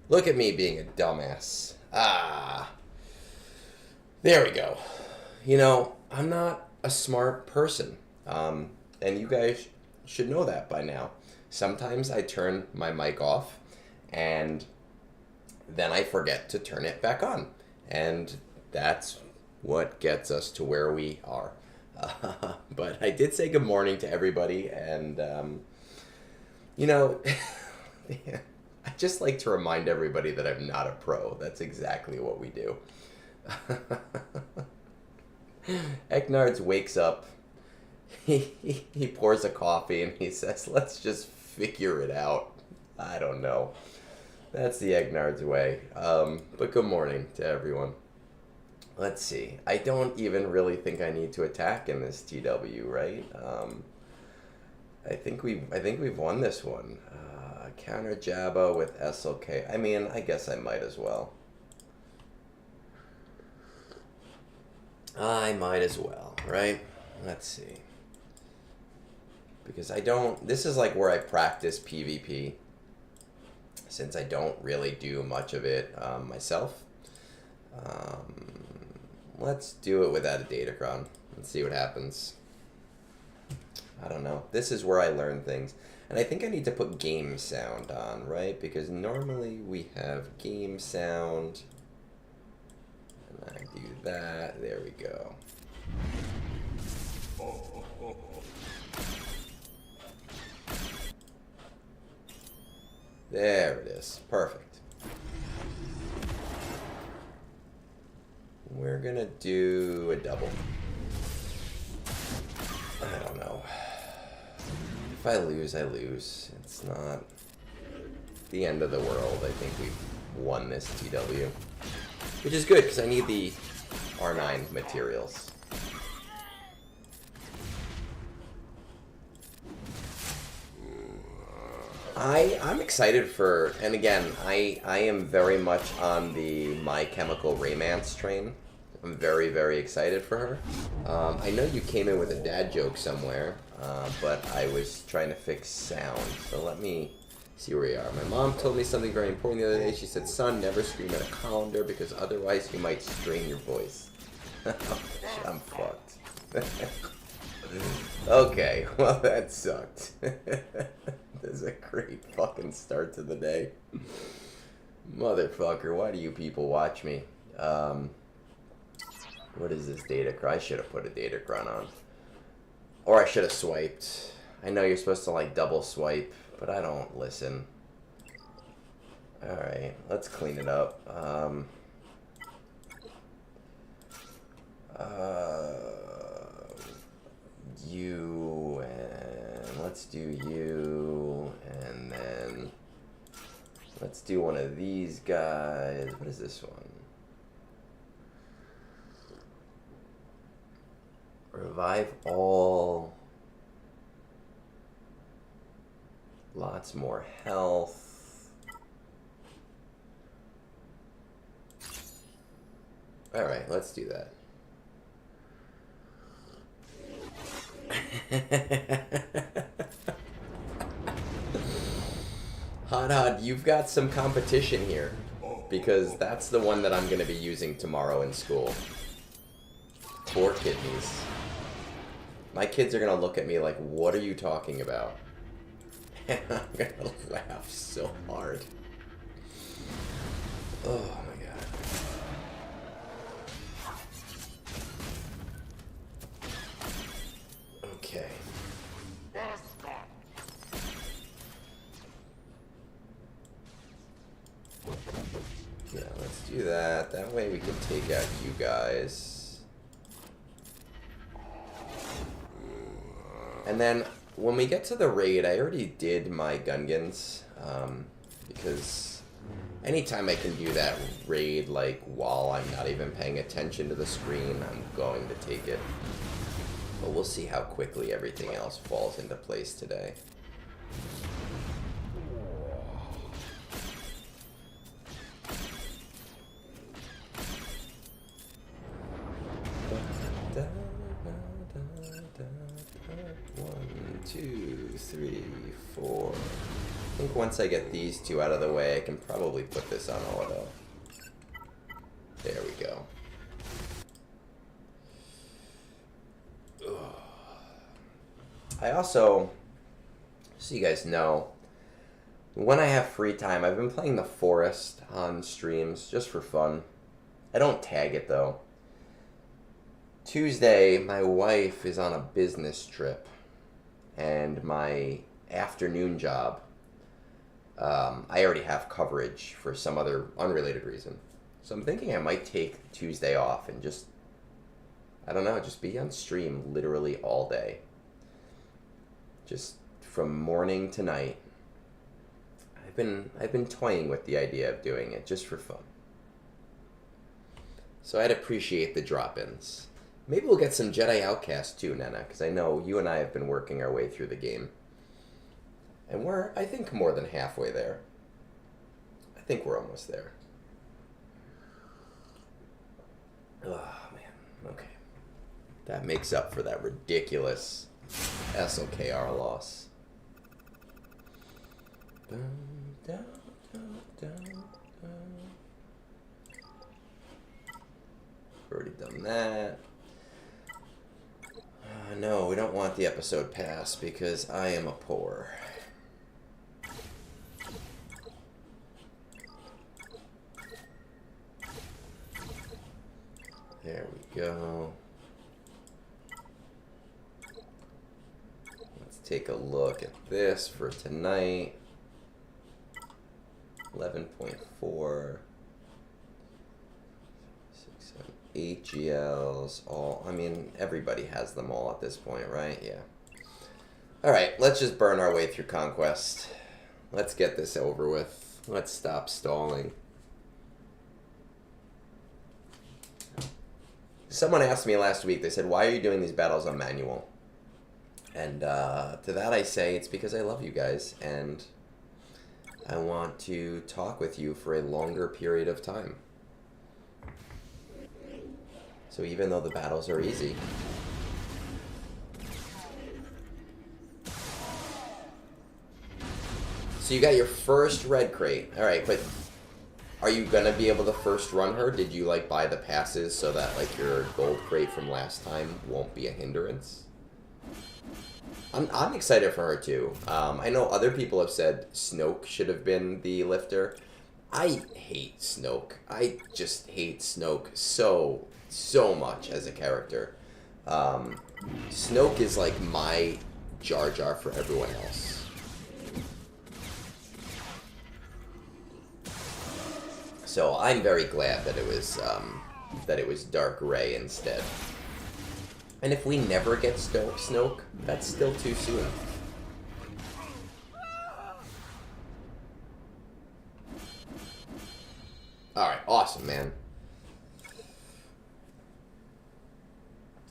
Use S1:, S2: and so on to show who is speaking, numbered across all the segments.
S1: Look at me being a dumbass. Ah. There we go. You know, I'm not a smart person. And you guys should know that by now. Sometimes I turn my mic off and then I forget to turn it back on. And that's what gets us to where we are. But I did say good morning to everybody, and, you know, I just like to remind everybody that I'm not a pro. That's exactly what we do. Egnards wakes up, he pours a coffee, and he says, let's just figure it out. I don't know. That's the Egnards way. But good morning to everyone. Let's see. I don't even really think I need to attack in this TW, right? I think we've won this one. Counter Jabba with SLK. I mean, I guess I might as well. I might as well, right? Let's see. Because I don't... This is like where I practice PvP, since I don't really do much of it myself. Let's do it without a datacron. Let's see what happens. I don't know. This is where I learn things. And I think I need to put game sound on, right? Because normally we have game sound. And I do that. There we go. There it is. Perfect. We're gonna do a double. I don't know. If I lose, I lose. It's not the end of the world. I think we've won this TW. Which is good, because I need the R9 materials. I'm excited for, and again, I am very much on the My Chemical Romance train. I'm very, very excited for her. I know you came in with a dad joke somewhere, but I was trying to fix sound. So let me see where we are. My mom told me something very important the other day. She said, son, never scream at a colander because otherwise you might strain your voice. I'm fucked. Okay, well that sucked. This is a great fucking start to the day. Motherfucker, why do you people watch me? What is this datacron? I should have put a datacron on. Or I should have swiped. I know you're supposed to like double swipe, but I don't listen. Alright, let's clean it up. You, and let's do you, and then let's do one of these guys. What is this one? Revive all. Lots more health. Alright, let's do that. HodHod, you've got some competition here, because that's the one that I'm going to be using tomorrow in school. 4 kidneys. My kids are going to look at me like, what are you talking about? And I'm going to laugh so hard. Oh my god. Okay. Yeah, let's do that. That way we can take out you guys. And then when we get to the raid, I already did my Gungans, because anytime I can do that raid, like, while I'm not even paying attention to the screen, I'm going to take it. But we'll see how quickly everything else falls into place today. One, two, three, four. I think once I get these two out of the way, I can probably put this on auto. There we go. Ugh. I also, so you guys know, when I have free time, I've been playing The Forest on streams just for fun. I don't tag it though. Tuesday, my wife is on a business trip, and my afternoon job, I already have coverage for some other unrelated reason. So I'm thinking I might take Tuesday off and just, I don't know, just be on stream literally all day. Just from morning to night. I've been toying with the idea of doing it just for fun. So I'd appreciate the drop-ins. Maybe we'll get some Jedi Outcast too, Nena, because I know you and I have been working our way through the game. And we're, I think, more than halfway there. I think we're almost there. Oh, man. Okay. That makes up for that ridiculous SLKR loss. Already done that. No, we don't want the episode pass because I am a poor. There we go. Let's take a look at this for tonight. 11.4. 6, 7, 8 GLs. All, I mean, everybody has them all at this point, right? Yeah. Alright, let's just burn our way through Conquest. Let's get this over with. Let's stop stalling. Someone asked me last week, they said, why are you doing these battles on manual? And to that I say, it's because I love you guys, and I want to talk with you for a longer period of time. So even though the battles are easy, so you got your first red crate. All right, but are you gonna be able to first run her? Did you like buy the passes so that like your gold crate from last time won't be a hindrance? I'm excited for her too. I know other people have said Snoke should have been the lifter. I hate Snoke. I just hate Snoke so much as a character. Snoke is like my Jar Jar for everyone else. So I'm very glad that it was Dark Rey instead. And if we never get Snoke, that's still too soon. Alright, awesome, man.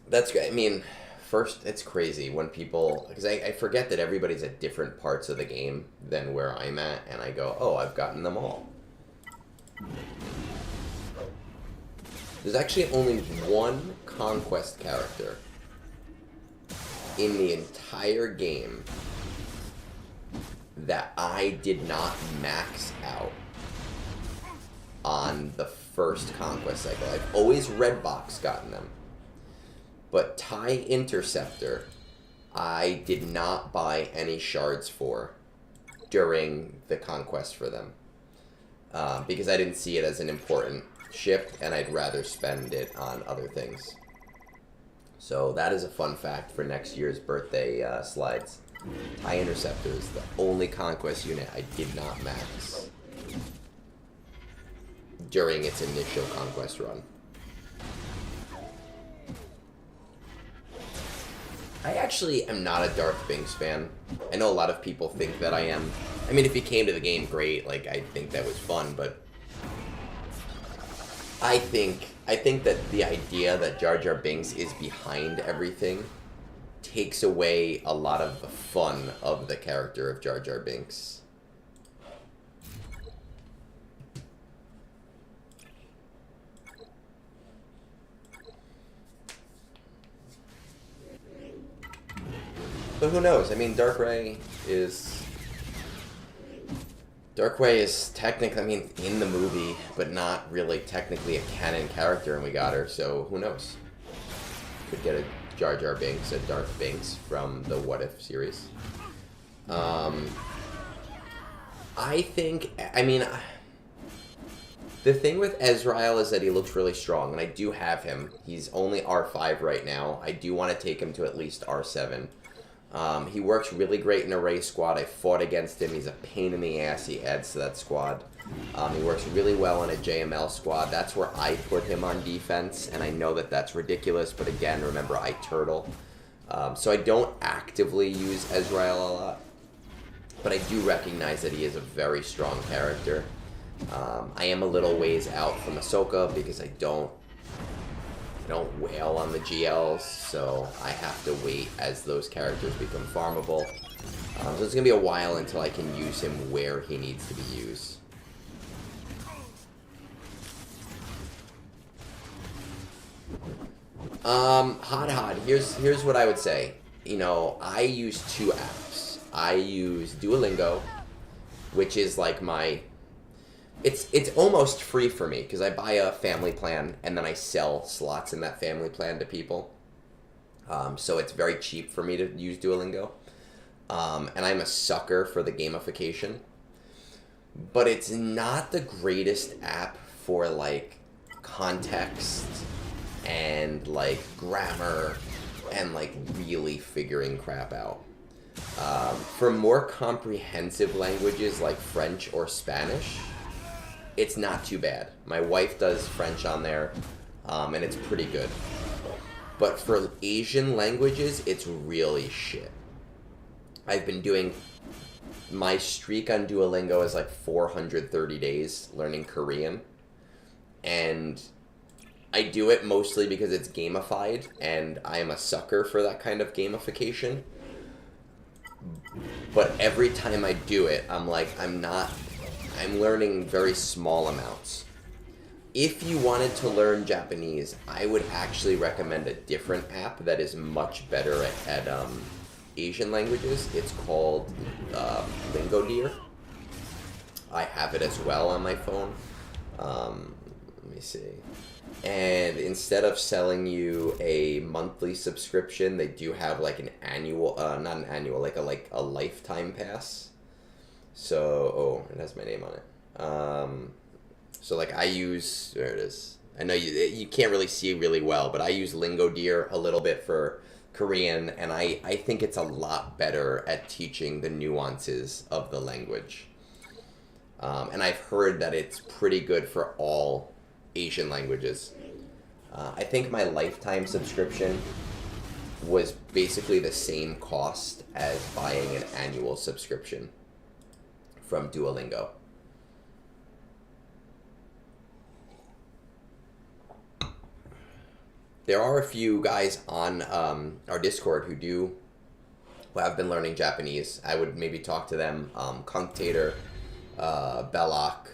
S1: That's great. I mean, first, it's crazy when people... Because I forget that everybody's at different parts of the game than where I'm at, and I go, oh, I've gotten them all. There's actually only one Conquest character in the entire game that I did not max out on the first Conquest cycle. I've always red box gotten them. But TIE Interceptor, I did not buy any shards for during the Conquest for them. Because I didn't see it as an important ship, and I'd rather spend it on other things. So that is a fun fact for next year's birthday slides. TIE Interceptor is the only Conquest unit I did not max during its initial Conquest run. I actually am not a Darth Binks fan. I know a lot of people think that I am. I mean, if he came to the game, great. Like, I think that was fun, but I think that the idea that Jar Jar Binks is behind everything takes away a lot of the fun of the character of Jar Jar Binks. But who knows? I mean, Dark Rey is Darkway is technically, I mean, in the movie, but not really technically a canon character, and we got her, so who knows? Could get a Jar Jar Binks, a Darth Binks from the What If series. I think, I mean, the thing with Ezreal is that he looks really strong, and I do have him. He's only R5 right now. I do want to take him to at least R7. He works really great in a race squad. I fought against him. He's a pain in the ass. He adds to that squad. He works really well in a JML squad. That's where I put him on defense, and I know that that's ridiculous, but again, remember, I turtle. So I don't actively use Ezreal a lot, but I do recognize that he is a very strong character. I am a little ways out from Ahsoka because I don't wail on the GLs, so I have to wait as those characters become farmable. So it's going to be a while until I can use him where he needs to be used. HodHod, here's what I would say. You know, I use two apps. I use Duolingo, which is like my... It's almost free for me because I buy a family plan and then I sell slots in that family plan to people. So it's very cheap for me to use Duolingo. And I'm a sucker for the gamification. But it's not the greatest app for like context and like grammar and like really figuring crap out. For more comprehensive languages like French or Spanish, it's not too bad. My wife does French on there, and it's pretty good. But for Asian languages, it's really shit. I've been doing... My streak on Duolingo is like 430 days learning Korean. And I do it mostly because it's gamified, and I am a sucker for that kind of gamification. But every time I do it, I'm like, I'm learning very small amounts. If you wanted to learn Japanese, I would actually recommend a different app that is much better at Asian languages. It's called Lingodeer. I have it as well on my phone. Let me see. And instead of selling you a monthly subscription, they do have like an annual, not an annual, like a lifetime pass. So, it has my name on it. So like I use, there it is. I know you can't really see really well, but I use Lingodeer a little bit for Korean, and I think it's a lot better at teaching the nuances of the language. And I've heard that it's pretty good for all Asian languages. I think my lifetime subscription was basically the same cost as buying an annual subscription from Duolingo. There are a few guys on our Discord who have been learning Japanese. I would maybe talk to them. Kunktator, Belloc,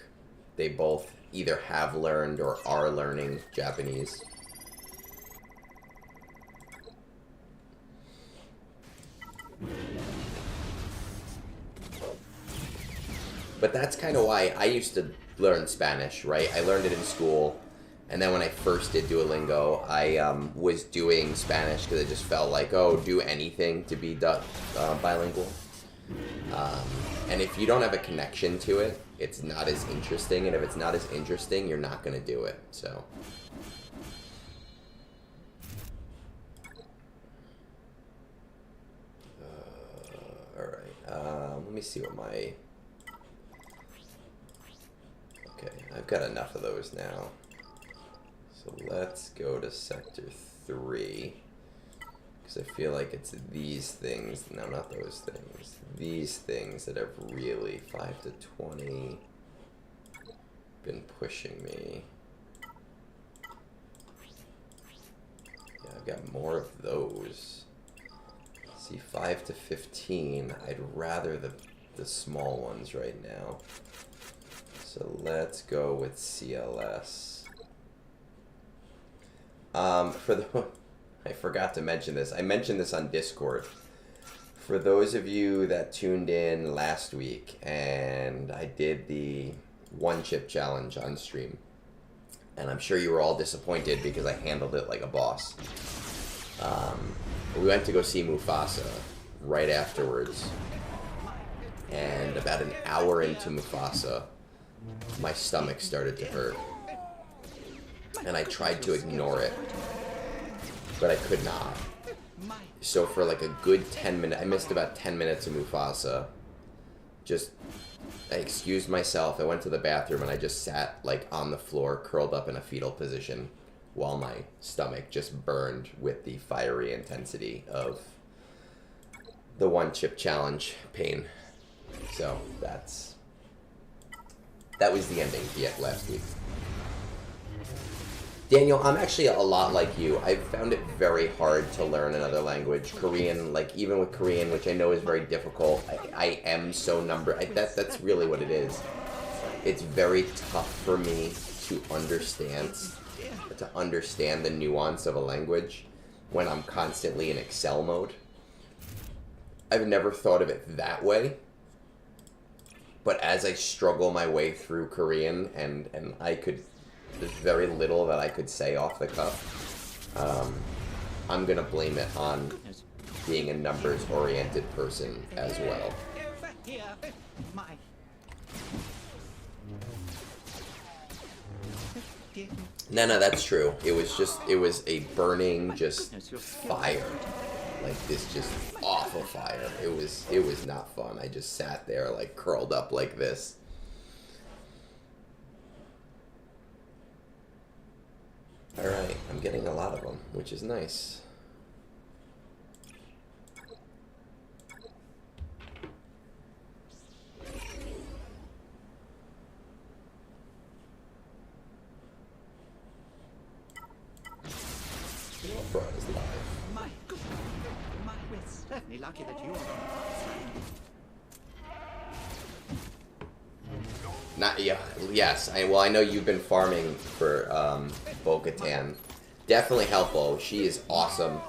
S1: they both either have learned or are learning Japanese. But that's kind of why I used to learn Spanish, right? I learned it in school, and then when I first did Duolingo, I was doing Spanish because I just felt like, oh, do anything to be bilingual. And if you don't have a connection to it, it's not as interesting, and if it's not as interesting, you're not going to do it, so... Alright, let me see what my... Okay, I've got enough of those now. So let's go to Sector 3. Because I feel like it's these things, no, not those things. These things that have really, 5 to 20, been pushing me. Yeah, I've got more of those. See, 5 to 15, I'd rather the small ones right now. So let's go with CLS. I forgot to mention this. I mentioned this on Discord. For those of you that tuned in last week, and I did the one chip challenge on stream, and I'm sure you were all disappointed because I handled it like a boss. We went to go see Mufasa right afterwards, and about an hour into Mufasa, my stomach started to hurt, and I tried to ignore it, but I could not. So for like a good 10 minutes, I missed about 10 minutes of Mufasa. I excused myself, I went to the bathroom, and I just sat like on the floor, curled up in a fetal position, while my stomach just burned with the fiery intensity of the one chip challenge pain. So that was the ending last week. Daniel, I'm actually a lot like you. I've found it very hard to learn another language. Korean, like even with Korean, which I know is very difficult, I am so that's really what it is. It's very tough for me to understand the nuance of a language when I'm constantly in Excel mode. I've never thought of it that way. But as I struggle my way through Korean, and there's very little that I could say off the cuff, I'm going to blame it on being a numbers-oriented person as well. Nena, that's true. It was a burning, just fire. Like this just awful fire. It was not fun. I just sat there like curled up like this. Alright, I'm getting a lot of them, which is nice. What brought us live?
S2: We're certainly lucky that you are.
S1: Yes. I know you've been farming for Bo-Katan. Definitely help Bo. She is awesome.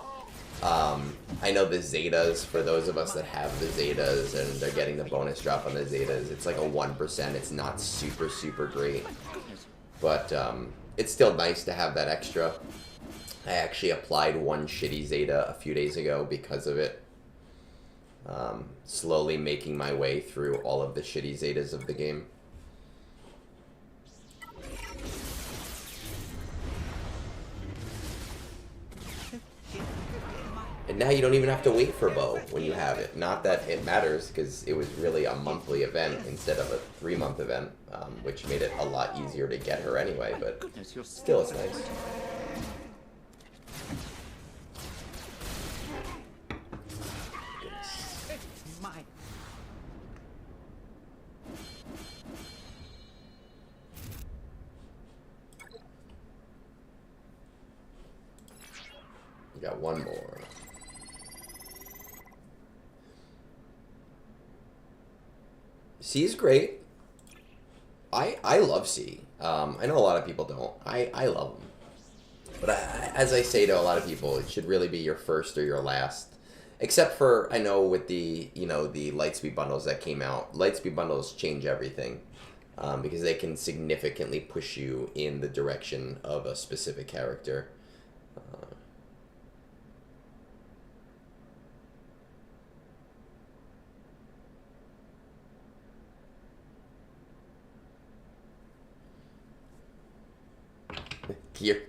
S1: I know the Zetas, for those of us that have the Zetas and they're getting the bonus drop on the Zetas, it's like a 1%. It's not super great. But it's still nice to have that extra. I actually applied one shitty Zeta a few days ago because of it. Slowly making my way through all of the shitty Zetas of the game. And now you don't even have to wait for Bo when you have it. Not that it matters, because it was really a monthly event instead of a 3-month event, which made it a lot easier to get her anyway, but still it's nice. We got one more. C is great. I love C. I know a lot of people don't. I love them. But as I say to a lot of people, it should really be your first or your last. Except for, I know with the, the Lightspeed bundles that came out. Lightspeed bundles change everything. Because they can significantly push you in the direction of a specific character.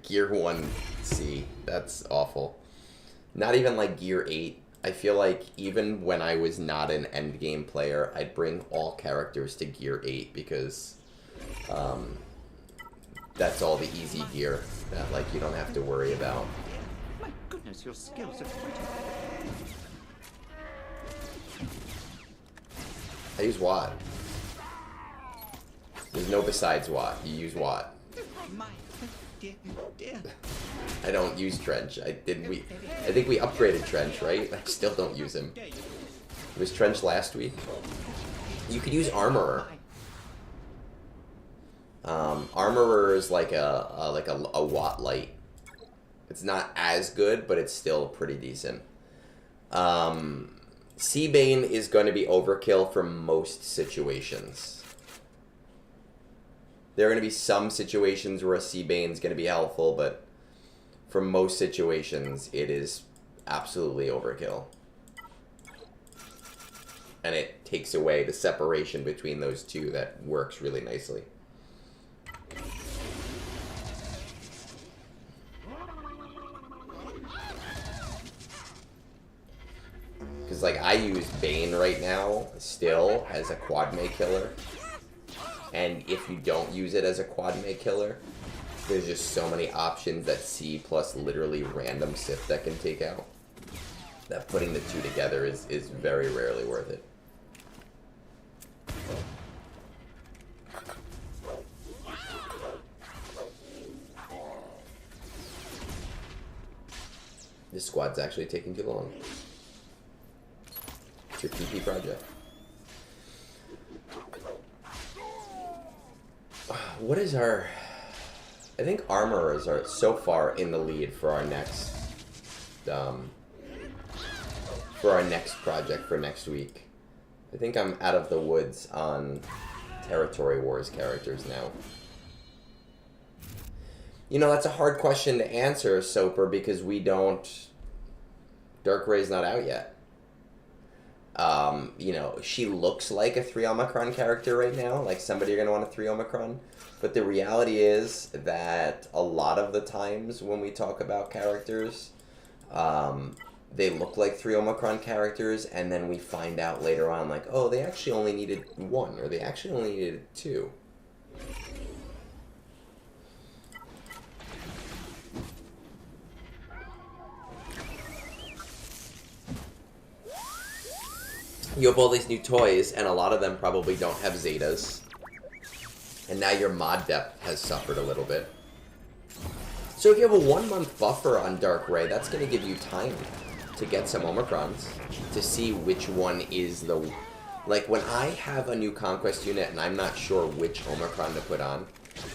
S1: Gear 1C, that's awful. Not even like Gear 8. I feel like even when I was not an endgame player, I'd bring all characters to Gear 8 because that's all the easy gear that like you don't have to worry about.
S2: My goodness, your skills are quite.
S1: I use Watt. There's no besides Watt. You use Watt.
S2: Dear.
S1: I don't use Trench. I think we upgraded Trench, right? I still don't use him. Was Trench last week? You could use Armorer. Armorer is like a Watt light. It's not as good, but it's still pretty decent. Seabane is going to be overkill for most situations. There are going to be some situations where a Seabane is going to be helpful, but for most situations, it is absolutely overkill. And it takes away the separation between those two that works really nicely. Because, like, I use Bane right now, still, as a quad May killer. And if you don't use it as a quad May killer, there's just so many options that C plus literally random Sith that can take out, that putting the two together is very rarely worth it. This squad's actually taking too long. It's your PP project. What is our... I think Armorers are so far in the lead for our next... project for next week. I think I'm out of the woods on Territory Wars characters now. You know, that's a hard question to answer, Soper, because we don't... Dark Ray's not out yet. You know, she looks like a 3 Omicron character right now, like somebody you're going to want a 3 Omicron. But the reality is that a lot of the times when we talk about characters, they look like 3 Omicron characters, and then we find out later on, like, oh, they actually only needed 1, or they actually only needed 2. You have all these new toys, and a lot of them probably don't have Zetas. And now your mod depth has suffered a little bit. So if you have a 1-month buffer on Dark Ray, that's going to give you time to get some Omicrons, to see which one is the... Like, when I have a new Conquest unit and I'm not sure which Omicron to put on,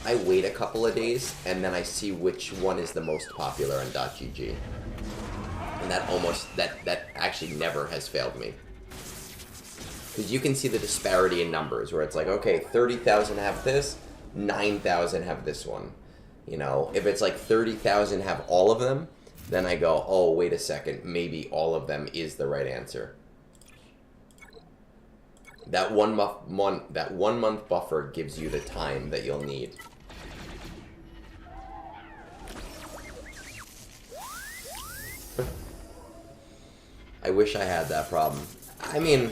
S1: I wait a couple of days, and then I see which one is the most popular on .gg. And that actually never has failed me. Because you can see the disparity in numbers, where it's like, okay, 30,000 have this, 9,000 have this one. You know, if it's like 30,000 have all of them, then I go, oh, wait a second, maybe all of them is the right answer. That one month buffer gives you the time that you'll need. I wish I had that problem. I mean...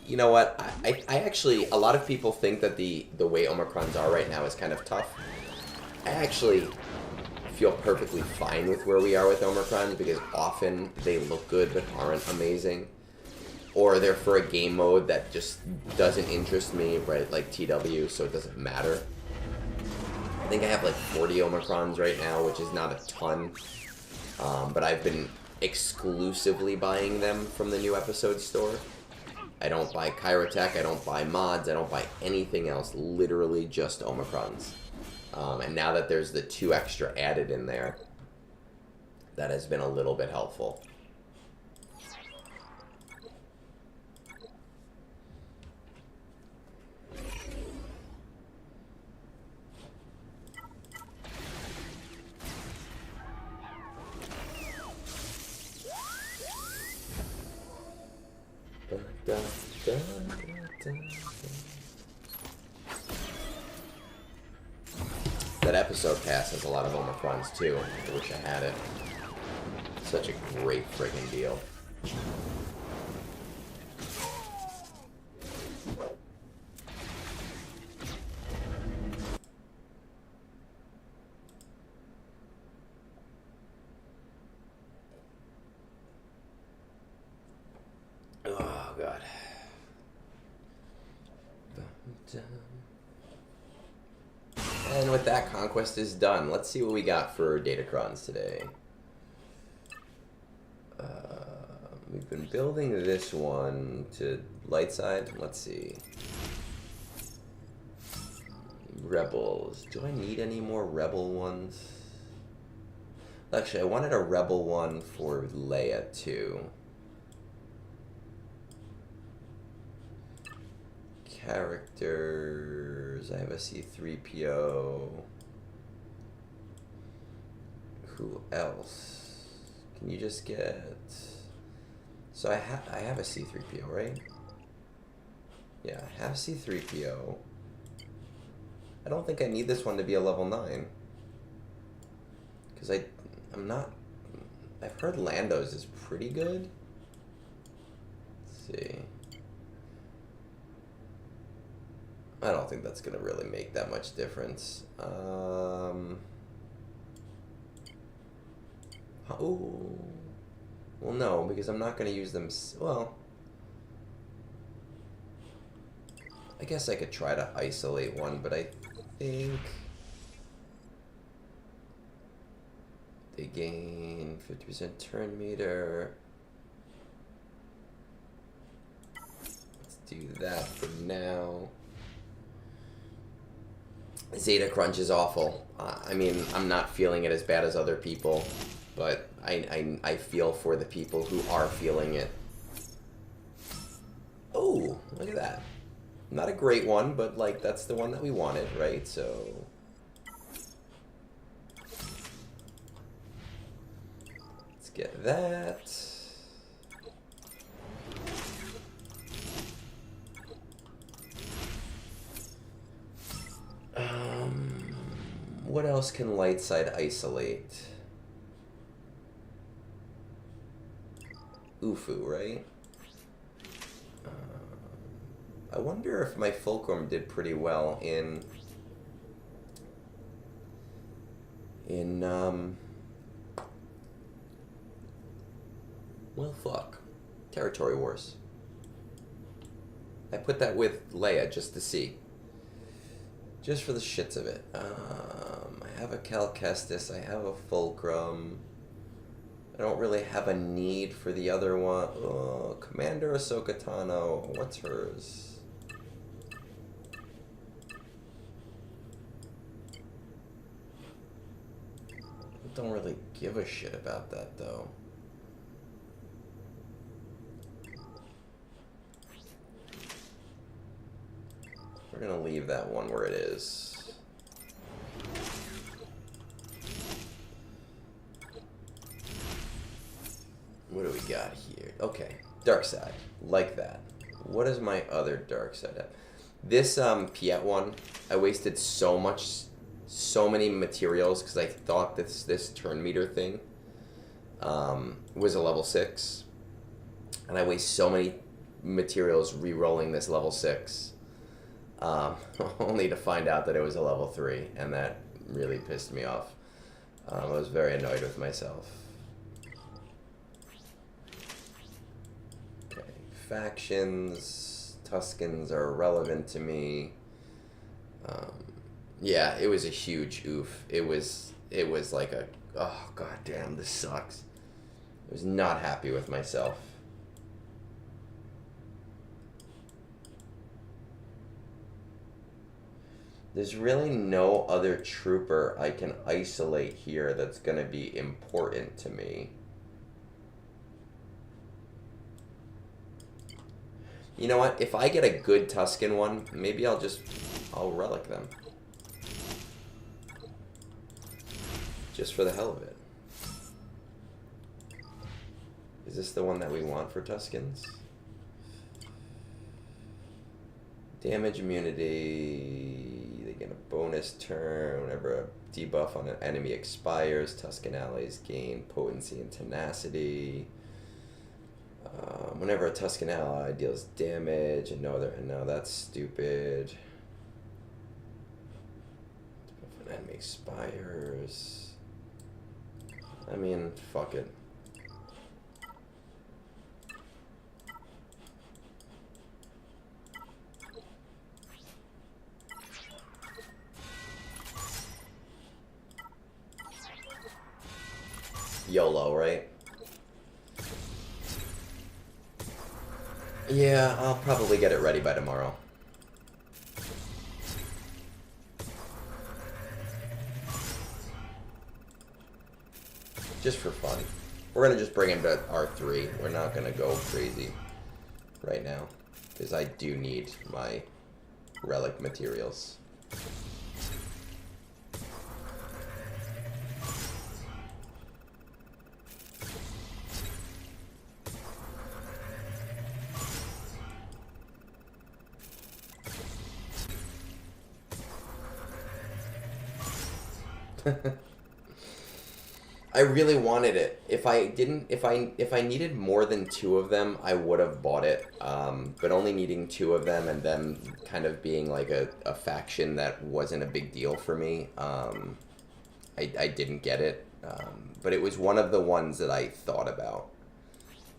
S1: You know what, I actually, a lot of people think that the way Omicrons are right now is kind of tough. I actually feel perfectly fine with where we are with Omicrons, because often they look good but aren't amazing. Or they're for a game mode that just doesn't interest me, right, like TW, so it doesn't matter. I think I have like 40 Omicrons right now, which is not a ton. But I've been exclusively buying them from the new episode store. I don't buy Chirotech, I don't buy mods, I don't buy anything else, literally just Omicrons. And now that there's the 2 extra added in there, that has been a little bit helpful. That episode pass has a lot of Omicrons too. I wish I had it. Such a great friggin' deal. Oh, God. And with that, Conquest is done. Let's see what we got for Datacrons today. We've been building this one to light side. Let's see. Rebels. Do I need any more Rebel ones? Actually, I wanted a Rebel one for Leia, too. characters. I have a C3PO. Who else? Can you just get... So I have a C3PO, right? Yeah, I have C3PO. I don't think I need this one to be a level 9. Because I'm not... I've heard Lando's is pretty good. Let's see. I don't think that's going to really make that much difference. Oh. Well, no, because I'm not going to use them... Well... I guess I could try to isolate one, but I think... They gain 50% turn meter. Let's do that for now. Zeta Crunch is awful. I mean, I'm not feeling it as bad as other people, but I feel for the people who are feeling it. Oh, look at that. Not a great one, but like that's the one that we wanted, right? So let's get that. What else can light side isolate? Ufu, right? I wonder if my Fulcrum did pretty well in well, fuck. Territory Wars. I put that with Leia just to see. Just for the shits of it. I have a Cal Kestis, I have a Fulcrum. I don't really have a need for the other one. Oh, Commander Ahsoka Tano. What's hers? I don't really give a shit about that, though. We're gonna leave that one where it is. What do we got here? Okay, dark side, like that. What is my other dark side have? This Piet one, I wasted so many materials because I thought this turn meter thing was a level 6, and I waste so many materials re-rolling this level 6, only to find out that it was a level 3, and that really pissed me off. I was very annoyed with myself. Okay, factions, Tuskens are irrelevant to me. Yeah, it was a huge oof. It was like a, oh god damn, this sucks. I was not happy with myself. There's really no other trooper I can isolate here that's going to be important to me. You know what? If I get a good Tusken one, maybe I'll relic them. Just for the hell of it. Is this the one that we want for Tuskens? Damage immunity. They get a bonus turn whenever a debuff on an enemy expires. Tusken allies gain potency and tenacity. Whenever a Tusken ally deals damage, and no, that's stupid. If an enemy expires. I mean, fuck it. YOLO, right? Yeah, I'll probably get it ready by tomorrow. Just for fun. We're gonna just bring him to R3. We're not gonna go crazy right now, because I do need my relic materials. I really wanted it. If I needed more than 2 of them, I would have bought it. But only needing 2 of them and them kind of being like a faction that wasn't a big deal for me, I didn't get it. But it was one of the ones that I thought about.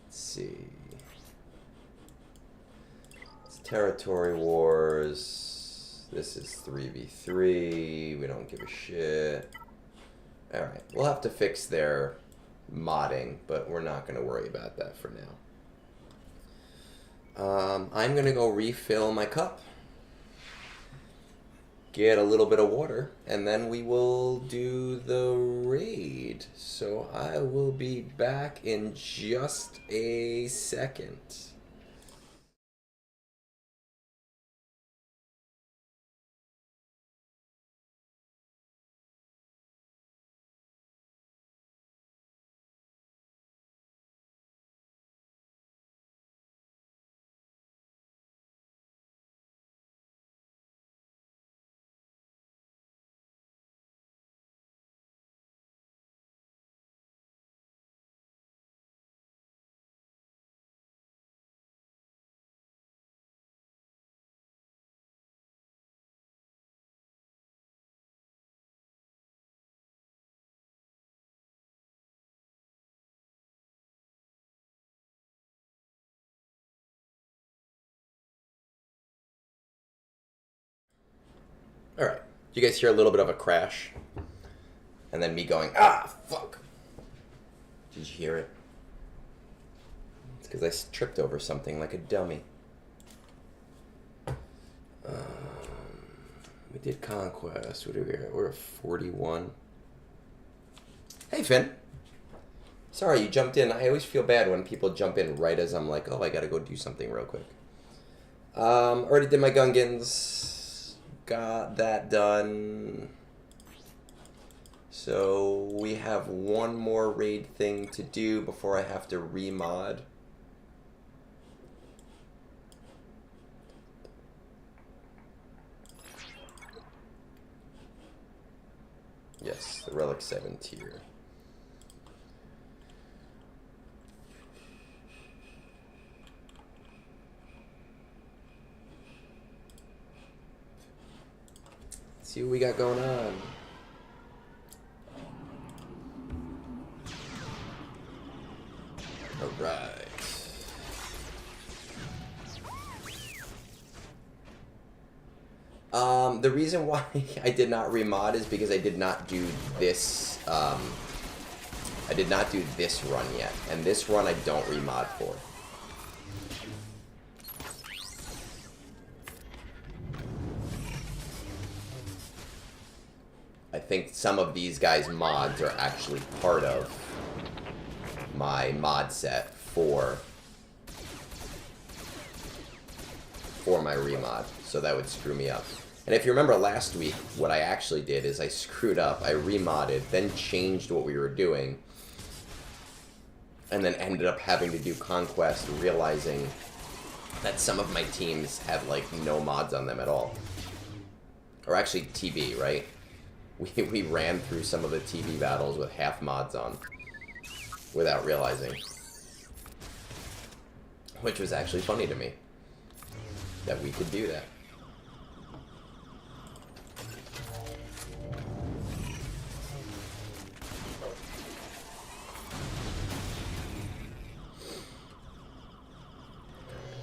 S1: Let's see. It's Territory Wars. This is 3v3. We don't give a shit. Alright, we'll have to fix their modding, but we're not going to worry about that for now. I'm going to go refill my cup, get a little bit of water, and then we will do the raid. So I will be back in just a second. Alright, you guys hear a little bit of a crash? And then me going, ah, fuck. Did you hear it? It's because I tripped over something like a dummy. We did Conquest. What are we at? We're at 41. Hey, Finn. Sorry, you jumped in. I always feel bad when people jump in right as I'm like, oh, I gotta go do something real quick. Already did my Gungans. Got that done. So we have one more raid thing to do before I have to remod. Yes, the Relic 7 tier. See what we got going on. All right. The reason why I did not remod is because I did not do this. I did not do this run yet, and this run I don't remod for. I think some of these guys' mods are actually part of my mod set for my remod, so that would screw me up. And if you remember last week, what I actually did is I screwed up, I remodded, then changed what we were doing, and then ended up having to do Conquest, realizing that some of my teams had like no mods on them at all. Or actually TV, right? We ran through some of the TV battles with half mods on without realizing. Which was actually funny to me that we could do that.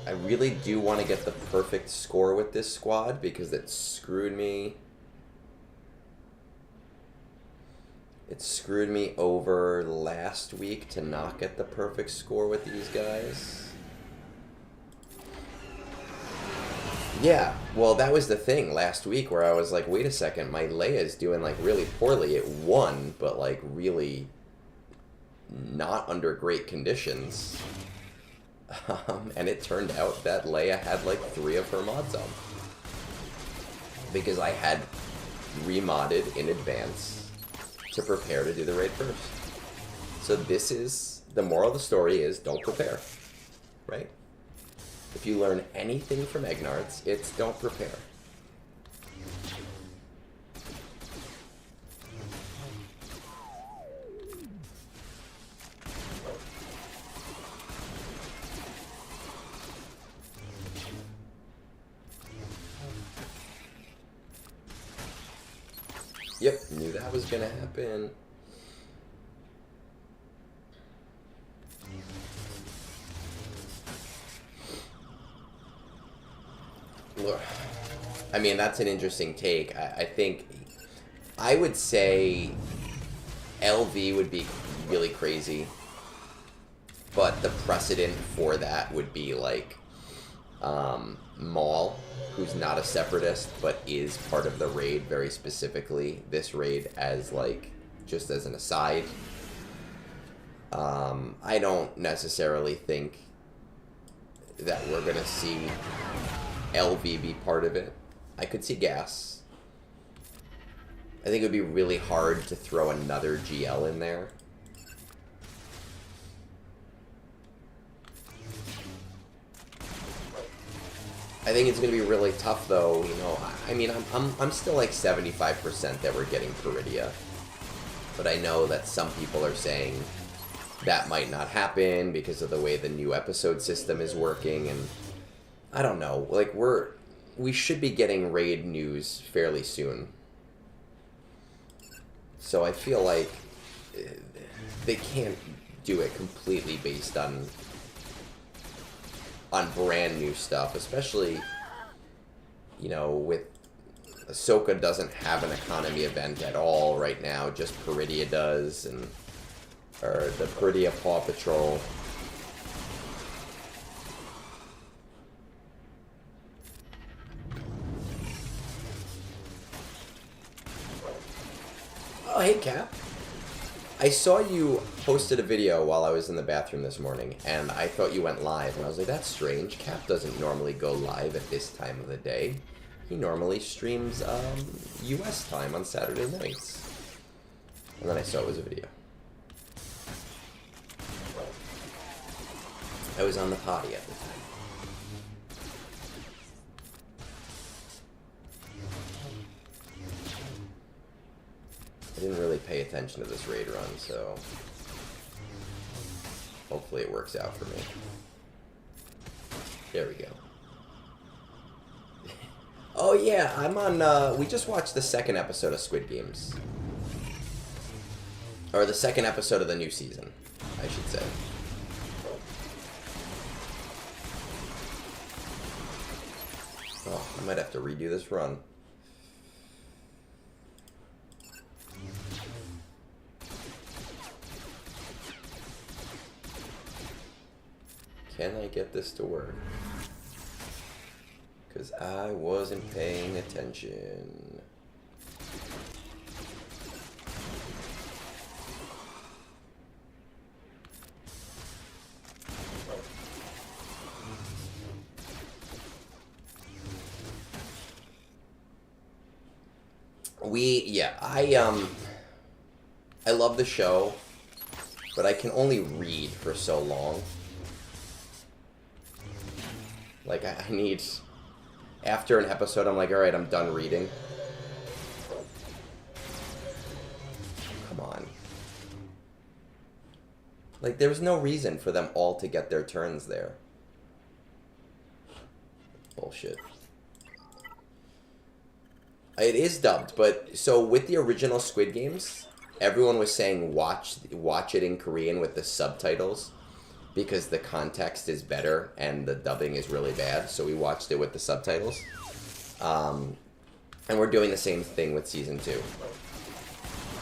S1: I really do want to get the perfect score with this squad because it screwed me. It screwed me over last week to not get the perfect score with these guys. Yeah, well, that was the thing last week where I was like, wait a second, my Leia's doing like really poorly. It won, but like really not under great conditions. And it turned out that Leia had like 3 of her mods on. because I had remodded in advance to prepare to do the raid first. So this is, the moral of the story is, don't prepare, right? If you learn anything from Egnards, it's don't prepare. Yep, knew that was gonna happen. Look, I mean, that's an interesting take. I think I would say LV would be really crazy, but the precedent for that would be like Maul, who's not a separatist but is part of the raid very specifically. This raid as like just as an aside. I don't necessarily think that we're gonna see LV be part of it. I could see Gas. I think it would be really hard to throw another GL in there. I think it's going to be really tough, though. You know, I mean, I'm still like 75% that we're getting Peridia, but I know that some people are saying that might not happen because of the way the new episode system is working, and I don't know. Like we should be getting raid news fairly soon, so I feel like they can't do it completely based on brand new stuff, especially, you know, with Ahsoka doesn't have an economy event at all right now, just Peridia does, and or the Peridia Paw Patrol. Oh, hey, Cap. I saw you posted a video while I was in the bathroom this morning, and I thought you went live, and I was like, that's strange. Cap doesn't normally go live at this time of the day. He normally streams US time on Saturday nights. And then I saw it was a video. I was on the potty at the time. I didn't really pay attention to this raid run, so hopefully it works out for me. There we go. Oh yeah, I'm on, we just watched the second episode of Squid Games. Or the second episode of the new season, I should say. Oh, I might have to redo this run. Can I get this to work? Because I wasn't paying attention. I love the show, but I can only read for so long. Like, I need... After an episode, I'm like, alright, I'm done reading. Come on. Like, there's no reason for them all to get their turns there. Bullshit. It is dubbed, but... So, with the original Squid Games, everyone was saying watch it in Korean with the subtitles, because the context is better and the dubbing is really bad, so we watched it with the subtitles. And we're doing the same thing with Season 2.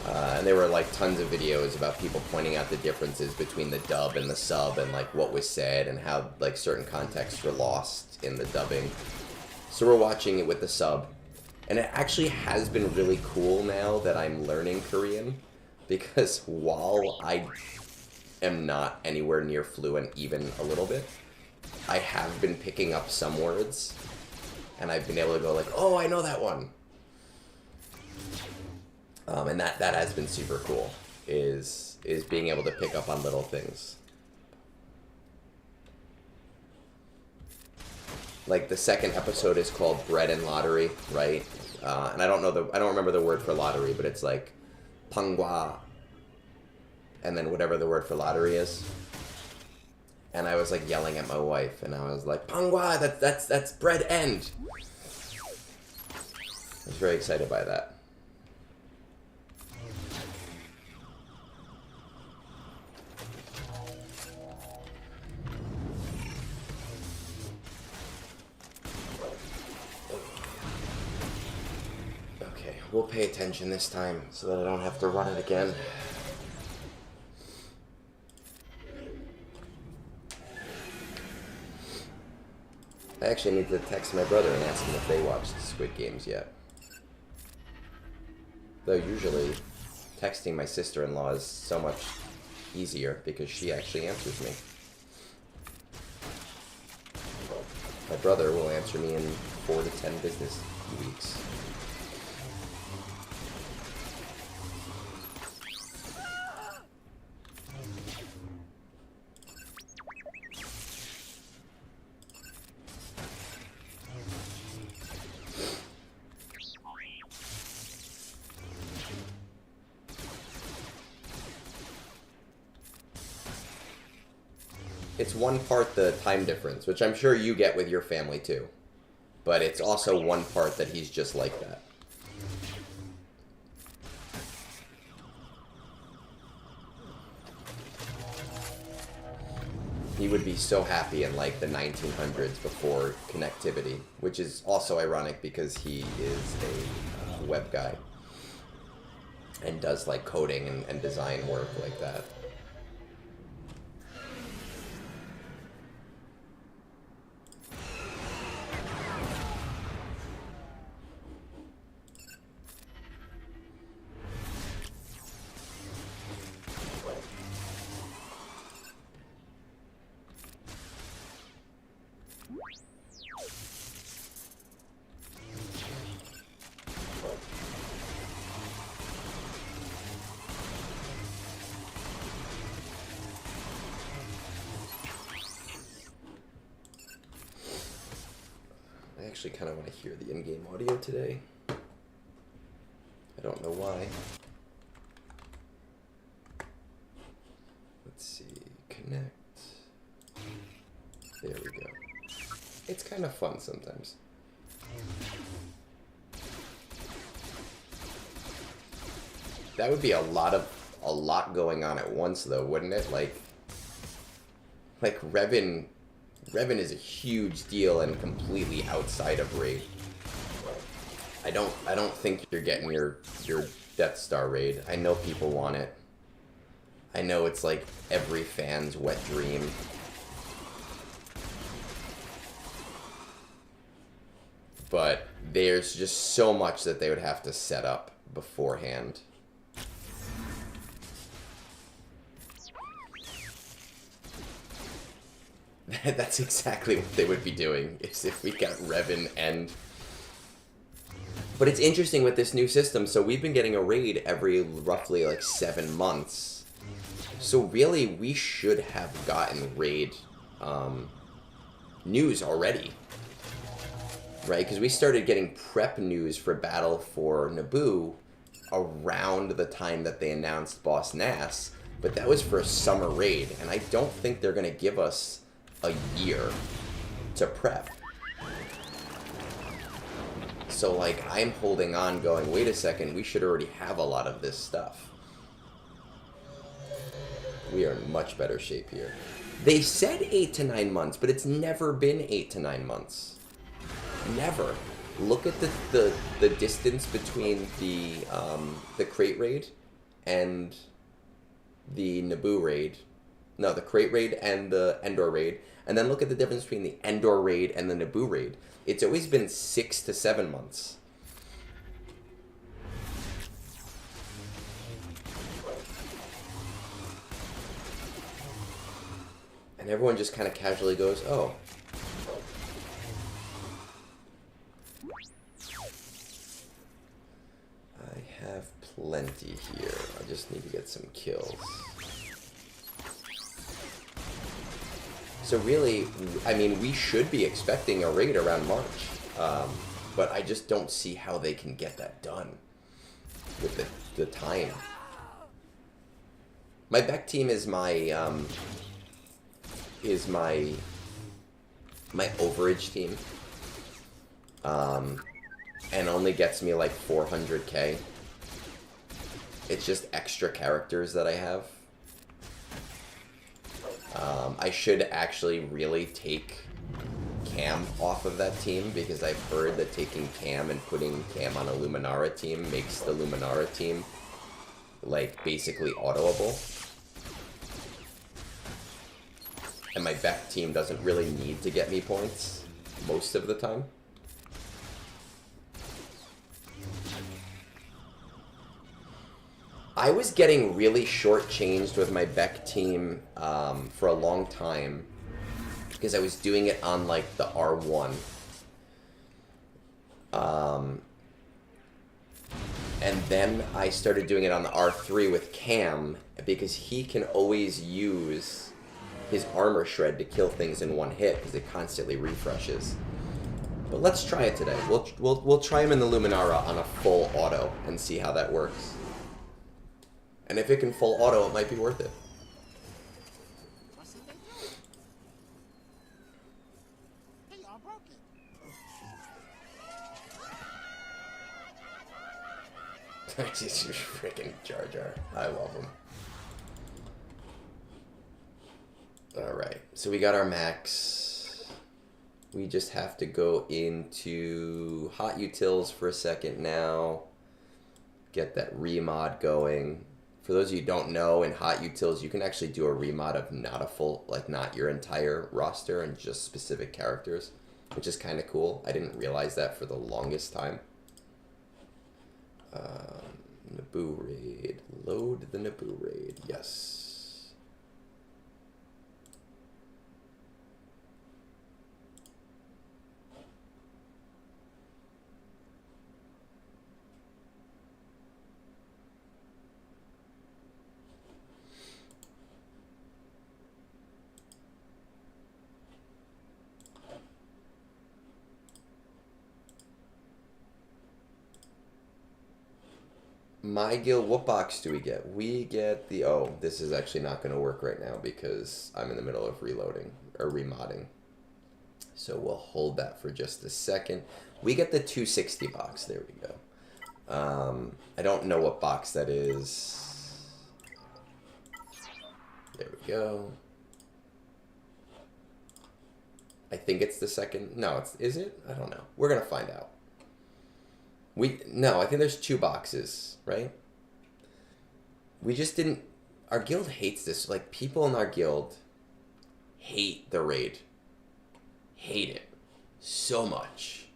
S1: And there were like tons of videos about people pointing out the differences between the dub and the sub, and like what was said and how like certain contexts were lost in the dubbing. So we're watching it with the sub. And it actually has been really cool now that I'm learning Korean, because while I am not anywhere near fluent even a little bit, I have been picking up some words, and I've been able to go like, oh, I know that one, And that has been super cool, is being able to pick up on little things. Like the second episode is called Bread and Lottery, right? And I don't remember the word for lottery, but it's like pangwa, and then whatever the word for lottery is. And I was like yelling at my wife, and I was like, pangwa, that's bread end. I was very excited by that. Okay, we'll pay attention this time so that I don't have to run it again. I actually need to text my brother and ask him if they watched Squid Games yet. Though usually texting my sister-in-law is so much easier because she actually answers me. My brother will answer me in 4 to 10 business weeks. It's one part the time difference, which I'm sure you get with your family too. But it's also one part that he's just like that. He would be so happy in like the 1900s before connectivity, which is also ironic because he is a web guy and does like coding and design work like that. I actually kind of want to hear the in-game audio today. I don't know why. Let's see, connect. There we go. It's kind of fun sometimes. That would be a lot going on at once though, wouldn't it? Like Revan is a huge deal and completely outside of Raid. I don't think you're getting your Death Star raid. I know people want it. I know it's like every fan's wet dream. But there's just so much that they would have to set up beforehand. That's exactly what they would be doing, is if we got Revan and... But it's interesting with this new system, so we've been getting a raid every roughly like 7 months. So really, we should have gotten raid news already. Right? Because we started getting prep news for Battle for Naboo around the time that they announced Boss Nass, but that was for a summer raid, and I don't think they're going to give us a year to prep. So, like, I'm holding on going, wait a second, we should already have a lot of this stuff. We are in much better shape here. They said 8 to 9 months, but it's never been 8 to 9 months. Never. Look at the distance between the crate raid and the Naboo raid. No, the crate raid and the Endor raid. And then look at the difference between the Endor raid and the Naboo raid. It's always been 6 to 7 months. And everyone just kind of casually goes, oh. I have plenty here. I just need to get some kills. So really, I mean, we should be expecting a raid around March. But I just don't see how they can get that done with the time. My Beck team is my overage team. And only gets me like 400k. It's just extra characters that I have. I should actually really take Cam off of that team, because I've heard that taking Cam and putting Cam on a Luminara team makes the Luminara team like basically autoable. And my Beck team doesn't really need to get me points most of the time. I was getting really shortchanged with my Beck team for a long time, because I was doing it on like the R1. And then I started doing it on the R3 with Cam, because he can always use his armor shred to kill things in one hit, because it constantly refreshes. But let's try it today. We'll try him in the Luminara on a full auto and see how that works. And if it can full auto, it might be worth it. Just freaking Jar Jar. I love him. Alright, so we got our max. We just have to go into hot utils for a second now. Get that remod going. For those of you who don't know, in hot utils, you can actually do a remod of not a full, like not your entire roster and just specific characters, which is kind of cool. I didn't realize that for the longest time. Naboo raid. Load the Naboo raid. Yes. My guild, what box do we get? We get the, oh, this is actually not going to work right now because I'm in the middle of reloading, or remodding. So we'll hold that for just a second. We get the 260 box, there we go. I don't know what box that is. There we go. I think it's the second, no, is it? I don't know. We're going to find out. No, I think there's 2 boxes, right? We just didn't, our guild hates this. Like, people in our guild hate the raid. Hate it so much.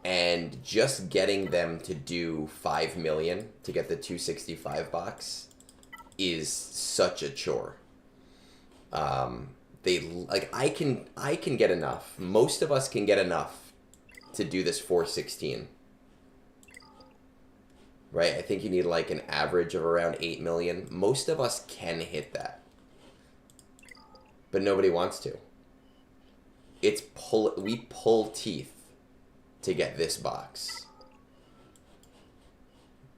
S1: And just getting them to do 5 million to get the 265 box is such a chore. They like I can get enough. Most of us can get enough to do this 416. Right? I think you need like an average of around 8 million. Most of us can hit that. But nobody wants to. We pull teeth to get this box.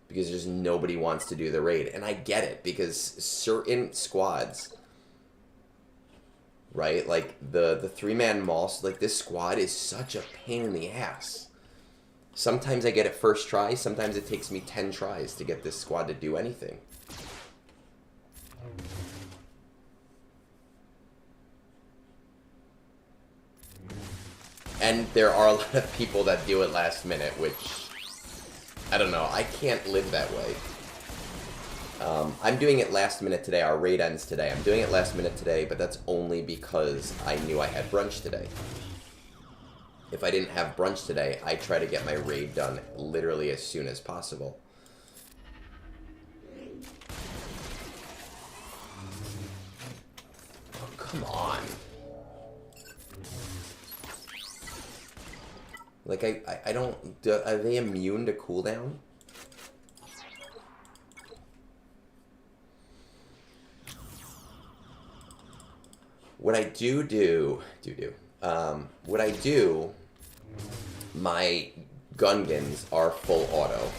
S1: Because just nobody wants to do the raid. And I get it, because certain squads, right? Like the 3-man mall, like this squad is such a pain in the ass. Sometimes I get it first try, sometimes it takes me 10 tries to get this squad to do anything. And there are a lot of people that do it last minute, which, I don't know, I can't live that way. I'm doing it last minute today. Our raid ends today. I'm doing it last minute today, but that's only because I knew I had brunch today. If I didn't have brunch today, I try to get my raid done literally as soon as possible. Oh, come on. Like, I don't... Are they immune to cooldown? What I what I do, my Gungans are full auto.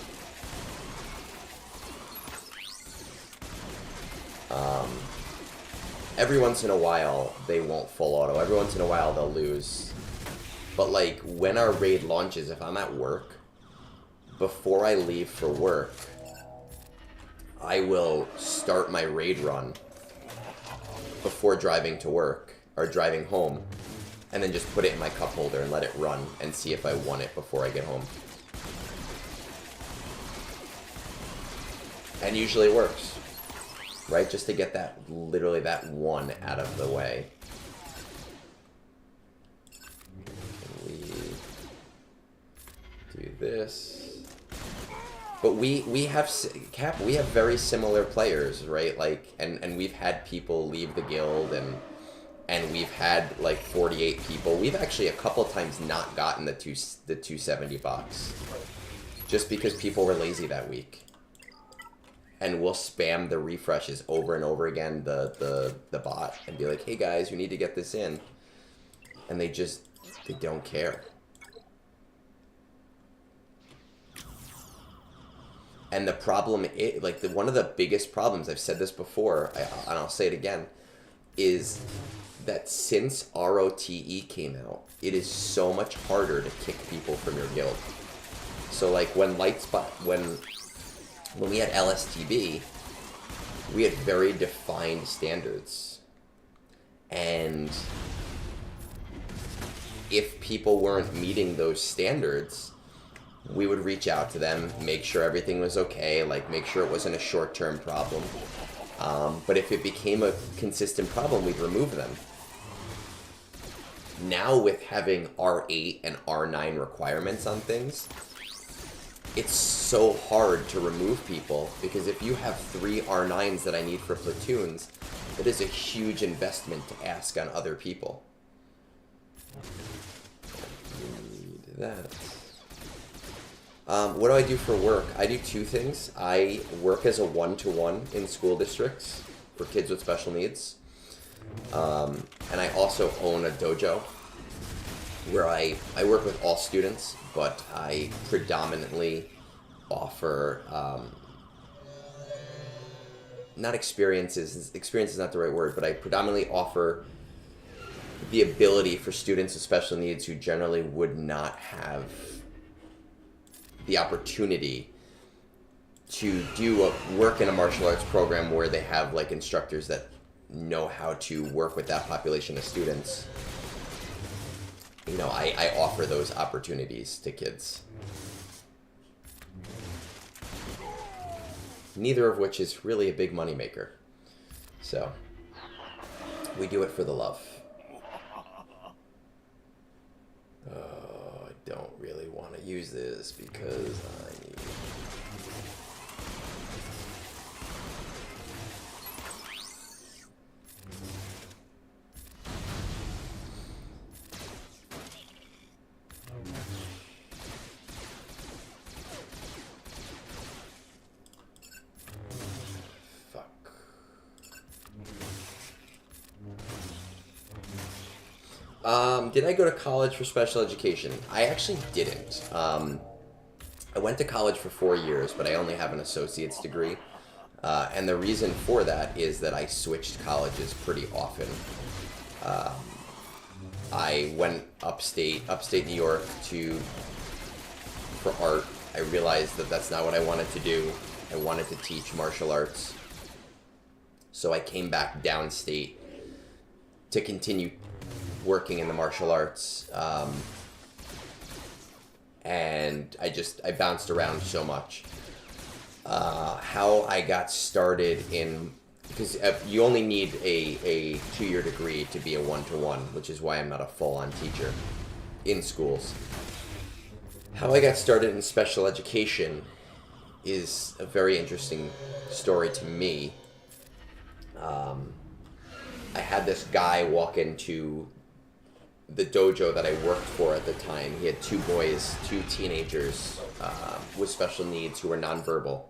S1: Every once in a while, they won't full auto. Every once in a while, they'll lose. But, like, when our raid launches, if I'm at work, before I leave for work, I will start my raid run before driving to work, or driving home, and then just put it in my cup holder and let it run and see if I won it before I get home. And usually it works. Right? Just to get that, literally that one out of the way. We do this. But we have, Cap, we have very similar players, right? Like, and we've had people leave the guild, and we've had like 48 people. We've actually a couple times not gotten the 270 box. Just because people were lazy that week. And we'll spam the refreshes over and over again, the bot, and be like, hey guys, you need to get this in. And they don't care. And the problem, one of the biggest problems, I've said this before, and I'll say it again, is that since ROTE came out, it is so much harder to kick people from your guild. So like when when we had LSTB, we had very defined standards. And if people weren't meeting those standards, we would reach out to them, make sure everything was okay, like make sure it wasn't a short-term problem. But if it became a consistent problem, we'd remove them. Now with having R8 and R9 requirements on things, it's so hard to remove people, because if you have 3 R9s that I need for platoons, it is a huge investment to ask on other people. Need that. What do I do for work? I do 2 things. I work as a one-to-one in school districts for kids with special needs. And I also own a dojo where I work with all students, but I predominantly offer, not experiences is not the right word, but I predominantly offer the ability for students with special needs who generally would not have the opportunity to work in a martial arts program where they have like instructors that know how to work with that population of students. You know, I offer those opportunities to kids. Neither of which is really a big moneymaker. So, we do it for the love. Oh, I don't really want to use this because I need... Did I go to college for special education? I actually didn't. I went to college for 4 years, but I only have an associate's degree. And the reason for that is that I switched colleges pretty often. I went upstate New York for art. I realized that that's not what I wanted to do. I wanted to teach martial arts. So I came back downstate to continue working in the martial arts, and I bounced around so much. How I got started because you only need a 2-year degree to be a one-to-one, which is why I'm not a full-on teacher in schools. How I got started in special education is a very interesting story to me. I had this guy walk into the dojo that I worked for at the time, he had 2 boys, 2 teenagers with special needs who were nonverbal.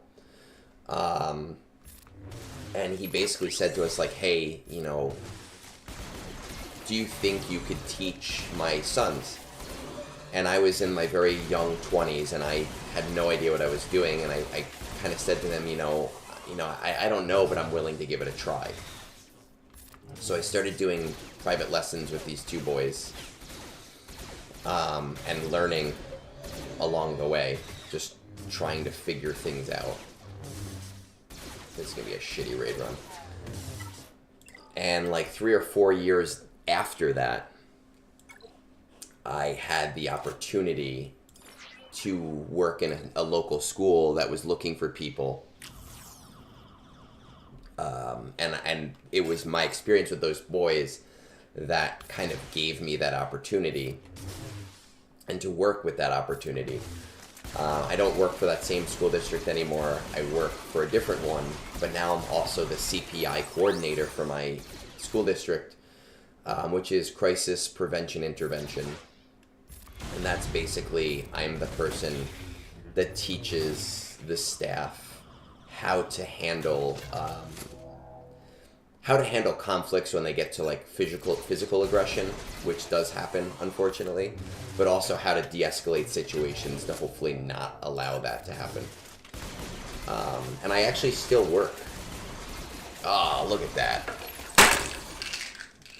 S1: And he basically said to us, like, hey, you know, do you think you could teach my sons? And I was in my very young 20s, and I had no idea what I was doing, and I kind of said to them, I don't know, but I'm willing to give it a try. So I started doing private lessons with these 2 boys, and learning along the way, just trying to figure things out. This is going to be a shitty raid run. And like 3 or 4 years after that, I had the opportunity to work in a local school that was looking for people. And it was my experience with those boys that kind of gave me that opportunity, and to work with that opportunity. I don't work for that same school district anymore. I work for a different one, but now I'm also the CPI coordinator for my school district, which is Crisis Prevention Intervention. And that's basically, I'm the person that teaches the staff how to handle conflicts when they get to like physical aggression, which does happen, unfortunately, but also how to de-escalate situations to hopefully not allow that to happen. And I actually still work. Oh, look at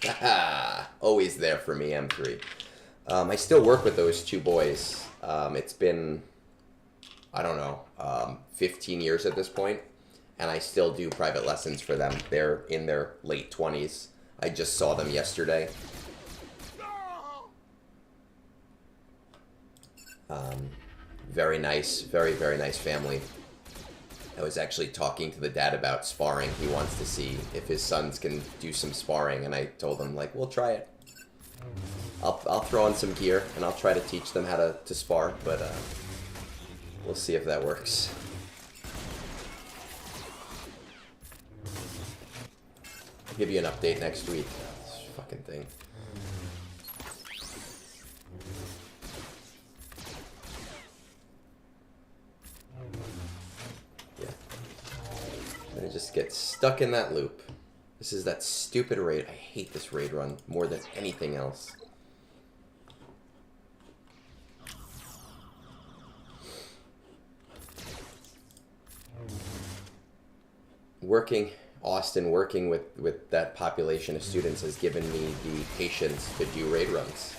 S1: that. Always there for me, M3. I still work with those 2 boys. It's been, I don't know, 15 years at this point, and I still do private lessons for them. They're in their late 20s. I just saw them yesterday. Very nice, very, very nice family. I was actually talking to the dad about sparring. He wants to see if his sons can do some sparring, and I told him, like, we'll try it. I'll throw on some gear, and I'll try to teach them how to spar, but we'll see if that works. I'll give you an update next week. This fucking thing. Yeah. And I just get stuck in that loop. This is that stupid raid. I hate this raid run more than anything else. Working with that population of students has given me the patience to do raid runs.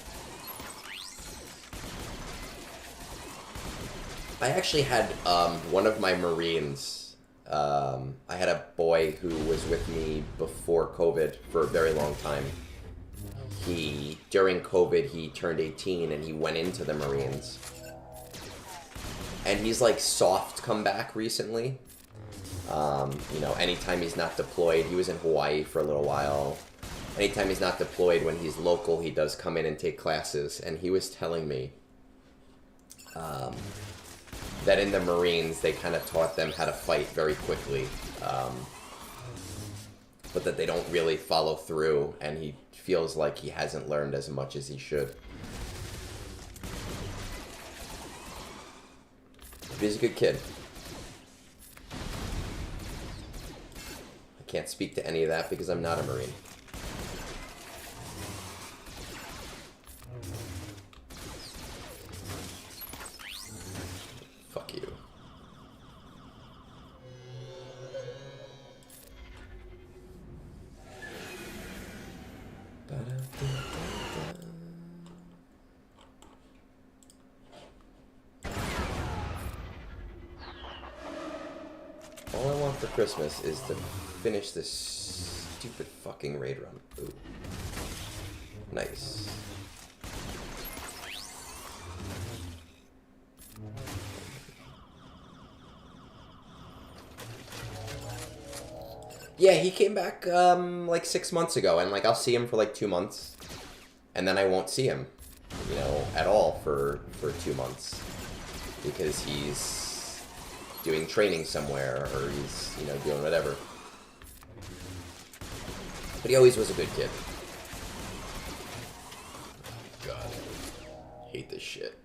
S1: I actually had one of my Marines. I had a boy who was with me before COVID for a very long time. During COVID, he turned 18 and he went into the Marines. And he's like soft come back recently. Anytime he's not deployed, he was in Hawaii for a little while. Anytime he's not deployed, when he's local, he does come in and take classes. And he was telling me that in the Marines, they kind of taught them how to fight very quickly. But that they don't really follow through, and he feels like he hasn't learned as much as he should. But he's a good kid. I can't speak to any of that because I'm not a Marine. Fuck you. All I want for Christmas is to finish this stupid fucking raid run. Ooh. Nice. Yeah, he came back like 6 months ago, and like I'll see him for like 2 months, and then I won't see him, at all for 2 months because he's doing training somewhere or he's doing whatever. But he always was a good kid. hate this shit.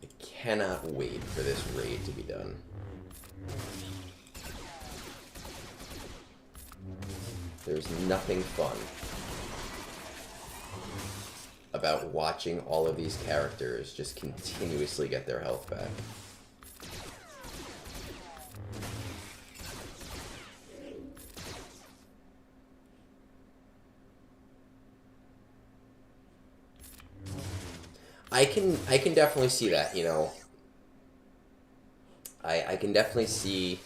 S1: I cannot wait for this raid to be done. There's nothing fun about watching all of these characters just continuously get their health back. I can definitely see that, you know. I can definitely see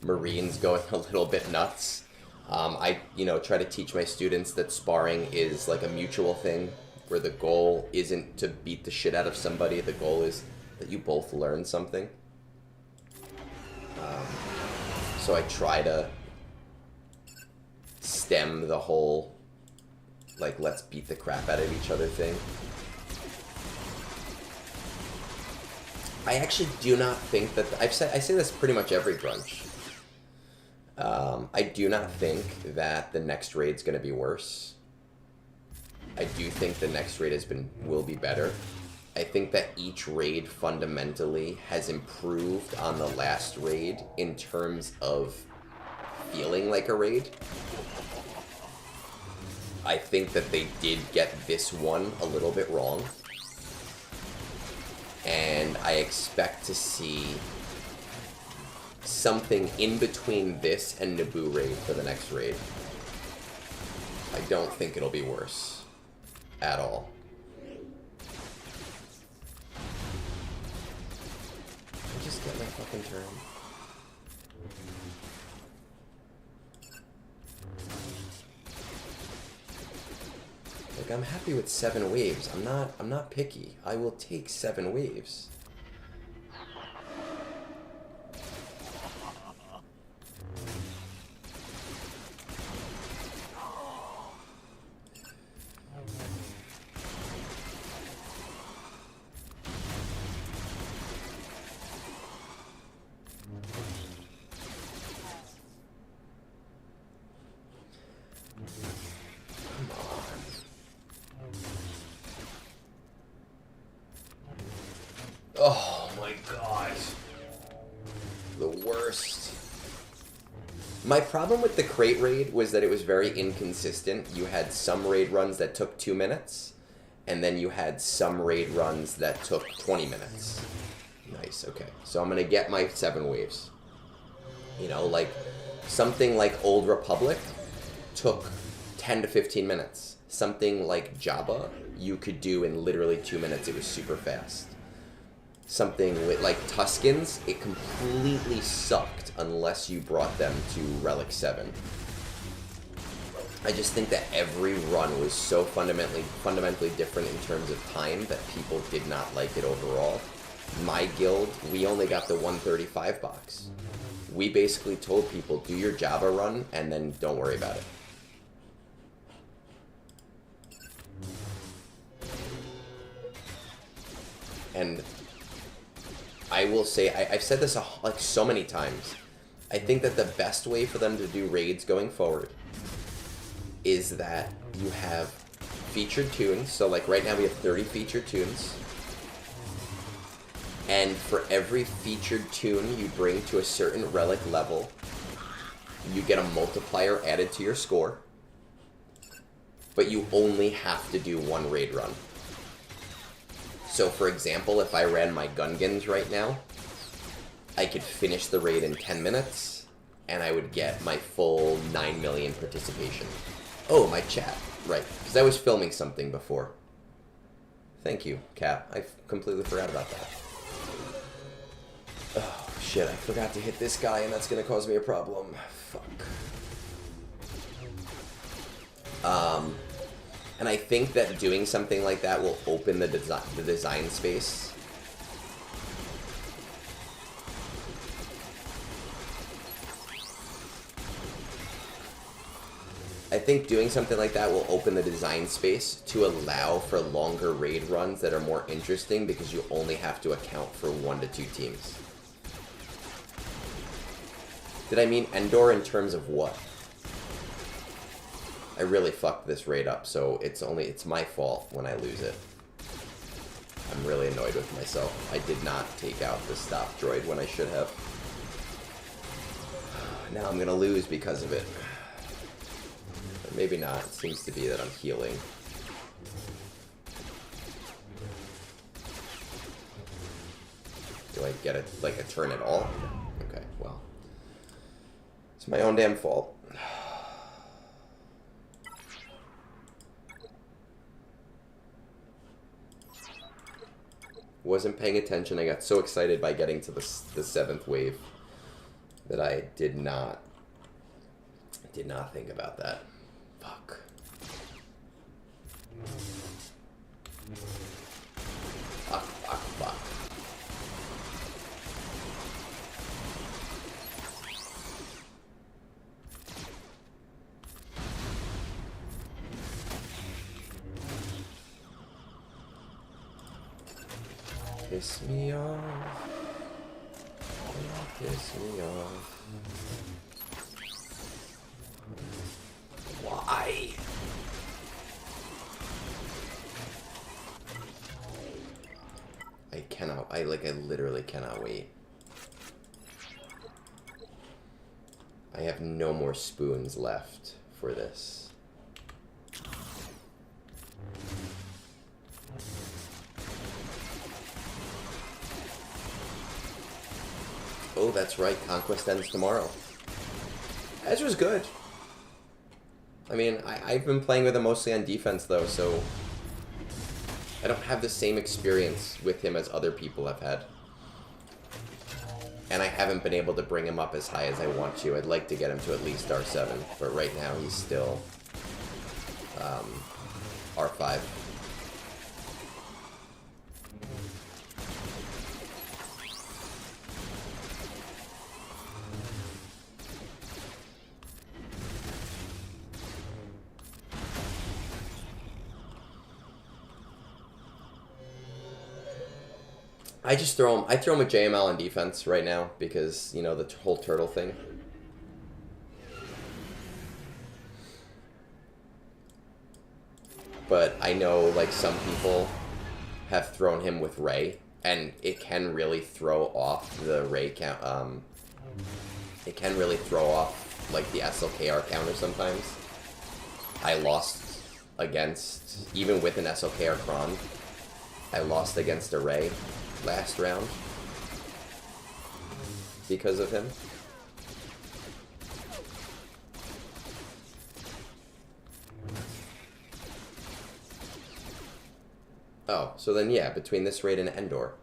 S1: Marines going a little bit nuts. I, you know, try to teach my students that sparring is like a mutual thing, where the goal isn't to beat the shit out of somebody. The goal is that you both learn something. So I try to stem the whole, like, let's beat the crap out of each other thing. I actually do not think that... I say this pretty much every brunch. I do not think that the next raid's going to be worse. I do think the next raid will be better. I think that each raid fundamentally has improved on the last raid in terms of feeling like a raid. I think that they did get this one a little bit wrong. And I expect to see something in between this and Naboo raid for the next raid. I don't think it'll be worse at all. I just get my fucking turn. Like, I'm happy with 7 waves. I'm not picky. I will take 7 waves. Oh my god. The worst. My problem with the crate raid was that it was very inconsistent. You had some raid runs that took 2 minutes, and then you had some raid runs that took 20 minutes. Nice, okay. So I'm gonna get my 7 waves. You know, like, something like Old Republic took 10 to 15 minutes. Something like Jabba, you could do in literally 2 minutes. It was super fast. Something with, like, Tuskens, it completely sucked unless you brought them to Relic 7. I just think that every run was so fundamentally different in terms of time that people did not like it overall. My guild, we only got the 135 box. We basically told people, do your Java run, and then don't worry about it. And I will say, I've said this like so many times, I think that the best way for them to do raids going forward is that you have featured tunes. So like right now we have 30 featured tunes. And for every featured tune you bring to a certain relic level, you get a multiplier added to your score. But you only have to do 1 raid run. So for example, if I ran my Gungans right now, I could finish the raid in 10 minutes, and I would get my full 9 million participation. Oh, my chat. Right, because I was filming something before. Thank you, Cap. I completely forgot about that. Oh, shit, I forgot to hit this guy, and that's going to cause me a problem. Fuck. And I think that doing something like that will open the design space. I think doing something like that will open the design space to allow for longer raid runs that are more interesting because you only have to account for 1 to 2 teams. Did I mean Endor in terms of what? I really fucked this raid up, so it's my fault when I lose it. I'm really annoyed with myself. I did not take out the stop droid when I should have. Now I'm gonna lose because of it. But maybe not. It seems to be that I'm healing. Do I get it, like, a turn at all? Okay, well. It's my own damn fault. Wasn't paying attention. I got so excited by getting to the 7th wave that I did not think about that. Fuck. Fuck. Piss me off. Piss me off. Why? I literally cannot wait. I have no more spoons left for this. Oh, that's right. Conquest ends tomorrow. Ezra's good. I mean, I've been playing with him mostly on defense, though, so I don't have the same experience with him as other people have had. And I haven't been able to bring him up as high as I want to. I'd like to get him to at least R7, but right now he's still R5. I just throw him. I throw him a JML on defense right now because, you know, the whole turtle thing. But I know, like, some people have thrown him with Ray, and it can really throw off the Ray count. It can really throw off, like, the SLKR counter sometimes. I lost against, even with an SLKR Kron, I lost against a Ray last round because of him. Oh, so then yeah, between this raid and Endor.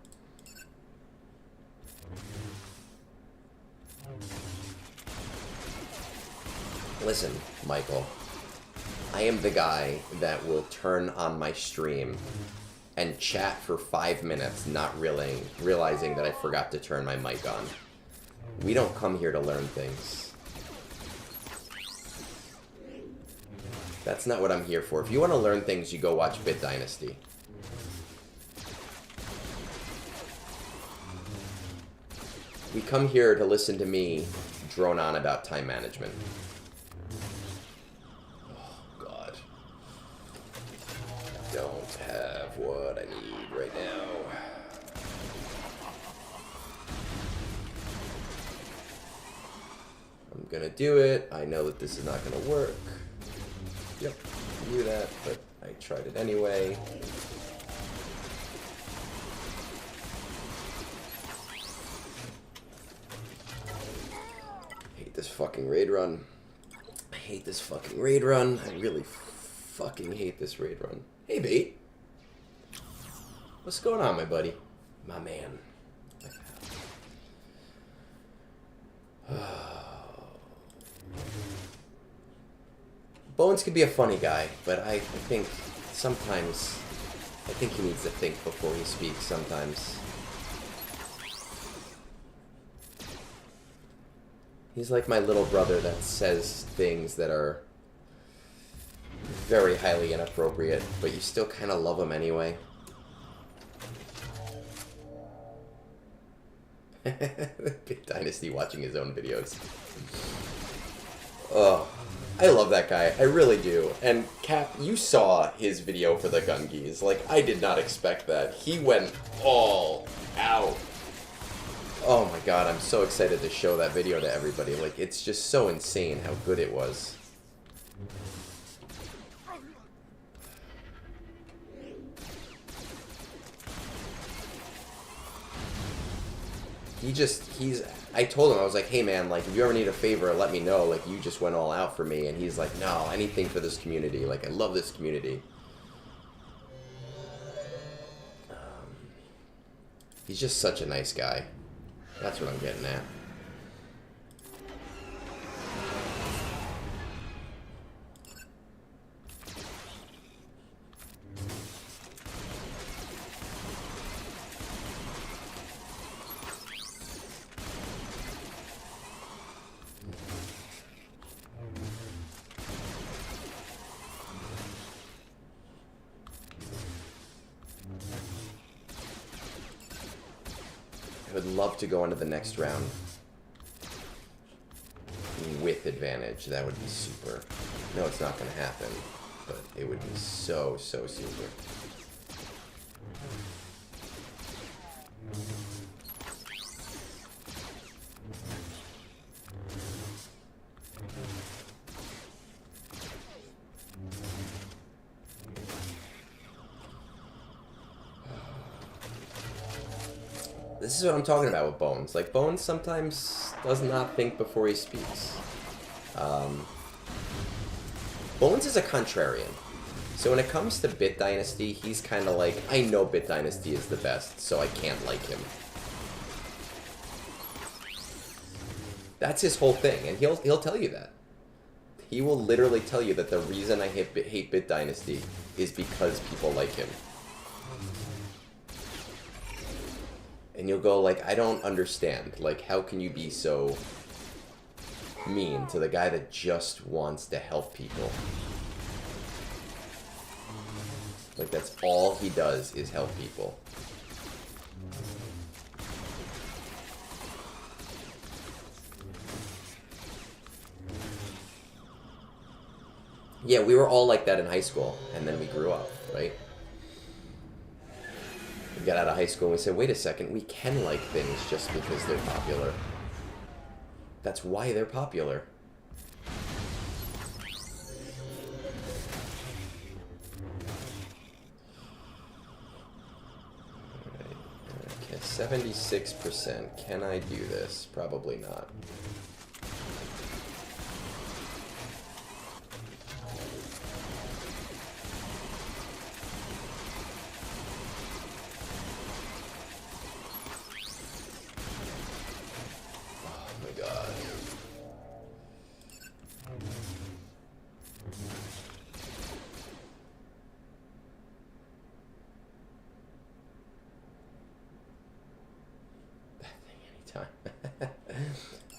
S1: Listen, Michael, I am the guy that will turn on my stream and chat for 5 minutes, not realizing that I forgot to turn my mic on. We don't come here to learn things. That's not what I'm here for. If you want to learn things, you go watch Bit Dynasty. We come here to listen to me drone on about time management. Don't have what I need right now. I'm gonna do it. I know that this is not gonna work. Yep, I knew that, but I tried it anyway. I hate this fucking raid run. I hate this fucking raid run. I really fucking hate this raid run. Hey, Bait. What's going on, my buddy? My man. Bones could be a funny guy, but I think sometimes... I think he needs to think before he speaks sometimes. He's like my little brother that says things that are very highly inappropriate, but you still kind of love him anyway. Bit Dynasty watching his own videos. Oh, I love that guy. I really do. And Cap, you saw his video for the Gungis. Like, I did not expect that. He went all out. Oh my god, I'm so excited to show that video to everybody. Like, it's just so insane how good it was. I told him, I was like, hey man, like, if you ever need a favor, let me know. Like, you just went all out for me. And he's like, no, anything for this community. Like, I love this community. He's just such a nice guy. That's what I'm getting at. I would love to go into the next round with advantage. That would be super. No, it's not going to happen, but it would be so, so super. This is what I'm talking about with Bones. Like, Bones sometimes does not think before he speaks. Bones is a contrarian. So when it comes to Bit Dynasty, he's kind of like, I know Bit Dynasty is the best, so I can't like him. That's his whole thing, and he'll tell you that. He will literally tell you that the reason I hate Bit Dynasty is because people like him. And you'll go like, I don't understand. Like, how can you be so mean to the guy that just wants to help people? Like, that's all he does is help people. Yeah, we were all like that in high school, and then we grew up, right? We got out of high school and we said, wait a second, we can like things just because they're popular. That's why they're popular. Alright, okay, 76%. Can I do this? Probably not.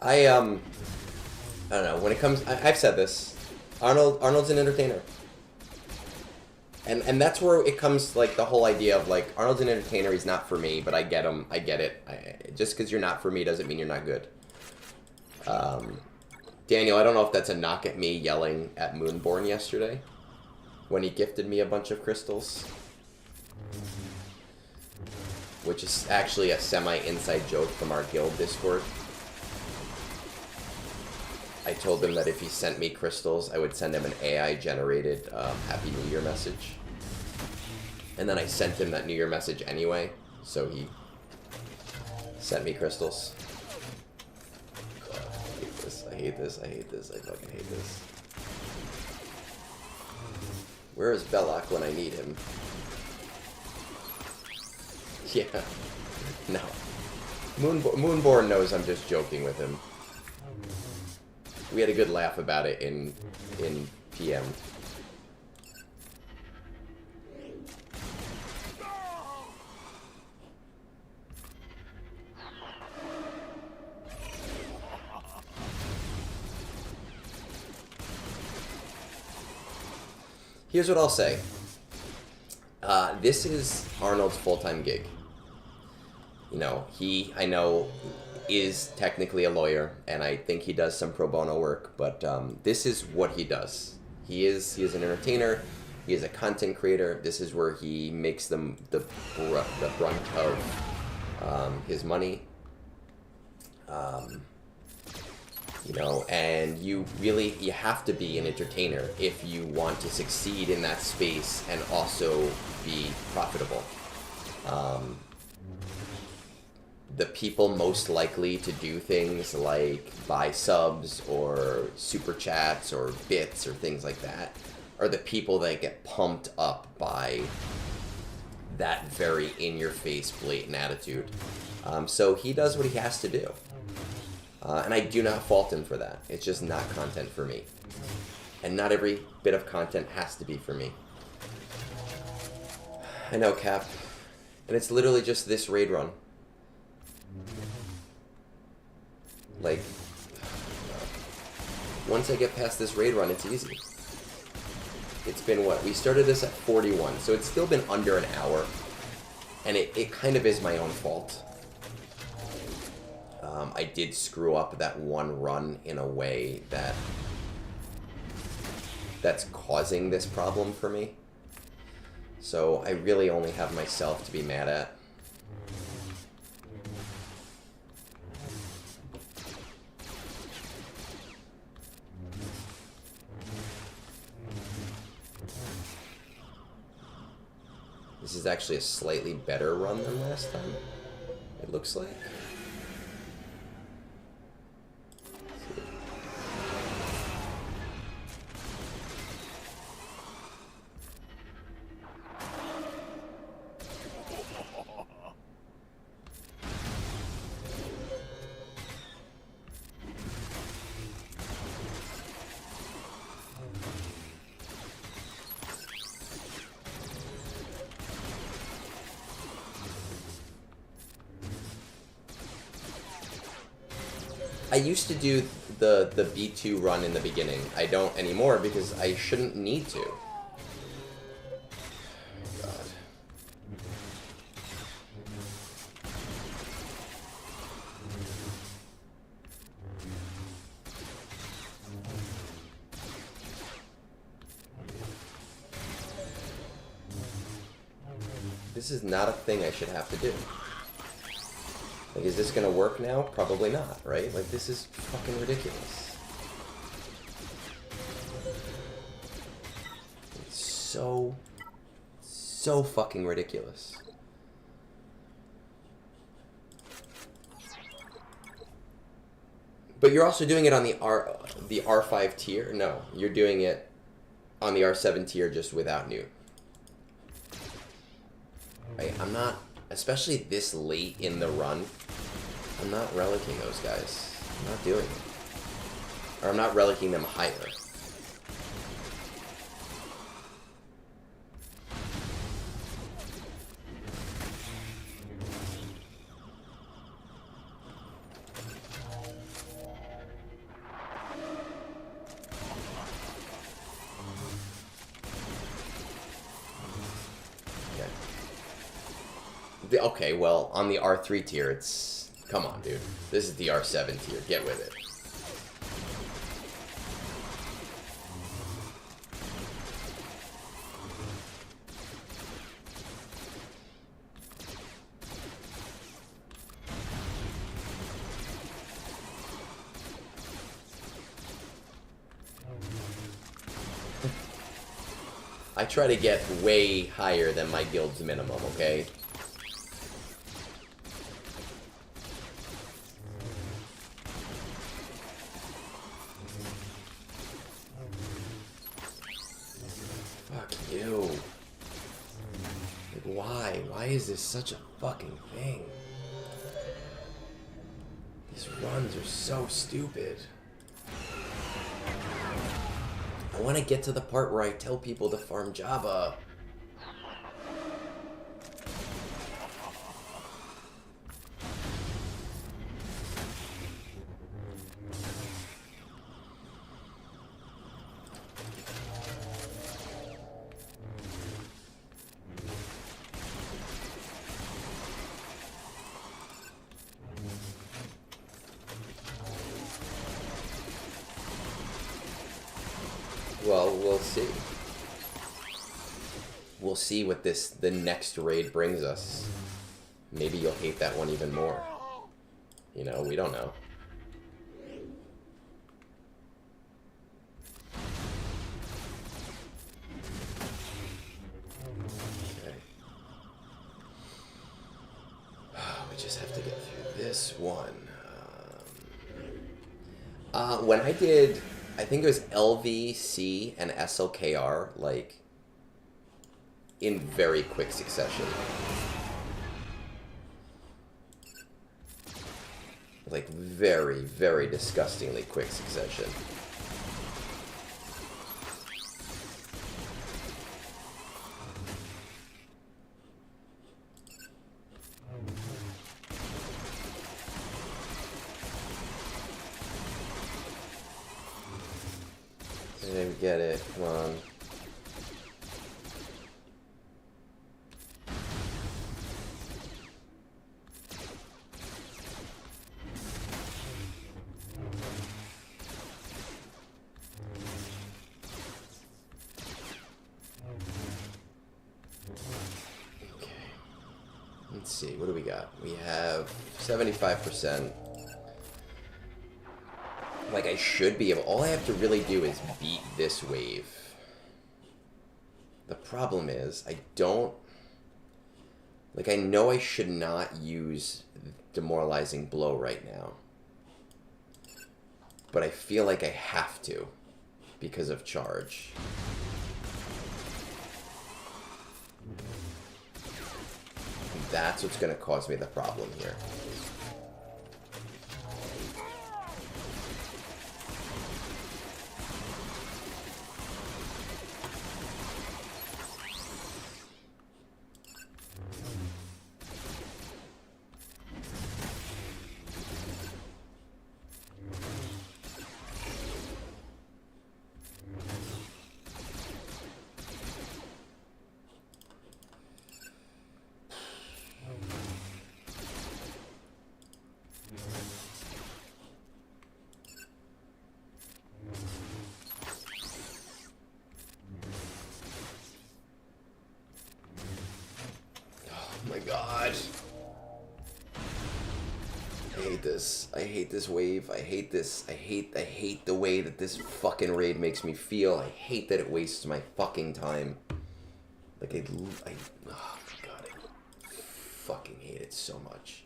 S1: I don't know, when it comes, I've said this, Arnold's an entertainer. And that's where it comes, like, the whole idea of, like, Arnold's an entertainer, he's not for me, but I get him, I get it. Just because you're not for me doesn't mean you're not good. Daniel, I don't know if that's a knock at me yelling at Moonborn yesterday, when he gifted me a bunch of crystals. Which is actually a semi-inside joke from our guild Discord. I told him that if he sent me crystals, I would send him an AI-generated Happy New Year message. And then I sent him that New Year message anyway, so he sent me crystals. I hate this, I hate this, I fucking hate this. Where is Belloc when I need him? Yeah. No. Moonborn knows I'm just joking with him. We had a good laugh about it in PM. Here's what I'll say. This is Arnold's full-time gig. you know, I know, is technically a lawyer, and I think he does some pro bono work, but this is what he does. He is an entertainer. He is a content creator. This is where he makes the brunt of his money. You know, and you have to be an entertainer if you want to succeed in that space and also be profitable. The people most likely to do things like buy subs or super chats or bits or things like that are the people that get pumped up by that very in-your-face, blatant attitude. So he does what he has to do. And I do not fault him for that. It's just not content for me. And not every bit of content has to be for me. I know, Cap. And it's literally just this raid run. Like, once I get past this raid run, it's easy. It's been what? We started this at 41, so it's still been under an hour. And it kind of is my own fault. I did screw up that one run in a way that's causing this problem for me. So I really only have myself to be mad at. This is actually a slightly better run than last time, it looks like. I used to do the B2 run in the beginning. I don't anymore because I shouldn't need to. God. This is not a thing I should have to do. Like, is this gonna work now? Probably not, right? Like, this is fucking ridiculous. It's so fucking ridiculous. But you're also doing it on the R5 tier? No, you're doing it on the R7 tier just without Newt. Right? I'm not, especially this late in the run, I'm not relicking those guys. I'm not doing it. Or I'm not relicking them higher. Okay, well, on the R3 tier, it's... Come on, dude. This is the R7 tier. Get with it. I try to get way higher than my guild's minimum, okay? Why is this such a fucking thing? These runs are so stupid. I want to get to the part where I tell people to farm Java. well, we'll see. We'll see what the next raid brings us. Maybe you'll hate that one even more. You know, we don't know. Okay. We just have to get through this one. When I did, I think it was LVC and SLKR, like, in very quick succession. Like, very, very disgustingly quick succession. I didn't get it. Come on. Let's see, what do we got? We have 75%. Like, I should be able... All I have to really do is beat this wave. The problem is, I don't... Like, I know I should not use Demoralizing Blow right now. But I feel like I have to, because of charge. And that's what's going to cause me the problem here. I hate this wave. I hate this. I hate the way that this fucking raid makes me feel. I hate that it wastes my fucking time. Like, oh my god, I fucking hate it so much.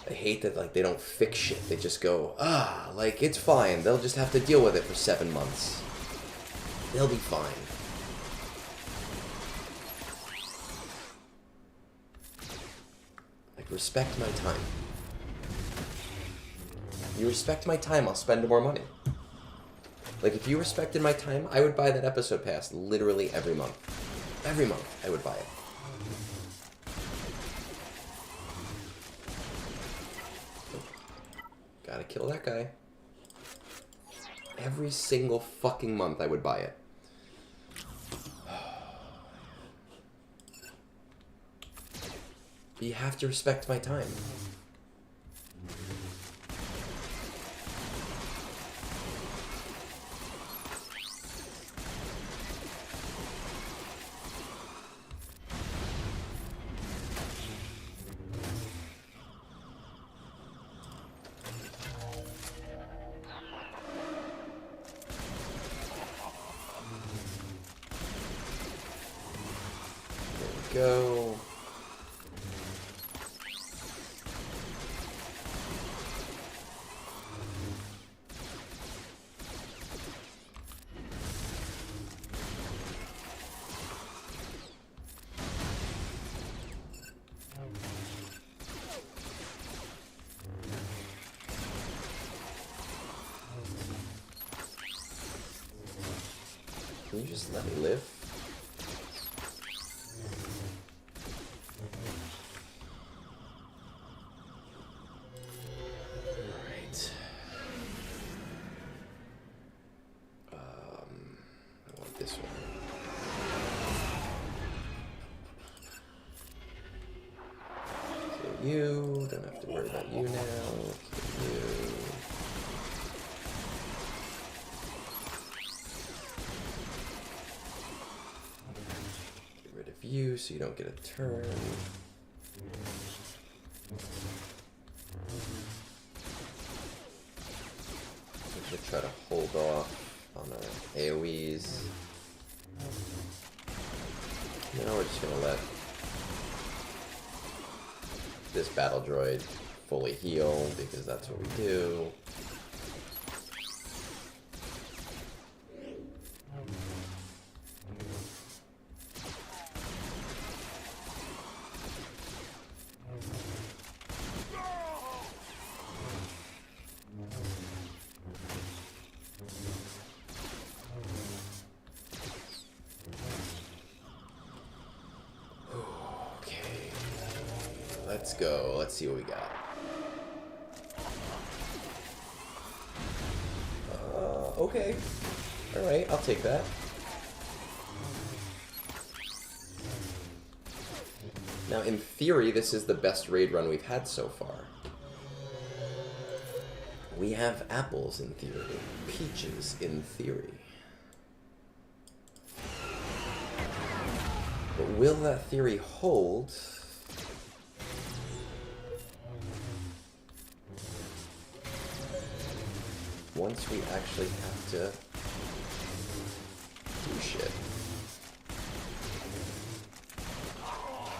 S1: I hate that, like, they don't fix shit. They just go, like, it's fine. They'll just have to deal with it for 7 months. They'll be fine. Respect my time. You respect my time, I'll spend more money. Like, if you respected my time, I would buy that episode pass literally every month. Every month, I would buy it. Gotta kill that guy. Every single fucking month, I would buy it. But you have to respect my time. There we go. Can you just let me live? Alright. I want this one. So you. Don't have to worry about you now. Kill you. Get rid of you so you don't get a turn. I'm gonna try to hold off on our AoEs. Now we're just gonna let this battle droid fully heal because that's what we do. Let's go. Let's see what we got. Okay. Alright, I'll take that. Now, in theory, this is the best raid run we've had so far. We have apples in theory. Peaches in theory. But will that theory hold? Once we actually have to do shit.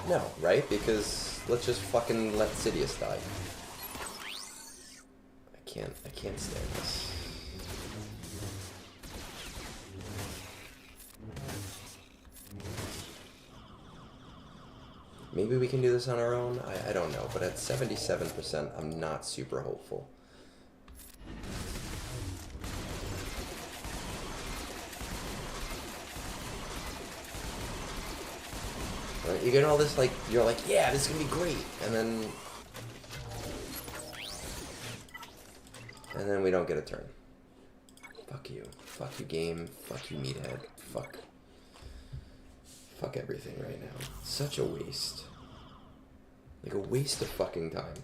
S1: No, right? Because let's just fucking let Sidious die. I can't stand this. Maybe we can do this on our own? I don't know, but at 77%, I'm not super hopeful. You get all this, like, you're like, yeah, this is gonna be great, and then we don't get a turn. Fuck you. Fuck you, game. Fuck you, meathead. Fuck everything right now. Such a waste. Like, a waste of fucking time.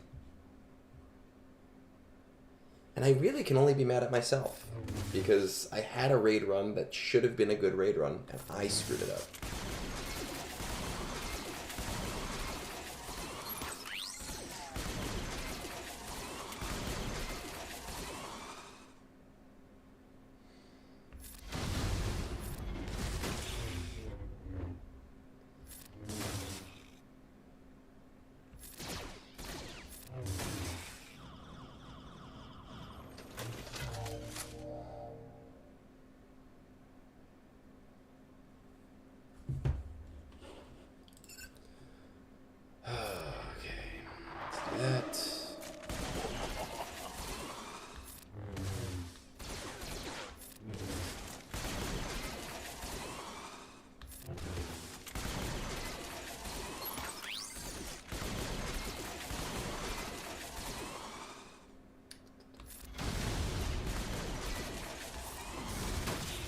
S1: And I really can only be mad at myself, because I had a raid run that should have been a good raid run, and I screwed it up.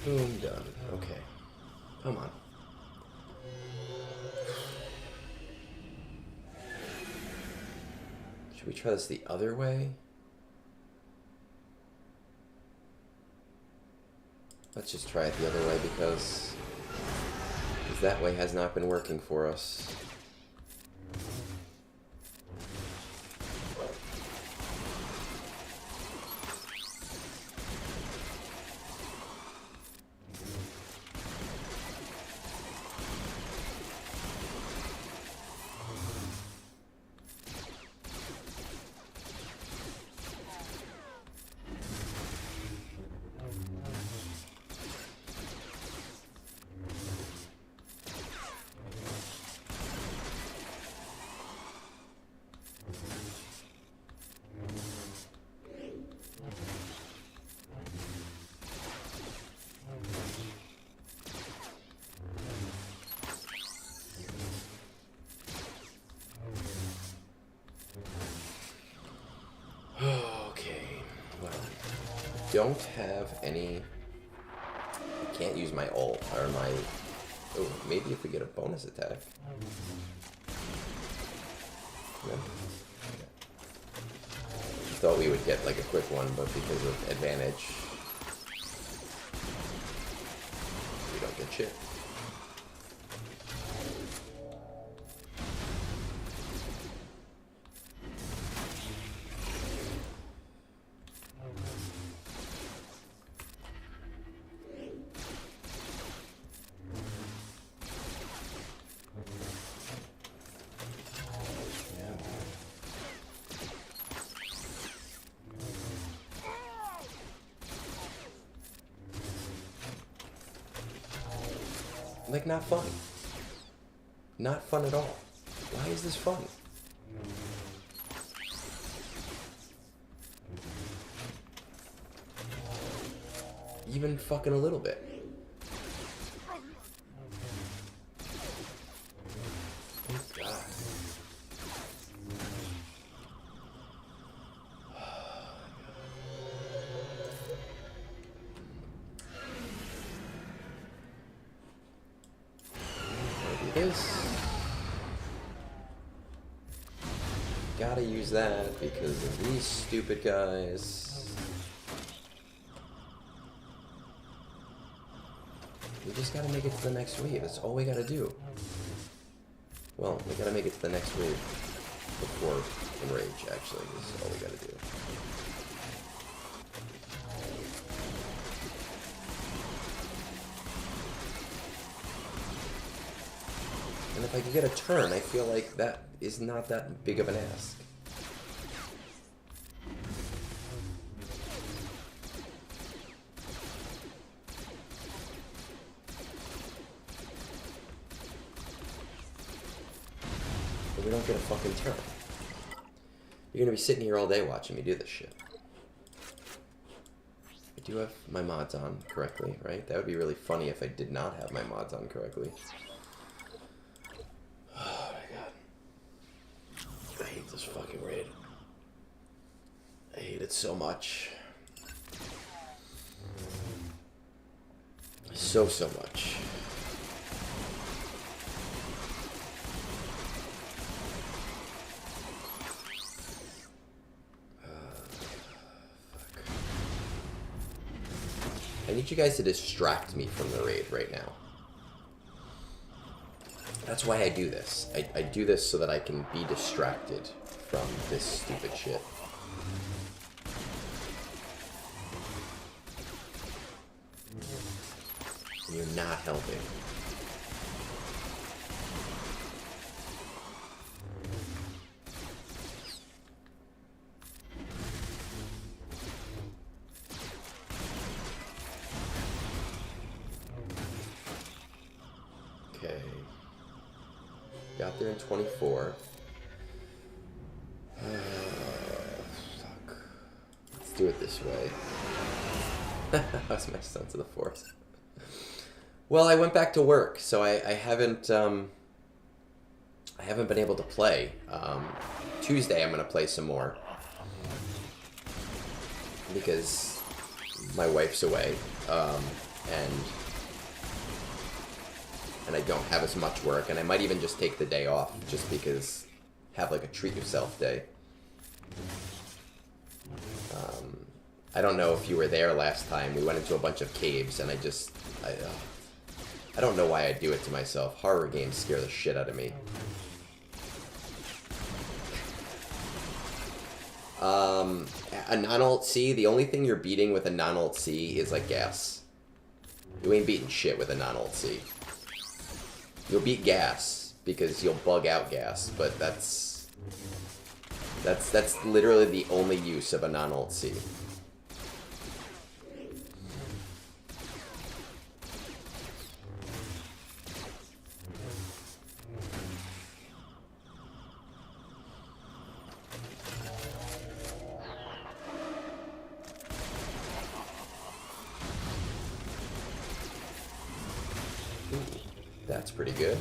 S1: Boom, done. Okay. Come on. Should we try this the other way? Let's just try it the other way because that way has not been working for us. Don't have any. I can't use my ult or my. Oh, maybe if we get a bonus attack. No. thought we would get like a quick one, but because of advantage, we don't get shit. Like, not fun. Not fun at all. Why is this fun? Even fucking a little bit. Oh, God. Gotta use that because of these stupid guys. We just gotta make it to the next wave. That's all we gotta do. Well, we gotta make it to the next wave before Enrage, actually. This is all we gotta do. And if I could get a turn, I feel like that is not that big of an ask. But we don't get a fucking turn. You're gonna be sitting here all day watching me do this shit. I do have my mods on correctly, right? That would be really funny if I did not have my mods on correctly. Oh my god. I hate this fucking raid. I hate it so much. So much. Fuck. I need you guys to distract me from the raid right now. That's why I do this. I do this so that I can be distracted from this stupid shit. And you're not helping. Okay. Got there in 24. Fuck. Let's do it this way. That's my Sons of the Forest. Well, I went back to work, so I haven't been able to play. Tuesday I'm gonna play some more because my wife's away, and I don't have as much work, and I might even just take the day off just because have like a treat yourself day. I don't know if you were there last time. We went into a bunch of caves, and I don't know why I do it to myself. Horror games scare the shit out of me. A non-alt C, the only thing you're beating with a non-alt C is like gas. You ain't beating shit with a non-alt C. You'll beat gas because you'll bug out gas, but that's literally the only use of a non-alt C. That's pretty good.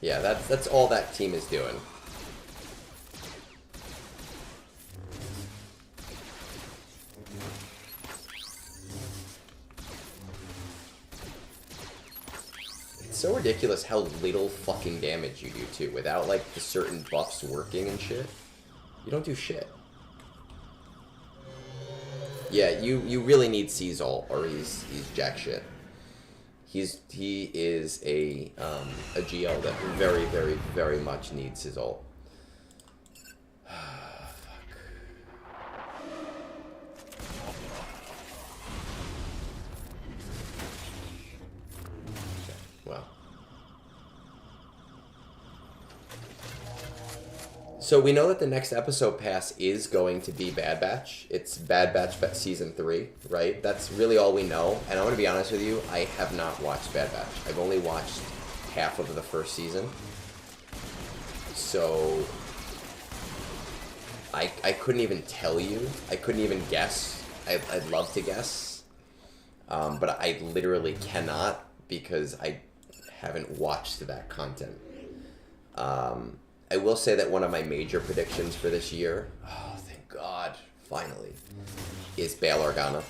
S1: Yeah, that's all that team is doing. It's so ridiculous how little fucking damage you do, too. Without, like, the certain buffs working and shit. You don't do shit. Yeah, you really need C's ult, or he's jack shit. He is a GL that very, very, very much needs his ult. Well. So we know that the next episode pass is going to be Bad Batch. It's Bad Batch Season 3, right? That's really all we know. And I'm going to be honest with you, I have not watched Bad Batch. I've only watched half of the first season. So I couldn't even tell you. I couldn't even guess. I'd love to guess. But I literally cannot because I haven't watched that content. I will say that one of my major predictions for this year, oh, thank God, finally, is Bail Organa.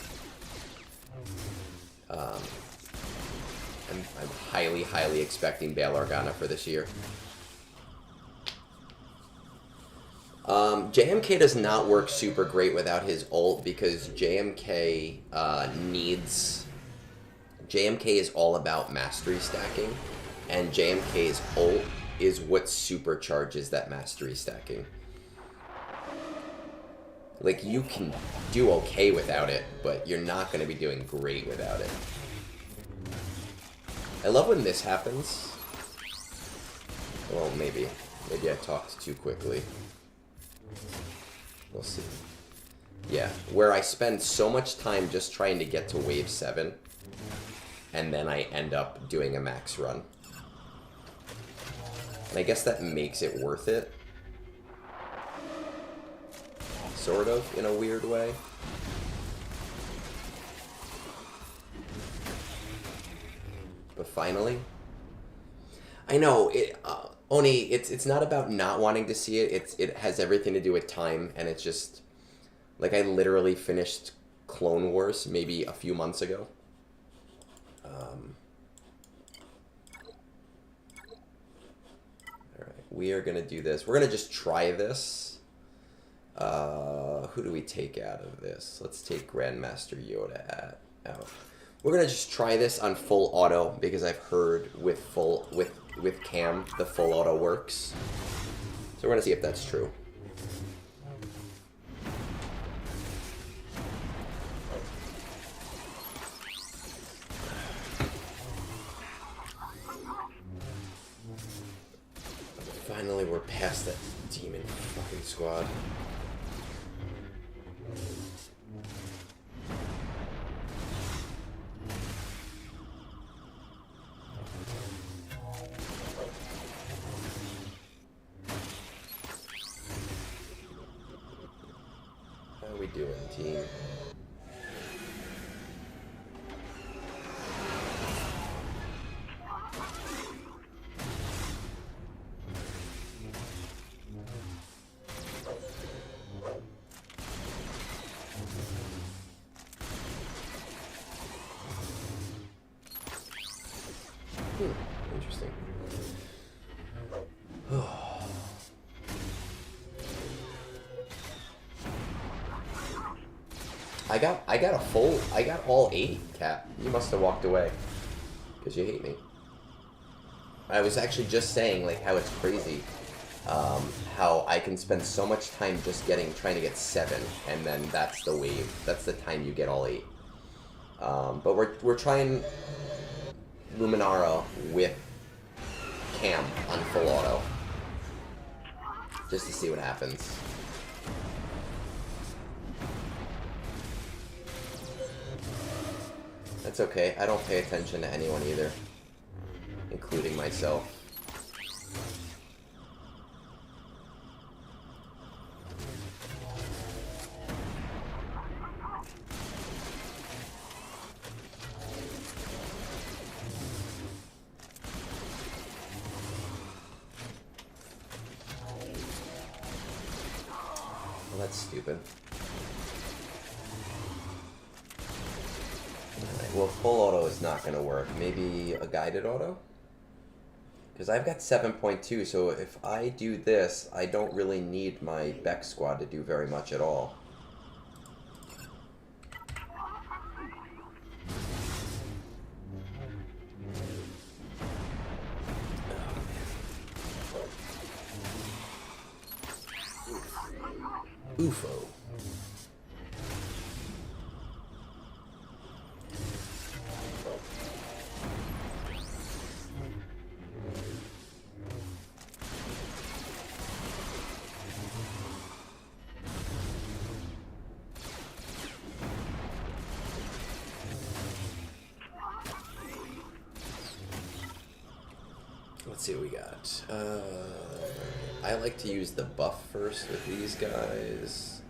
S1: I'm highly, highly expecting Bail Organa for this year. JMK does not work super great without his ult because JMK is all about mastery stacking, and JMK's ult is what supercharges that mastery stacking. Like, you can do okay without it, but you're not going to be doing great without it. I love when this happens. Well, maybe. Maybe I talked too quickly. We'll see. Yeah, where I spend so much time just trying to get to wave 7, and then I end up doing a max run. And I guess that makes it worth it. Sort of, in a weird way. But finally. I know, Oni, it's not about not wanting to see it. It has everything to do with time, and it's just... Like, I literally finished Clone Wars maybe a few months ago. We are going to do this. We're going to just try this. Who do we take out of this? Let's take Grandmaster Yoda out. We're going to just try this on full auto because I've heard with Cam the full auto works. So we're going to see if that's true. Finally, we're past that demon fucking squad. How are we doing, team? Interesting. I got all 8, Cap. You must have walked away. Because you hate me. I was actually just saying, like, how it's crazy. How I can spend so much time just trying to get 7, and then that's the wave. That's the time you get all 8. But we're trying Luminara with Cam on full auto. Just to see what happens. That's okay. I don't pay attention to anyone either. Including myself. Well, that's stupid. Alright, well, full auto is not going to work. Maybe a guided auto? Because I've got 7.2, so if I do this, I don't really need my Beck squad to do very much at all. UFO. Let's see what we got. I like to use the buff first with these guys.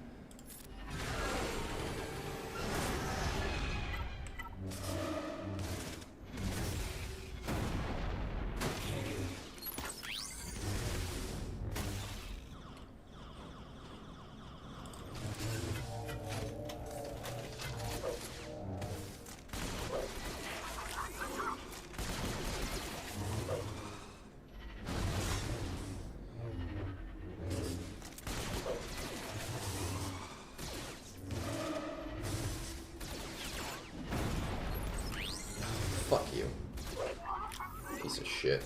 S1: Fuck you. Piece of shit.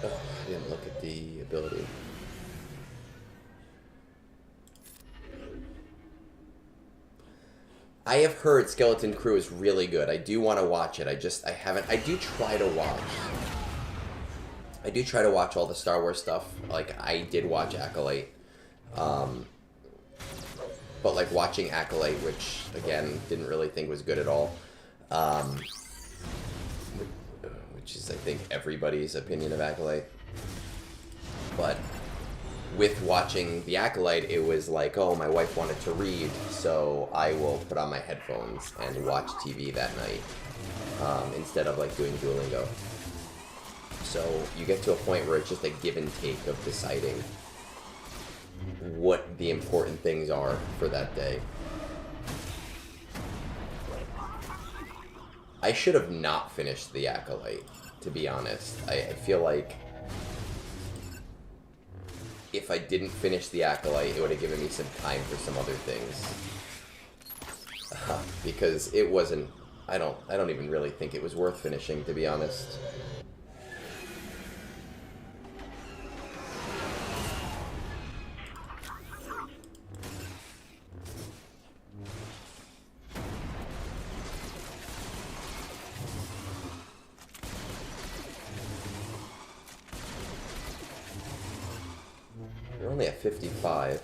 S1: Oh, I didn't look at the ability. I have heard Skeleton Crew is really good. I do want to watch it. I haven't. I do try to watch. I do try to watch all the Star Wars stuff. Like, I did watch Acolyte. But like watching Acolyte, which again didn't really think was good at all, which is I think everybody's opinion of Acolyte. But with watching the Acolyte, it was like, oh, my wife wanted to read, so I will put on my headphones and watch TV that night instead of like doing Duolingo. So you get to a point where it's just a give and take of deciding what the important things are for that day. I should have not finished the Acolyte, to be honest. I feel like if I didn't finish the Acolyte, it would have given me some time for some other things. Because it wasn't... I don't even really think it was worth finishing, to be honest. We're only at 55,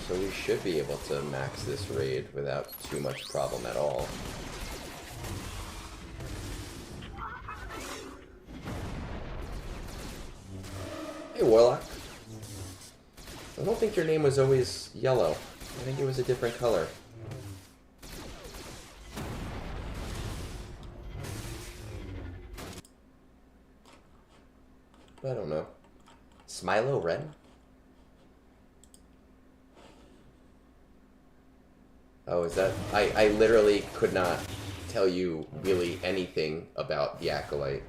S1: so we should be able to max this raid without too much problem at all. Hey, Warlock. I don't think your name was always yellow. I think it was a different color. I don't know. Smilo Red? Oh, is that... I literally could not tell you really anything about the Acolyte.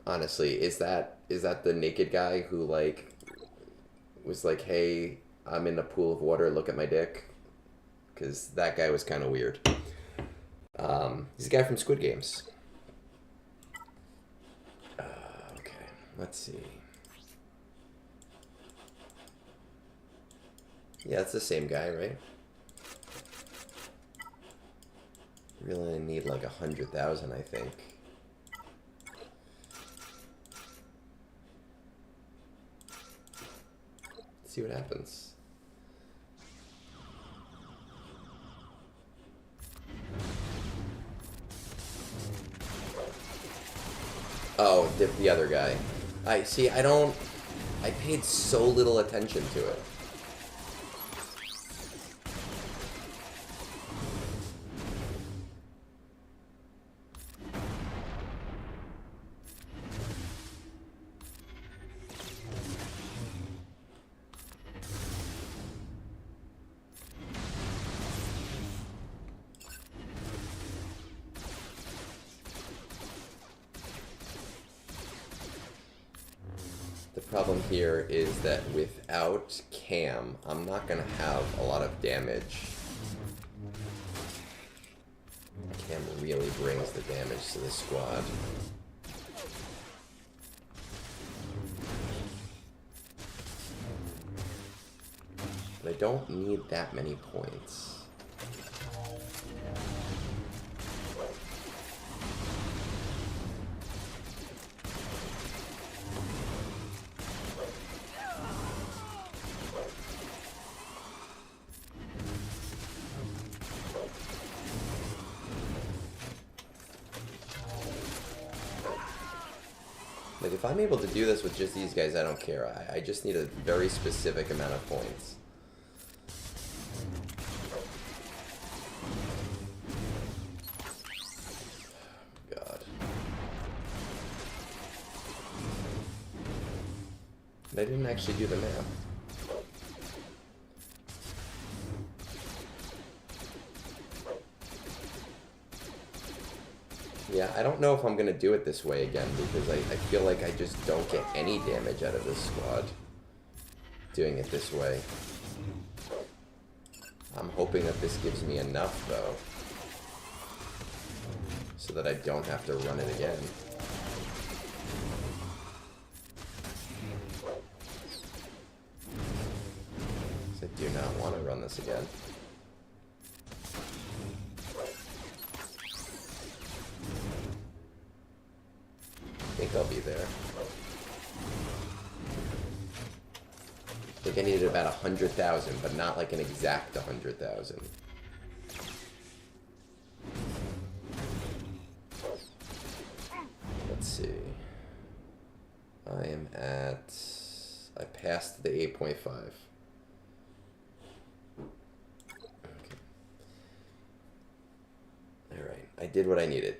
S1: Honestly, is that the naked guy who, like, was like, hey, I'm in a pool of water, look at my dick? Because that guy was kind of weird. He's a guy from Squid Games. Okay, let's see. Yeah, it's the same guy, right? Really need like 100,000, I think. Let's see what happens. Oh, the other guy. I see. I paid so little attention to it. The problem here is that without Cam, I'm not going to have a lot of damage. Cam really brings the damage to the squad. But I don't need that many points. Like, if I'm able to do this with just these guys, I don't care. I just need a very specific amount of points. God. I didn't actually do the math. Yeah, I don't know if I'm going to do it this way again, because I feel like I just don't get any damage out of this squad doing it this way. I'm hoping that this gives me enough, though, so that I don't have to run it again. Because I do not want to run this again. I think I'll be there. I think I needed about 100,000, but not like an exact 100,000. Let's see. I am at... I passed the 8.5. Okay. Alright, I did what I needed.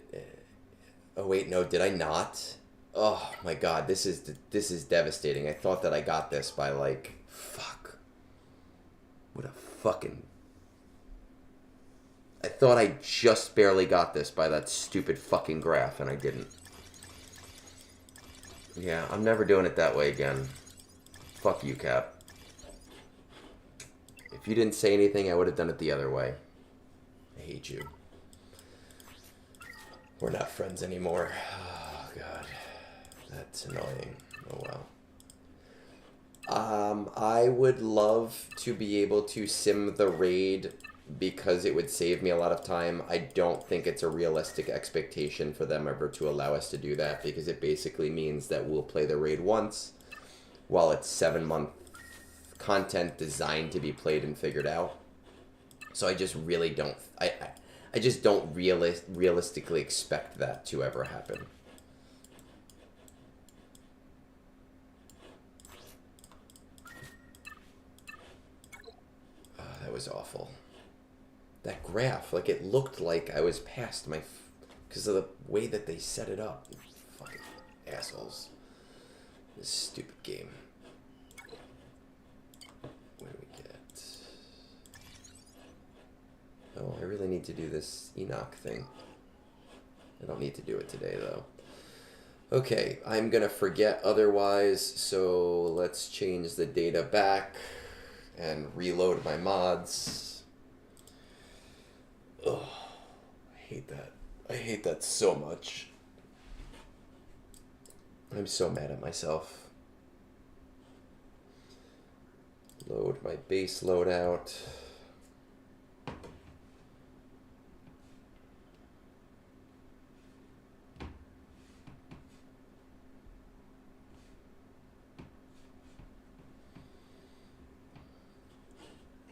S1: Oh wait, no, did I not? Oh my god, this is devastating. I thought that I got this by like, fuck. What a fucking... I thought I just barely got this by that stupid fucking graph, and I didn't. Yeah, I'm never doing it that way again. Fuck you, Cap. If you didn't say anything, I would have done it the other way. I hate you. We're not friends anymore. Oh, God. That's annoying. Oh, well. I would love to be able to sim the raid because it would save me a lot of time. I don't think it's a realistic expectation for them ever to allow us to do that, because it basically means that we'll play the raid once while it's 7-month content designed to be played and figured out. So I just really don't... I just don't realistically expect that to ever happen. Oh, that was awful. That graph, like, it looked like I was past my... because of the way that they set it up. Fucking assholes. This stupid game. What do we get? Oh, I really need to do this Enoch thing. I don't need to do it today, though. Okay, I'm gonna forget otherwise, so let's change the data back and reload my mods. Oh, I hate that. I hate that so much. I'm so mad at myself. Load my base loadout.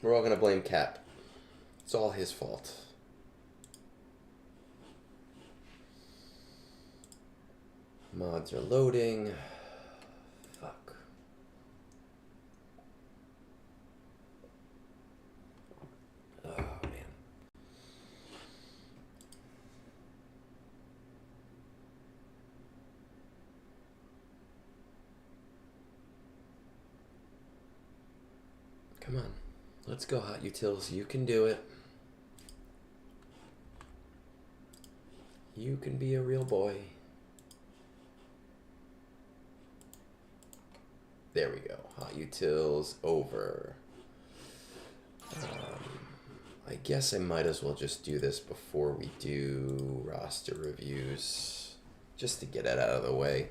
S1: We're all gonna blame Cap. It's all his fault. Mods are loading. Fuck. Oh, man. Come on. Let's go, Hot Utils. You can do it. You can be a real boy. There we go. Hot utils over. I guess I might as well just do this before we do roster reviews, just to get it out of the way.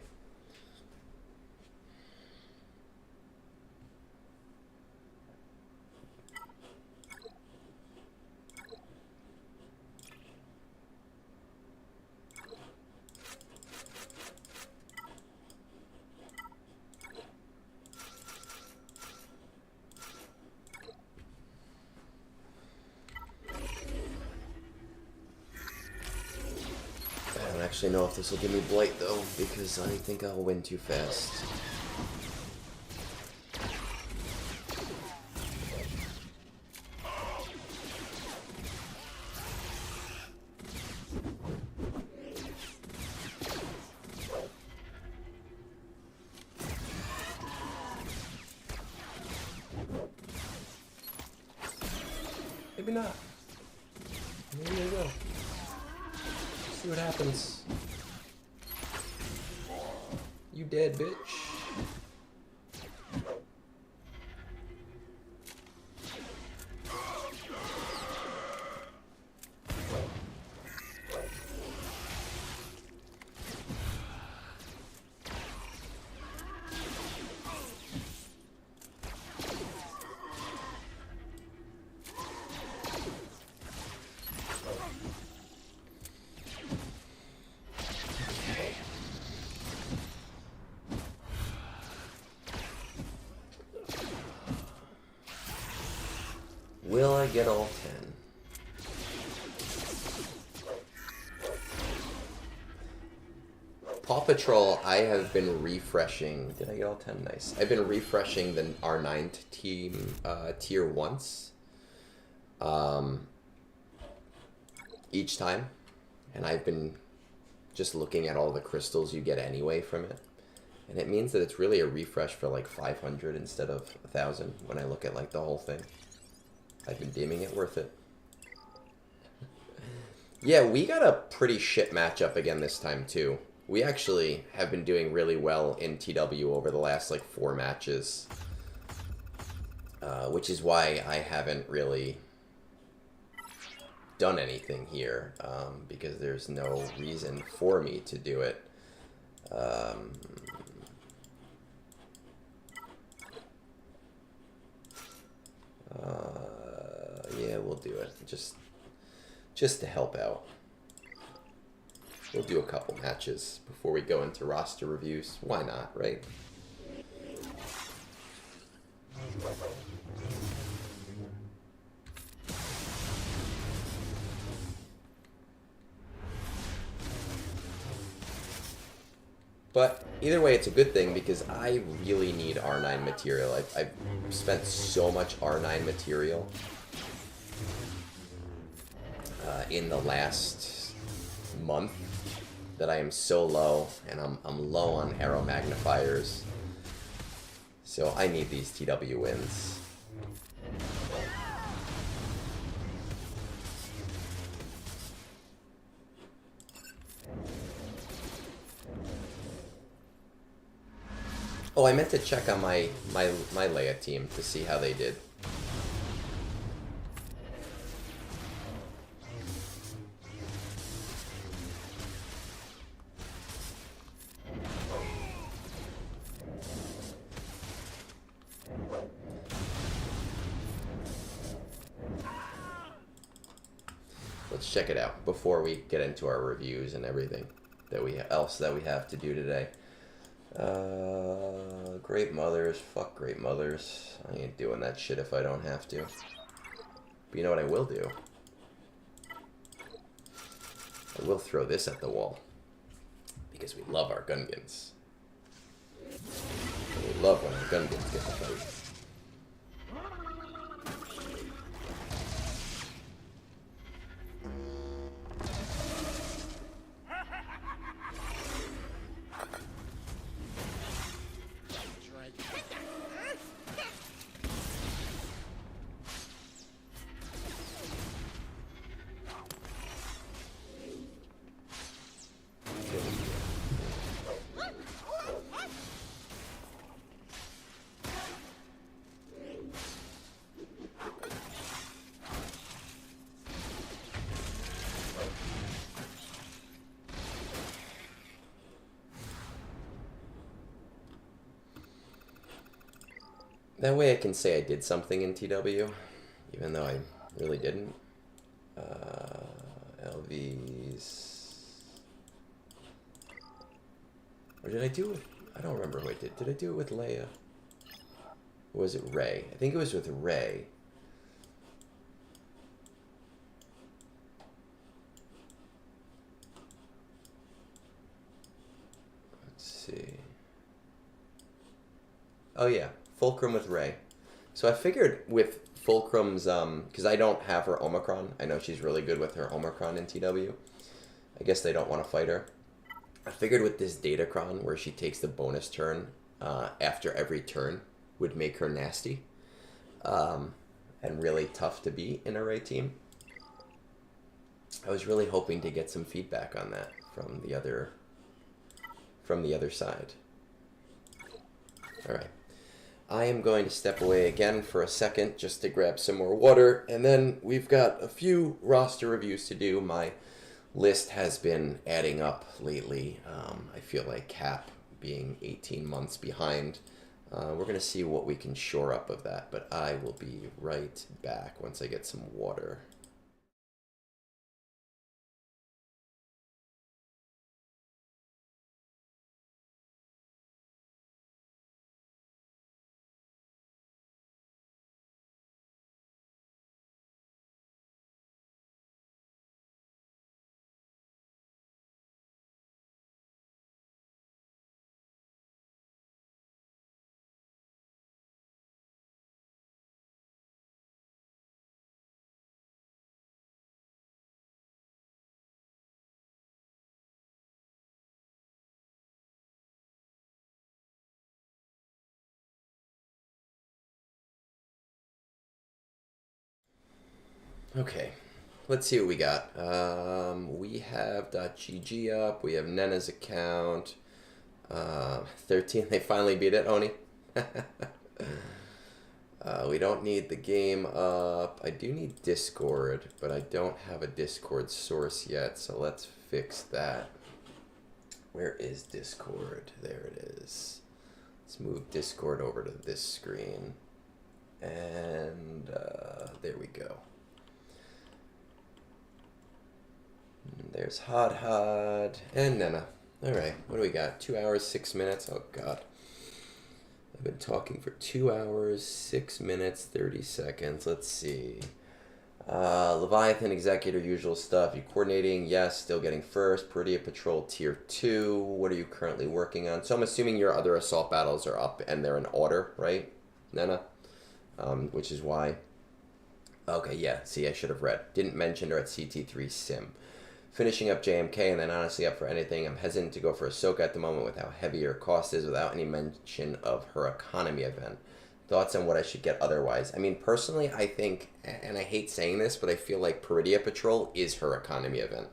S1: I don't actually know if this will give me Blight though, because I think I'll win too fast. Maybe not. Maybe I will. See what happens. You dead, bitch. Will I get all 10? Paw Patrol, I have been refreshing. Did I get all 10? Nice. I've been refreshing the R9 team tier once. Each time. And I've been just looking at all the crystals you get anyway from it. And it means that it's really a refresh for like 500 instead of 1,000 when I look at like the whole thing. I've been deeming it worth it. Yeah, we got a pretty shit matchup again this time too. We actually have been doing really well in TW over the last like 4 matches. Which is why I haven't really done anything here. Because there's no reason for me to do it. Yeah, we'll do it. Just to help out. We'll do a couple matches before we go into roster reviews. Why not, right? But either way, it's a good thing because I really need R9 material. I've spent so much R9 material in the last month that I am so low, and I'm low on arrow magnifiers. So I need these TW wins. Oh, I meant to check on my Leia team to see how they did. Let's check it out before we get into our reviews and everything that we have to do today. Great mothers, fuck great mothers. I ain't doing that shit if I don't have to. But you know what I will do? I will throw this at the wall. Because we love our Gungans. And we love when our Gungans get to fight. That way I can say I did something in TW, even though I really didn't. LVs. Or did I do it? I don't remember who I did. Did I do it with Leia? Or was it Ray? I think it was with Ray. Let's see. Oh yeah, Fulcrum with Ray. So I figured with Fulcrum's, because I don't have her Omicron. I know she's really good with her Omicron in TW. I guess they don't want to fight her. I figured with this Datacron, where she takes the bonus turn after every turn, would make her nasty and really tough to beat in a Ray team. I was really hoping to get some feedback on that from the other side. All right. I am going to step away again for a second just to grab some more water, and then we've got a few roster reviews to do. My list has been adding up lately. I feel like Cap being 18 months behind. We're going to see what we can shore up of that, but I will be right back once I get some water. Okay, let's see what we got. We have .gg up. We have Nena's account. 13. They finally beat it, Oni. We don't need the game up. I do need Discord, but I don't have a Discord source yet, so let's fix that. Where is Discord? There it is. Let's move Discord over to this screen. And there we go. There's HodHod and Nena. Alright, what do we got? 2 hours, 6 minutes? Oh god. I've been talking for 2 hours, 6 minutes, 30 seconds. Let's see. Leviathan, Executor, usual stuff. You coordinating? Yes, still getting first. Peridia Patrol Tier 2. What are you currently working on? So I'm assuming your other assault battles are up and they're in order, right, Nena? Which is why. Okay, yeah, see, I should have read. Didn't mention her at CT3 Sim. Finishing up JMK and then honestly up for anything. I'm hesitant to go for Ahsoka at the moment with how heavy her cost is without any mention of her economy event. Thoughts on what I should get otherwise? I mean, personally, I think, and I hate saying this, but I feel like Peridia Patrol is her economy event.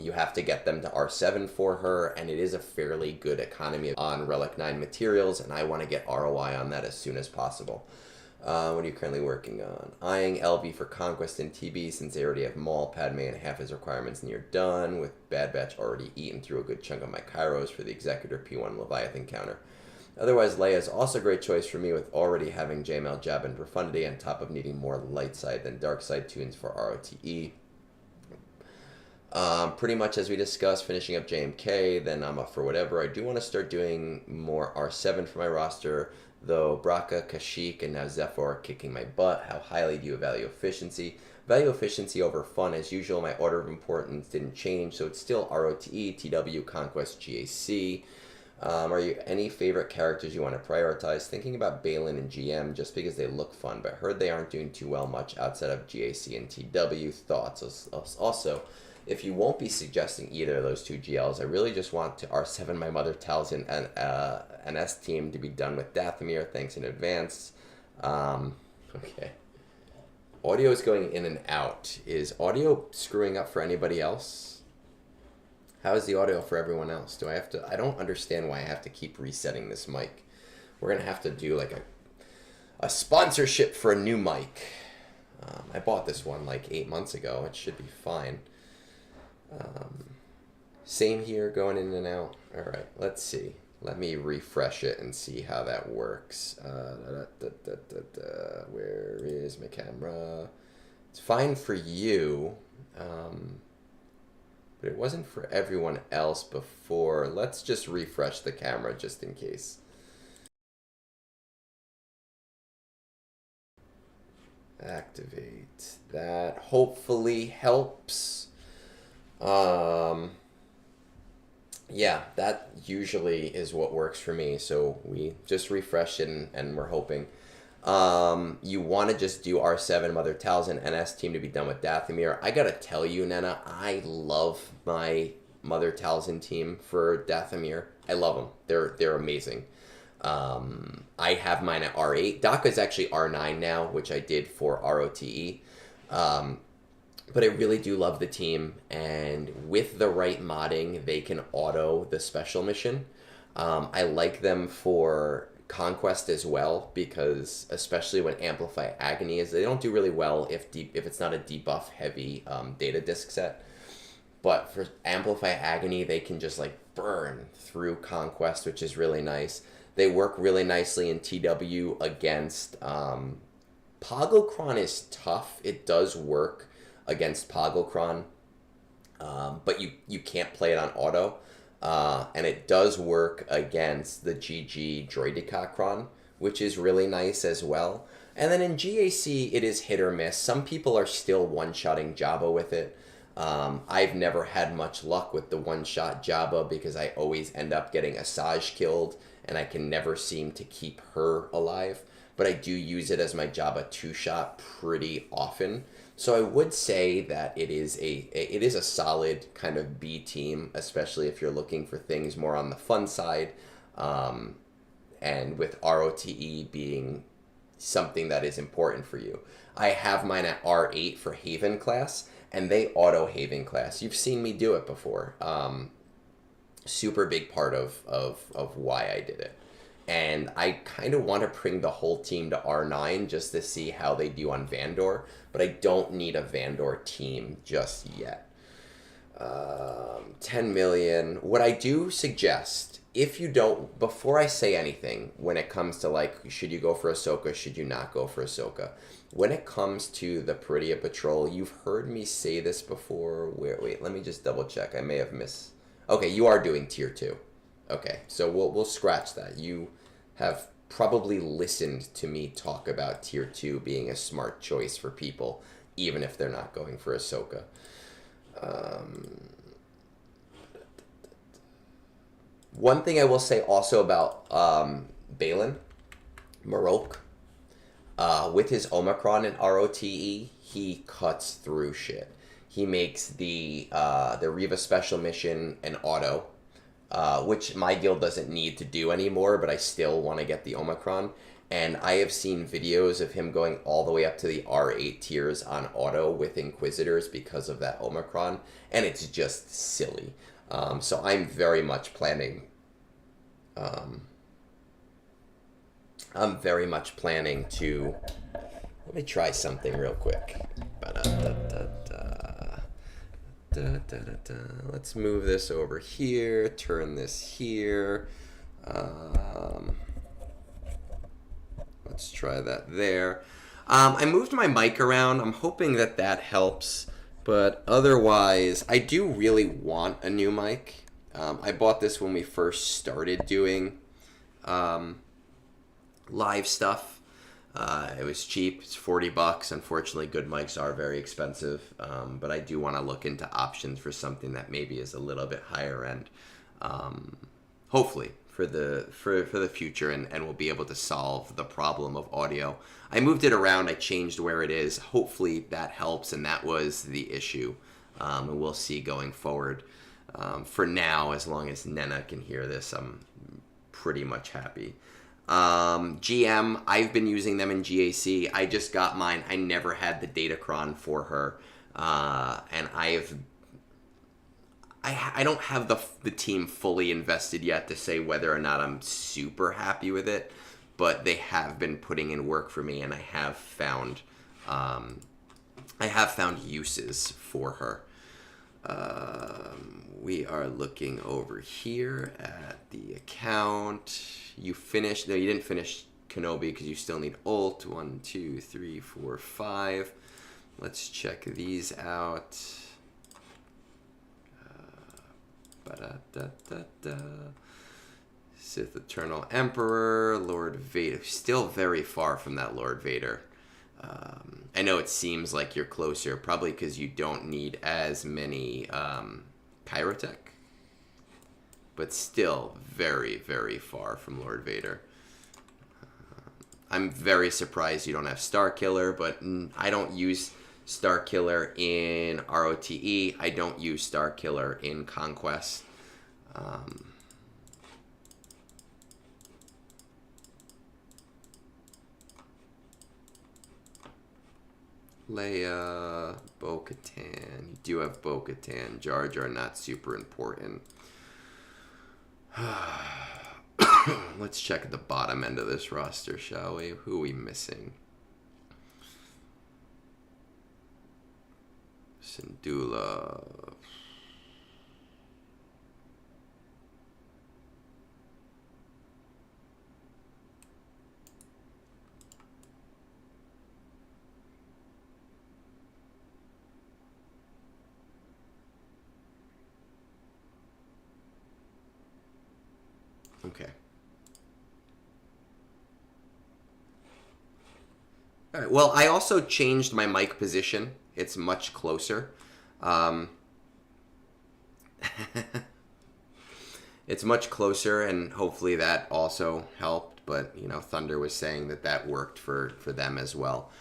S1: You have to get them to R7 for her, and it is a fairly good economy on Relic 9 materials, and I want to get ROI on that as soon as possible. What are you currently working on? Eyeing LV for Conquest and TB since they already have Maul, Padme, and half his requirements near done, with Bad Batch already eaten through a good chunk of my Kairos for the Executor P1 Leviathan counter. Otherwise, Leia is also a great choice for me with already having JML, Jab, and Profundity on top of needing more light side than dark side tunes for ROTE. Pretty much as we discussed, finishing up JMK, then I'm up for whatever. I do want to start doing more R7 for my roster, though Braca, Kashyyyk, and now Zephyr are kicking my butt. How highly do you value efficiency? Value efficiency over fun as usual. My order of importance didn't change, so it's still ROTE, TW, Conquest, GAC. Are you any favorite characters you want to prioritize? Thinking about Balin and GM just because they look fun, but heard they aren't doing too well much outside of GAC and TW. Thoughts? Also, if you won't be suggesting either of those two GLs, I really just want to R7 my Mother Talzin and an S team to be done with Dathomir. Thanks in advance. Okay. Audio is going in and out. Is audio screwing up for anybody else? How is the audio for everyone else? Do I have to... I don't understand why I have to keep resetting this mic. We're going to have to do like a sponsorship for a new mic. I bought this one like 8 months ago. It should be fine. Same here, going in and out. All right, let's see. Let me refresh it and see how that works. Where is my camera? It's fine for you, but it wasn't for everyone else before. Let's just refresh the camera just in case. Activate. That hopefully helps. Yeah, that usually is what works for me. So we just refreshed it and we're hoping. You want to just do R7, Mother Talzin, NS team to be done with Dathomir. I gotta tell you, Nena, I love my Mother Talzin team for Dathomir. I love them. They're amazing. I have mine at R8. Daka's actually R9 now, which I did for ROTE. But I really do love the team, and with the right modding, they can auto the special mission. I like them for Conquest as well, because especially when Amplify Agony is, they don't do really well if it's not a debuff heavy data disc set. But for Amplify Agony, they can just like burn through Conquest, which is really nice. They work really nicely in TW against Pogglekron is tough. It does work against Pogglekron, but you can't play it on auto. And it does work against the GG Droidicacron, which is really nice as well. And then in GAC, it is hit or miss. Some people are still one-shotting Jabba with it. I've never had much luck with the one-shot Jabba because I always end up getting Asajj killed, and I can never seem to keep her alive. But I do use it as my Jabba two-shot pretty often. So I would say that it is a solid kind of B team, especially if you're looking for things more on the fun side, and with ROTE being something that is important for you. I have mine at R8 for Haven class, and they auto Haven class. You've seen me do it before. Super big part of why I did it. And I kind of want to bring the whole team to R9 just to see how they do on Vandor, but I don't need a Vandor team just yet. 10 million. What I do suggest, if you don't, before I say anything, when it comes to like, should you go for Ahsoka, should you not go for Ahsoka? When it comes to the Peridia Patrol, you've heard me say this before. Wait, let me just double check. I may have missed. Okay, you are doing tier 2. Okay, so we'll scratch that. You have probably listened to me talk about tier 2 being a smart choice for people, even if they're not going for Ahsoka. One thing I will say also about Baylan, Marok, with his Omicron and ROTE, he cuts through shit. He makes the Reva special mission an auto, which my guild doesn't need to do anymore, but I still want to get the Omicron. And I have seen videos of him going all the way up to the R8 tiers on auto with Inquisitors because of that Omicron, and it's just silly. So I'm very much planning... I'm very much planning to... Let me try something real quick. Let's move this over here, turn this here. Let's try that there. I moved my mic around. I'm hoping that that helps. But otherwise, I do really want a new mic. I bought this when we first started doing live stuff. It was cheap. It's $40. Unfortunately, good mics are very expensive. But I do want to look into options for something that maybe is a little bit higher end. Hopefully for the future, and we'll be able to solve the problem of audio. I moved it around. I changed where it is. Hopefully that helps, and that was the issue. And we'll see going forward. For now, as long as Nena can hear this, I'm pretty much happy. GM, I've been using them in GAC. I just got mine. I never had the Datacron for her. And I don't have the team fully invested yet to say whether or not I'm super happy with it, but they have been putting in work for me, and I have found uses for her. We are looking over here at the account. You finished. No, you didn't finish Kenobi because you still need ult. 1, 2, 3, 4, 5. Let's check these out. Ba-da-da-da-da. Sith Eternal Emperor, Lord Vader. Still very far from that Lord Vader. I know it seems like you're closer, probably because you don't need as many Kyrotech. But still very, very far from Lord Vader. I'm very surprised you don't have Starkiller, but I don't use Starkiller in ROTE. I don't use Starkiller in Conquest. Leia, Bo-Katan. You do have Bo-Katan. Jar Jar, not super important. Let's check the bottom end of this roster, shall we? Who are we missing? Syndulla. Okay. All right. Well, I also changed my mic position. It's much closer. It's much closer, and hopefully that also helped. But, you know, Thunder was saying that that worked for them as well.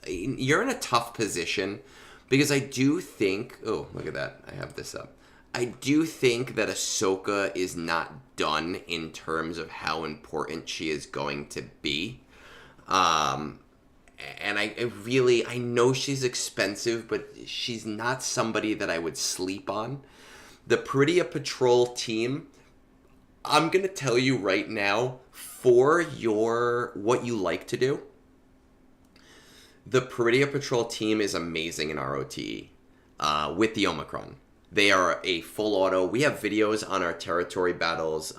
S1: You're in a tough position because I do think... Oh, look at that. I have this up. I do think that Ahsoka is not done in terms of how important she is going to be. And I know she's expensive, but she's not somebody that I would sleep on. The Prettier Patrol team, I'm going to tell you right now, for what you like to do, the Prettier Patrol team is amazing in ROTE with the Omicron. They are a full auto. We have videos on our Territory Battles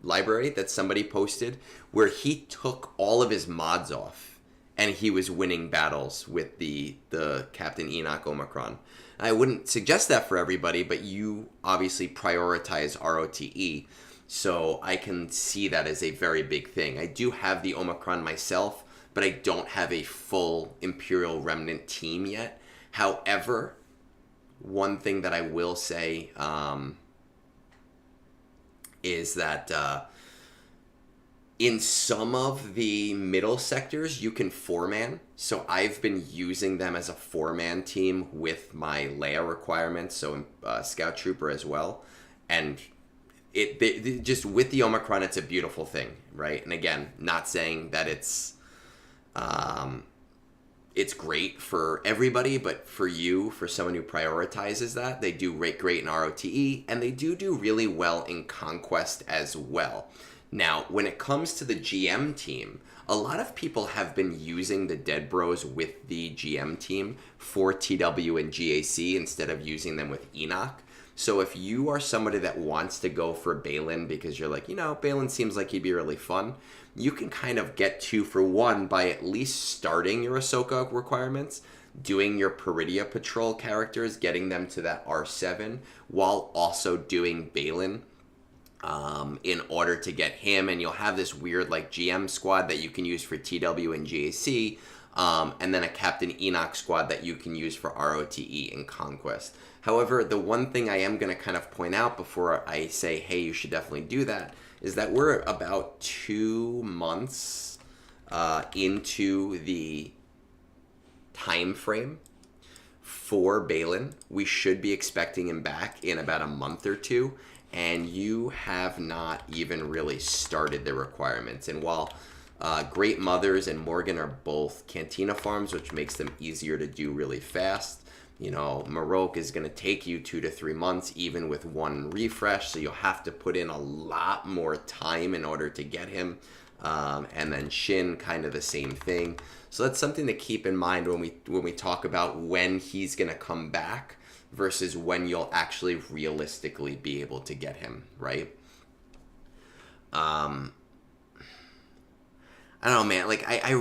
S1: library that somebody posted where he took all of his mods off and he was winning battles with the Captain Enoch Omicron. I wouldn't suggest that for everybody, but you obviously prioritize ROTE, so I can see that as a very big thing. I do have the Omicron myself, but I don't have a full Imperial Remnant team yet. However, one thing that I will say is that in some of the middle sectors, you can 4-man. So I've been using them as a 4-man team with my Leia requirements, so Scout Trooper as well. And just with the Omicron, it's a beautiful thing, right? And again, not saying that it's great for everybody, but for you, for someone who prioritizes that, they do great in ROTE, and they do really well in Conquest as well. Now, when it comes to the GM team, a lot of people have been using the Dead Bros with the GM team for TW and GAC instead of using them with Enoch. So if you are somebody that wants to go for Baylan because you're like, Baylan seems like he'd be really fun, you can kind of get 2 for 1 by at least starting your Ahsoka requirements, doing your Peridia Patrol characters, getting them to that R7, while also doing Baylan in order to get him. And you'll have this weird GM squad that you can use for TW and GAC, and then a Captain Enoch squad that you can use for ROTE and Conquest. However, the one thing I am going to kind of point out before I say, hey, you should definitely do that, is that we're about 2 months into the time frame for Baylan. We should be expecting him back in about a month or 2, and you have not even really started the requirements. And while Great Mothers and Morgan are both Cantina farms, which makes them easier to do really fast, Marok is going to take you 2 to 3 months, even with 1 refresh, so you'll have to put in a lot more time in order to get him. And then Shin, kind of the same thing. So that's something to keep in mind when we talk about when he's going to come back versus when you'll actually realistically be able to get him, right? I don't know, man. Like, I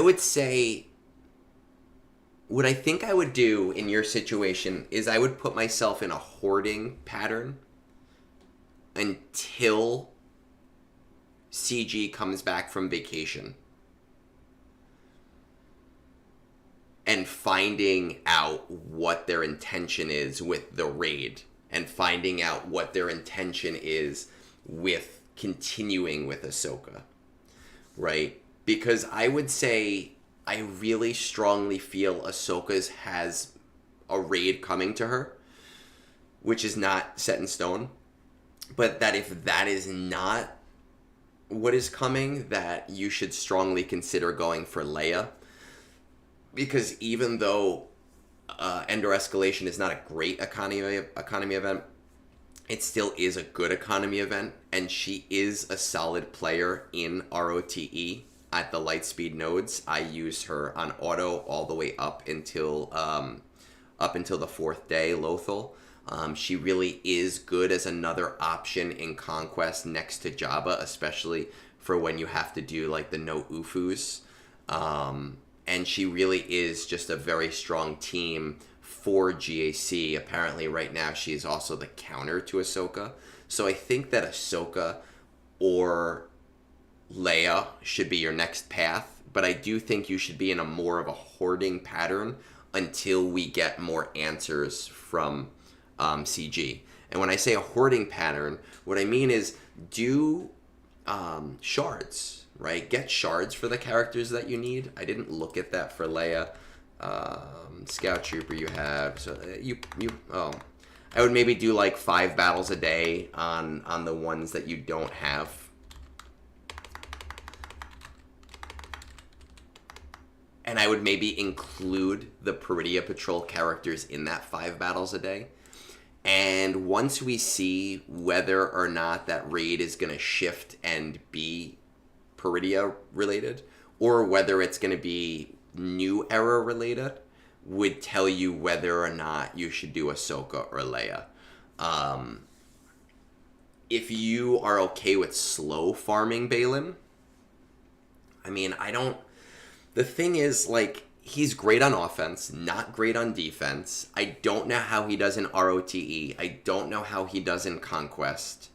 S1: would say, what I think I would do in your situation is I would put myself in a hoarding pattern until CG comes back from vacation. And finding out what their intention is with the raid. And finding out what their intention is with continuing with Ahsoka. Right? Because I would say I really strongly feel Ahsoka's has a raid coming to her, which is not set in stone. But that if that is not what is coming, that you should strongly consider going for Leia. Because even though Endor Escalation is not a great economy event, it still is a good economy event, and she is a solid player in ROTE at the Lightspeed nodes. I use her on auto all the way up until the fourth day, Lothal. She really is good as another option in Conquest next to Jabba, especially for when you have to do like the no Ufus. And she really is just a very strong team for GAC. Apparently right now she is also the counter to Ahsoka. So I think that Ahsoka or Leia should be your next path. But I do think you should be in a more of a hoarding pattern until we get more answers from CG. And when I say a hoarding pattern, what I mean is do shards, right? Get shards for the characters that you need. I didn't look at that for Leia. Scout Trooper you have. So I would maybe do like 5 battles a day on the ones that you don't have. And I would maybe include the Peridia Patrol characters in that 5 battles a day. And once we see whether or not that raid is going to shift and be Peridia related, or whether it's going to be New Era related, would tell you whether or not you should do Ahsoka or Leia. If you are okay with slow farming Balin, I mean, the thing is, like, he's great on offense, not great on defense. I don't know how he does in ROTE. I don't know how he does in Conquest.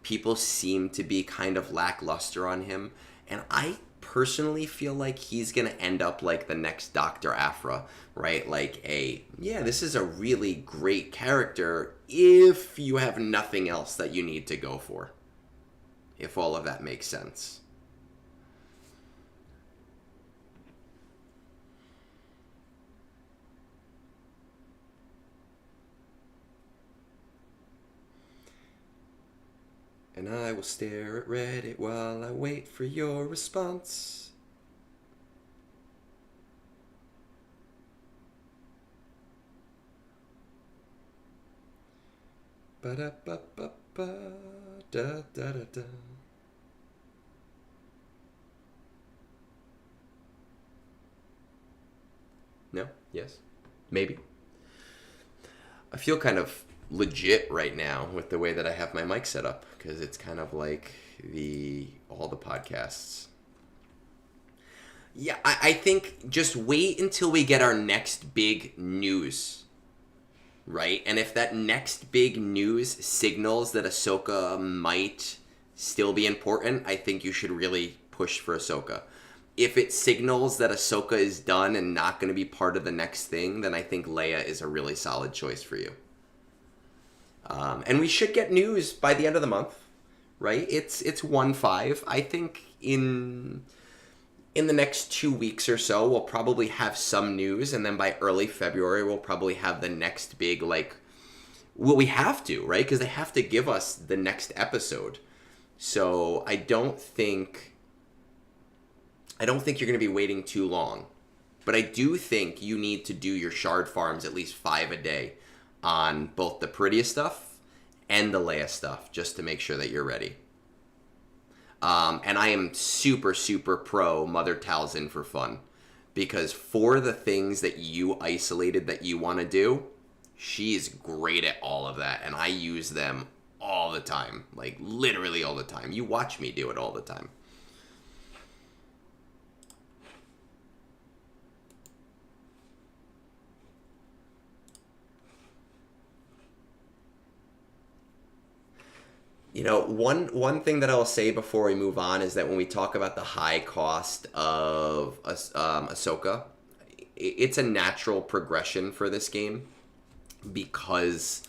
S1: People seem to be kind of lackluster on him. And I personally feel like he's going to end up like the next Dr. Aphra, right? Like this is a really great character if you have nothing else that you need to go for. If all of that makes sense. And I will stare at Reddit while I wait for your response. Ba-da-ba-ba-ba, da-da-da-da. No? Yes? Maybe? I feel kind of legit right now with the way that I have my mic set up, because it's kind of like all the podcasts. Yeah, I think just wait until we get our next big news, right? And if that next big news signals that Ahsoka might still be important, I think you should really push for Ahsoka. If it signals that Ahsoka is done and not going to be part of the next thing, then I think Leia is a really solid choice for you. And we should get news by the end of the month, right? It's 1/5. I think in the next 2 weeks or so, we'll probably have some news. And then by early February, we'll probably have the next big, we have to, right? Because they have to give us the next episode. So I don't think you're going to be waiting too long. But I do think you need to do your shard farms at least 5 a day on both the Peridia stuff and the Leia stuff just to make sure that you're ready. And I am super, super pro Mother Talzin for fun. Because for the things that you isolated that you want to do, she's great at all of that. And I use them all the time. Like, literally all the time. You watch me do it all the time. You know, one thing that I'll say before we move on is that when we talk about the high cost of Ahsoka, it's a natural progression for this game because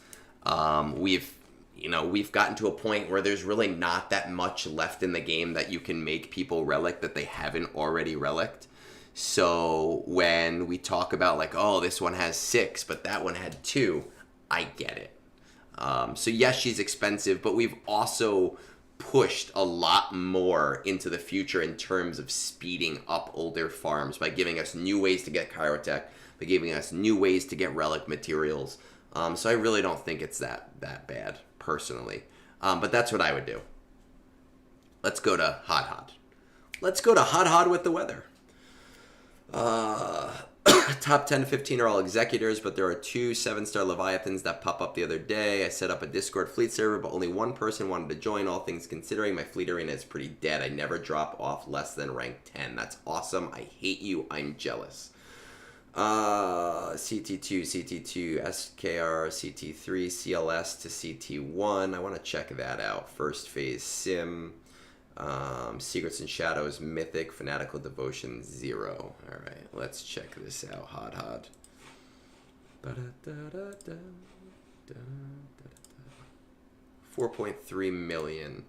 S1: we've gotten to a point where there's really not that much left in the game that you can make people relic that they haven't already reliced. So when we talk about like, oh, this one has 6, but that one had 2, I get it. So yes, she's expensive, but we've also pushed a lot more into the future in terms of speeding up older farms by giving us new ways to get Chirotech, by giving us new ways to get relic materials. So I really don't think it's that bad, personally. But that's what I would do. Let's go to HodHod. Let's go to HodHod with the weather. Top 10 to 15 are all executors, but there are 2 7-star Leviathans that pop up the other day. I set up a Discord fleet server, but only one person wanted to join. All things considering, my fleet arena is pretty dead. I never drop off less than rank 10. That's awesome. I hate you. I'm jealous. CT2, SKR, CT3, CLS to CT1. I want to check that out. First phase sim. Secrets and Shadows, Mythic, Fanatical Devotion, 0. Alright, let's check this out. HodHod. 4.3 million.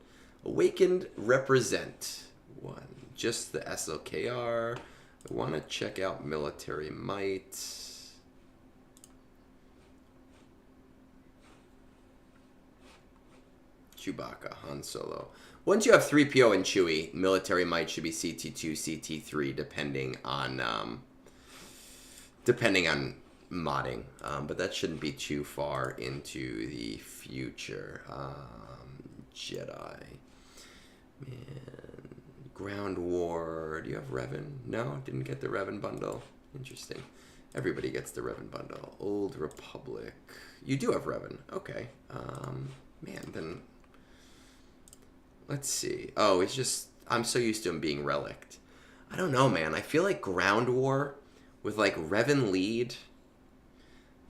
S1: Awakened Represent. 1. Just the SLKR. I want to check out Military Might. Chewbacca, Han Solo. Once you have 3PO and Chewie, Military Might should be CT2, CT3, depending on modding. But that shouldn't be too far into the future. Jedi. Man. Ground War. Do you have Revan? No? Didn't get the Revan bundle? Interesting. Everybody gets the Revan bundle. Old Republic. You do have Revan. Okay. Man, then... Let's see. Oh, it's just... I'm so used to him being relict. I don't know, man. I feel like Ground War with, like, Revan lead...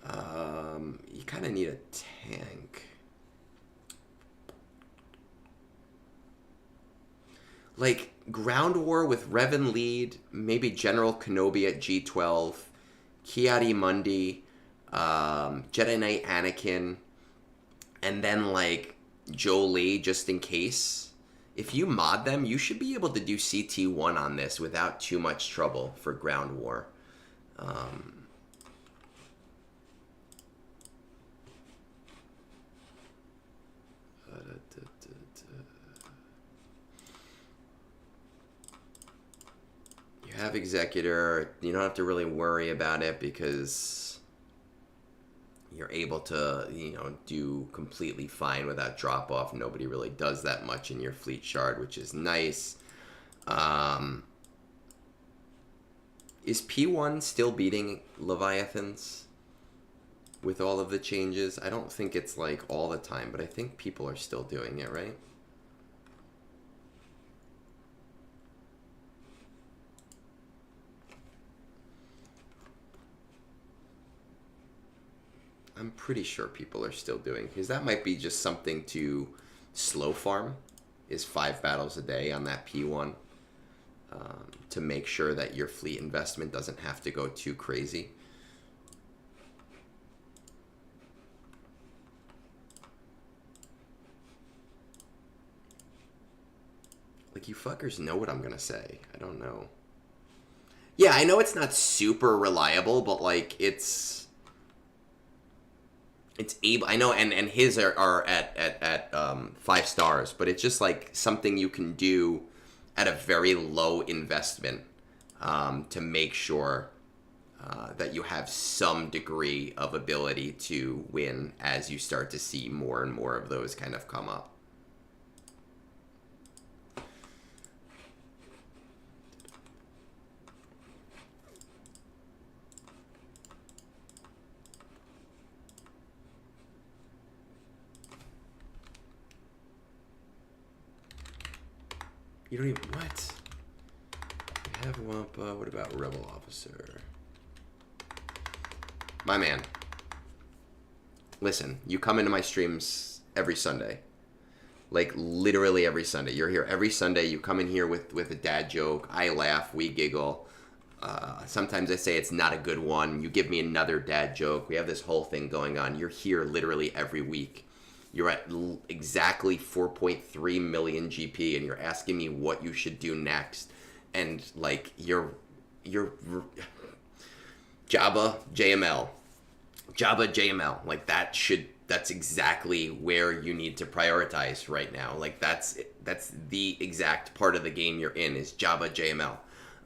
S1: you kind of need a tank. Like, Ground War with Revan lead, maybe General Kenobi at G12, Ki-Adi-Mundi, Jedi Knight Anakin, and then, like, Jolie just in case. If you mod them, you should be able to do CT1 on this without too much trouble for Ground War. You have Executor. You don't have to really worry about it because you're able to, do completely fine without drop-off. Nobody really does that much in your fleet shard, which is nice. Is P1 still beating Leviathans with all of the changes? I don't think it's, like, all the time, but I think people are still doing it, right? I'm pretty sure people are still doing, because that might be just something to slow farm, is 5 battles a day on that P1, to make sure that your fleet investment doesn't have to go too crazy. Like, you fuckers know what I'm gonna say. I don't know. Yeah, I know it's not super reliable, but, like, it's able. I know, and his are at 5 stars, but it's just like something you can do at a very low investment to make sure that you have some degree of ability to win as you start to see more and more of those kind of come up. You don't even, what? We have Wampa, what about Rebel Officer? My man. Listen, you come into my streams every Sunday. Like, literally every Sunday. You're here every Sunday, you come in here with a dad joke, I laugh, we giggle. Sometimes I say it's not a good one, you give me another dad joke, we have this whole thing going on. You're here literally every week. You're at exactly 4.3 million GP, and you're asking me what you should do next. And, like, you're Jabba JML. Jabba JML. Like, that's exactly where you need to prioritize right now. Like, that's the exact part of the game you're in, is Jabba JML.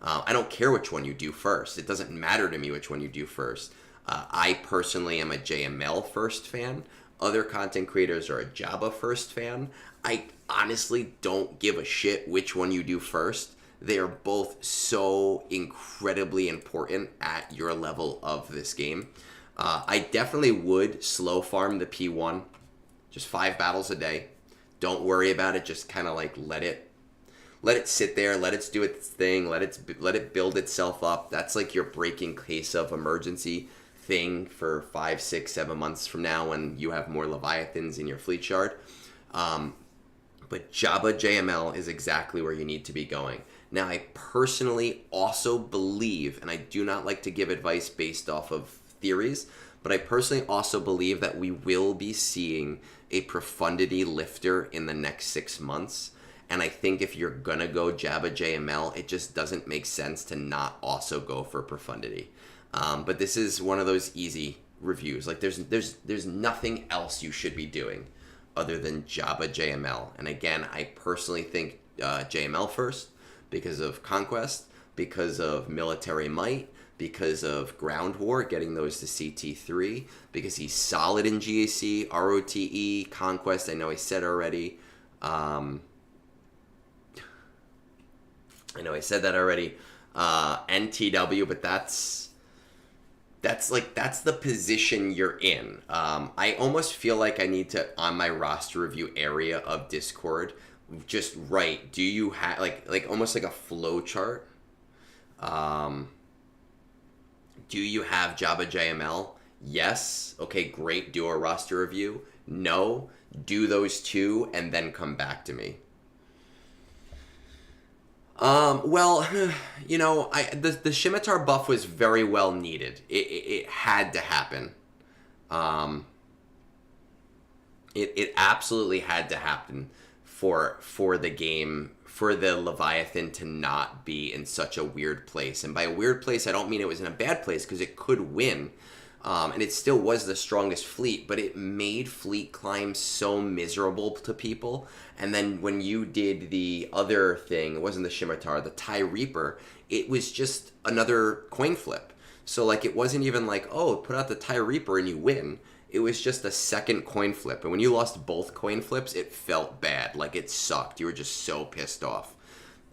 S1: I don't care which one you do first. It doesn't matter to me which one you do first. I personally am a JML first fan. Other content creators are a Jabba first fan. I honestly don't give a shit which one you do first. They are both so incredibly important at your level of this game. I definitely would slow farm the P1. Just 5 battles a day. Don't worry about it. Just kind of like let it sit there. Let it do its thing. Let it build itself up. That's like your breaking case of emergency thing for 5, 6, 7 months from now when you have more Leviathans in your fleet chart. But Jabba JML is exactly where you need to be going. Now, I personally also believe, and I do not like to give advice based off of theories, but I personally also believe that we will be seeing a profundity lifter in the next 6 months. And I think if you're going to go Jabba JML, it just doesn't make sense to not also go for profundity. But this is one of those easy reviews. Like, there's nothing else you should be doing other than Jabba JML. And again, I personally think JML first because of Conquest, because of military might, because of ground war, getting those to CT3, because he's solid in GAC, ROTE, Conquest, I know I said already. NTW, but that's the position you're in. I almost feel like I need to, on my roster review area of Discord, just write, do you have, like almost like a flow chart? Do you have Jabba JML? Yes. Okay, great. Do a roster review. No. Do those two and then come back to me. Well, you know, the Scimitar buff was very well needed. It had to happen. It absolutely had to happen for the game, for the Leviathan to not be in such a weird place. And by a weird place, I don't mean it was in a bad place, because it could win. And it still was the strongest fleet, but it made fleet climb so miserable to people. And then when you did the other thing, it wasn't the Scimitar, the TIE Reaper, it was just another coin flip. So, like, it wasn't even like, oh, put out the TIE Reaper and you win. It was just a second coin flip. And when you lost both coin flips, it felt bad. Like, it sucked. You were just so pissed off.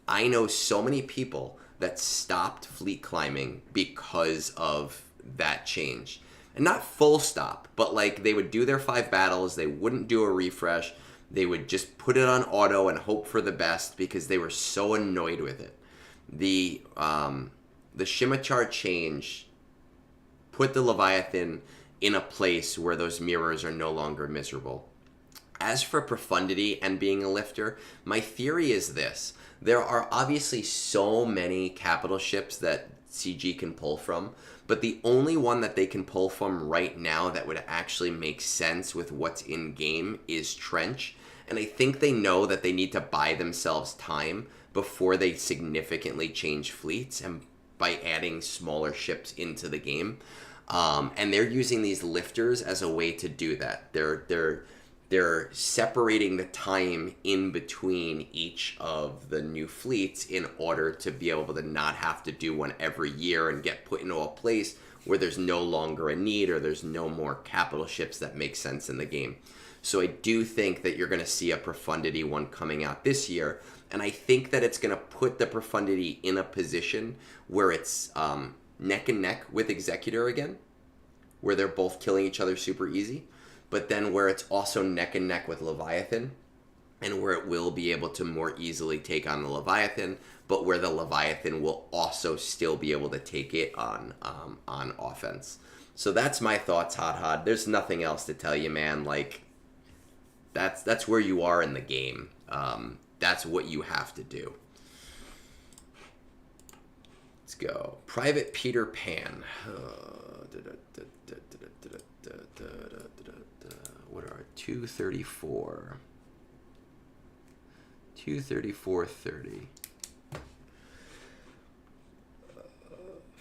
S1: I know so many people that stopped fleet climbing because of that change. And not full stop, but like they would do their 5 battles, they wouldn't do a refresh, they would just put it on auto and hope for the best because they were so annoyed with it. The Scimitar change put the Leviathan in a place where those mirrors are no longer miserable. As for profundity and being a lifter, my theory is this. There are obviously so many capital ships that CG can pull from, but the only one that they can pull from right now that would actually make sense with what's in game is Trench. And I think they know that they need to buy themselves time before they significantly change fleets and by adding smaller ships into the game. And they're using these lifters as a way to do that. They're they're separating the time in between each of the new fleets in order to be able to not have to do one every year and get put into a place where there's no longer a need or there's no more capital ships that make sense in the game. So I do think that you're going to see a Profundity one coming out this year, and I think that it's going to put the Profundity in a position where it's neck and neck with Executor again, where they're both killing each other super easy, but then where it's also neck and neck with Leviathan, and where it will be able to more easily take on the Leviathan, but where the Leviathan will also still be able to take it on offense. So that's my thoughts, HodHod. There's nothing else to tell you, man. Like, that's where you are in the game. That's what you have to do. Let's go. PvtPeterpan. What are 234? 234.30.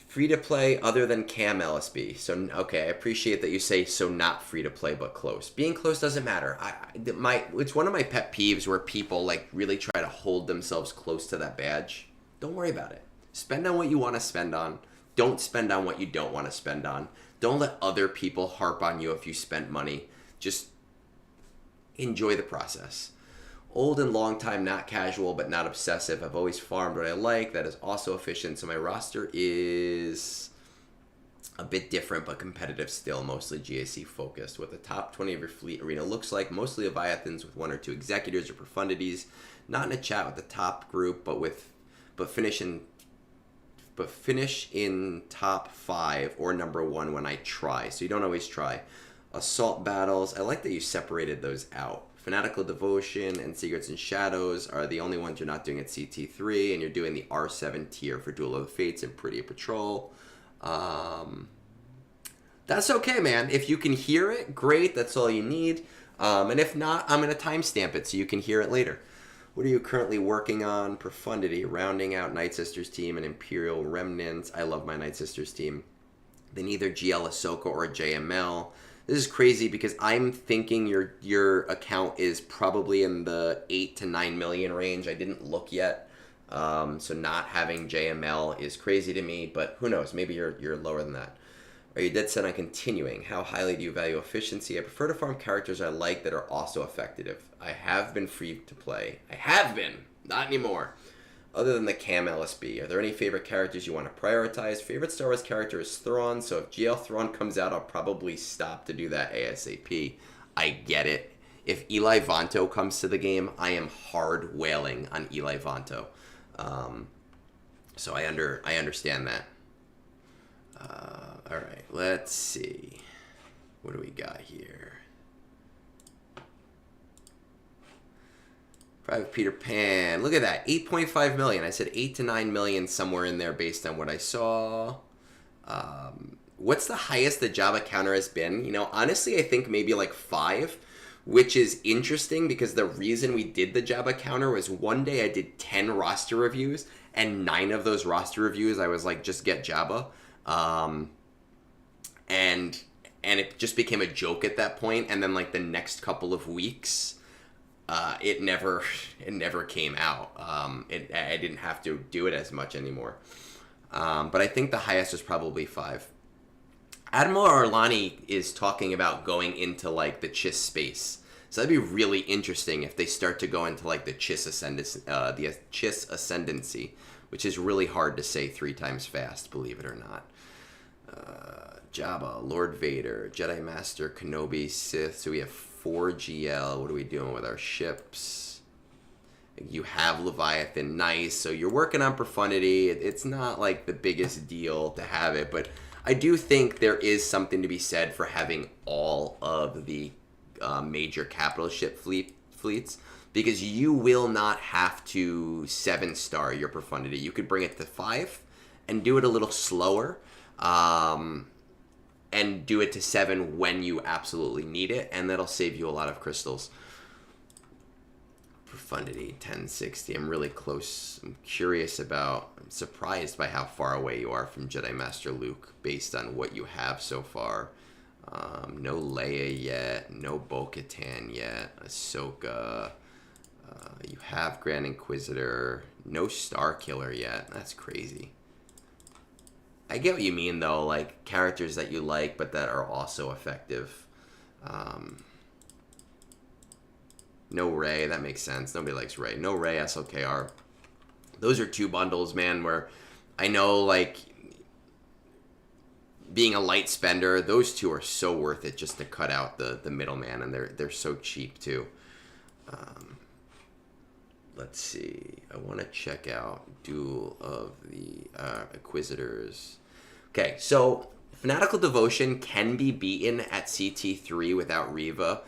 S1: Free to play other than Cam LSB. So okay, I appreciate that you say so not free to play but close. Being close doesn't matter. It's one of my pet peeves where people like really try to hold themselves close to that badge. Don't worry about it. Spend on what you want to spend on. Don't spend on what you don't want to spend on. Don't let other people harp on you if you spent money. Just enjoy the process. Old and long time, not casual, but not obsessive. I've always farmed what I like. That is also efficient. So my roster is a bit different, but competitive still. Mostly GAC focused. What the top 20 of your fleet arena looks like. Mostly Leviathans with 1 or 2 Executors or Profundities. Not in a chat with the top group, but finish in top 5 or number 1 when I try. So you don't always try. Assault battles. I like that you separated those out. Fanatical Devotion and Secrets and Shadows are the only ones you're not doing at CT3, and you're doing the R7 tier for Duel of the Fates and Pretty Patrol. That's okay, man. If you can hear it, great. That's all you need. And if not, I'm going to timestamp it so you can hear it later. What are you currently working on? Profundity, rounding out Night Sisters team and Imperial Remnants. I love my Night Sisters team. Then either GL Ahsoka or JML. This is crazy because I'm thinking your account is probably in the 8 to 9 million range. I didn't look yet. So not having JML is crazy to me, but who knows? Maybe you're lower than that. Are you dead set on continuing? How highly do you value efficiency? I prefer to farm characters I like that are also effective. I have been free to play. I have been. Not anymore. Other than the Cam LSB, are there any favorite characters you want to prioritize? Favorite Star Wars character is Thrawn, so if GL Thrawn comes out, I'll probably stop to do that ASAP. I get it. If Eli Vanto comes to the game, I am hard wailing on Eli Vanto. So I understand that. All right, let's see. What do we got here? PvtPeterpan. Look at that. 8.5 million. I said 8 to 9 million somewhere in there based on what I saw. What's the highest the Jabba counter has been? You know, honestly, I think maybe like 5, which is interesting because the reason we did the Jabba counter was one day I did 10 roster reviews, and 9 of those roster reviews I was like, just get Jabba. And it just became a joke at that point, and then like the next couple of weeks, it never came out. I didn't have to do it as much anymore. But I think the highest is probably 5. Admiral Arlani is talking about going into like the Chiss space. So that'd be really interesting if they start to go into like the Chiss ascendancy, which is really hard to say 3 times fast, believe it or not. Jabba, Lord Vader, Jedi Master, Kenobi, Sith. So we have 4 GL. What are we doing with our ships? You have Leviathan, nice. So you're working on Profundity. It's not like the biggest deal to have it, but I do think there is something to be said for having all of the major capital ship fleets, because you will not have to 7-star your Profundity. You could bring it to 5 and do it a little slower, and do it to 7 when you absolutely need it, and that'll save you a lot of crystals. Profundity 1060. I'm really close. I'm surprised by how far away you are from Jedi Master Luke based on what you have so far. No Leia yet. No Bo-Katan yet. Ahsoka. You have Grand Inquisitor. No Star Killer yet. That's crazy. I get what you mean, though. Like, characters that you like, but that are also effective. No Rey. That makes sense. Nobody likes Rey. No Rey, SLKR. Those are 2 bundles, man, where I know, like, being a light spender, those 2 are so worth it just to cut out the middleman, and they're so cheap, too. Let's see. I want to check out Duel of the Inquisitors. Okay, so Fanatical Devotion can be beaten at CT3 without Reva.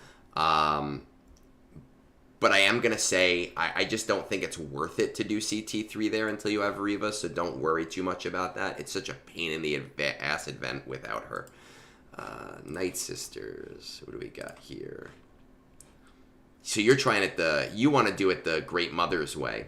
S1: But I am going to say I just don't think it's worth it to do CT3 there until you have Reva, so don't worry too much about that. It's such a pain in the ass event without her. Night Sisters. What do we got here? So you're trying it you want to do it the Great Mother's way.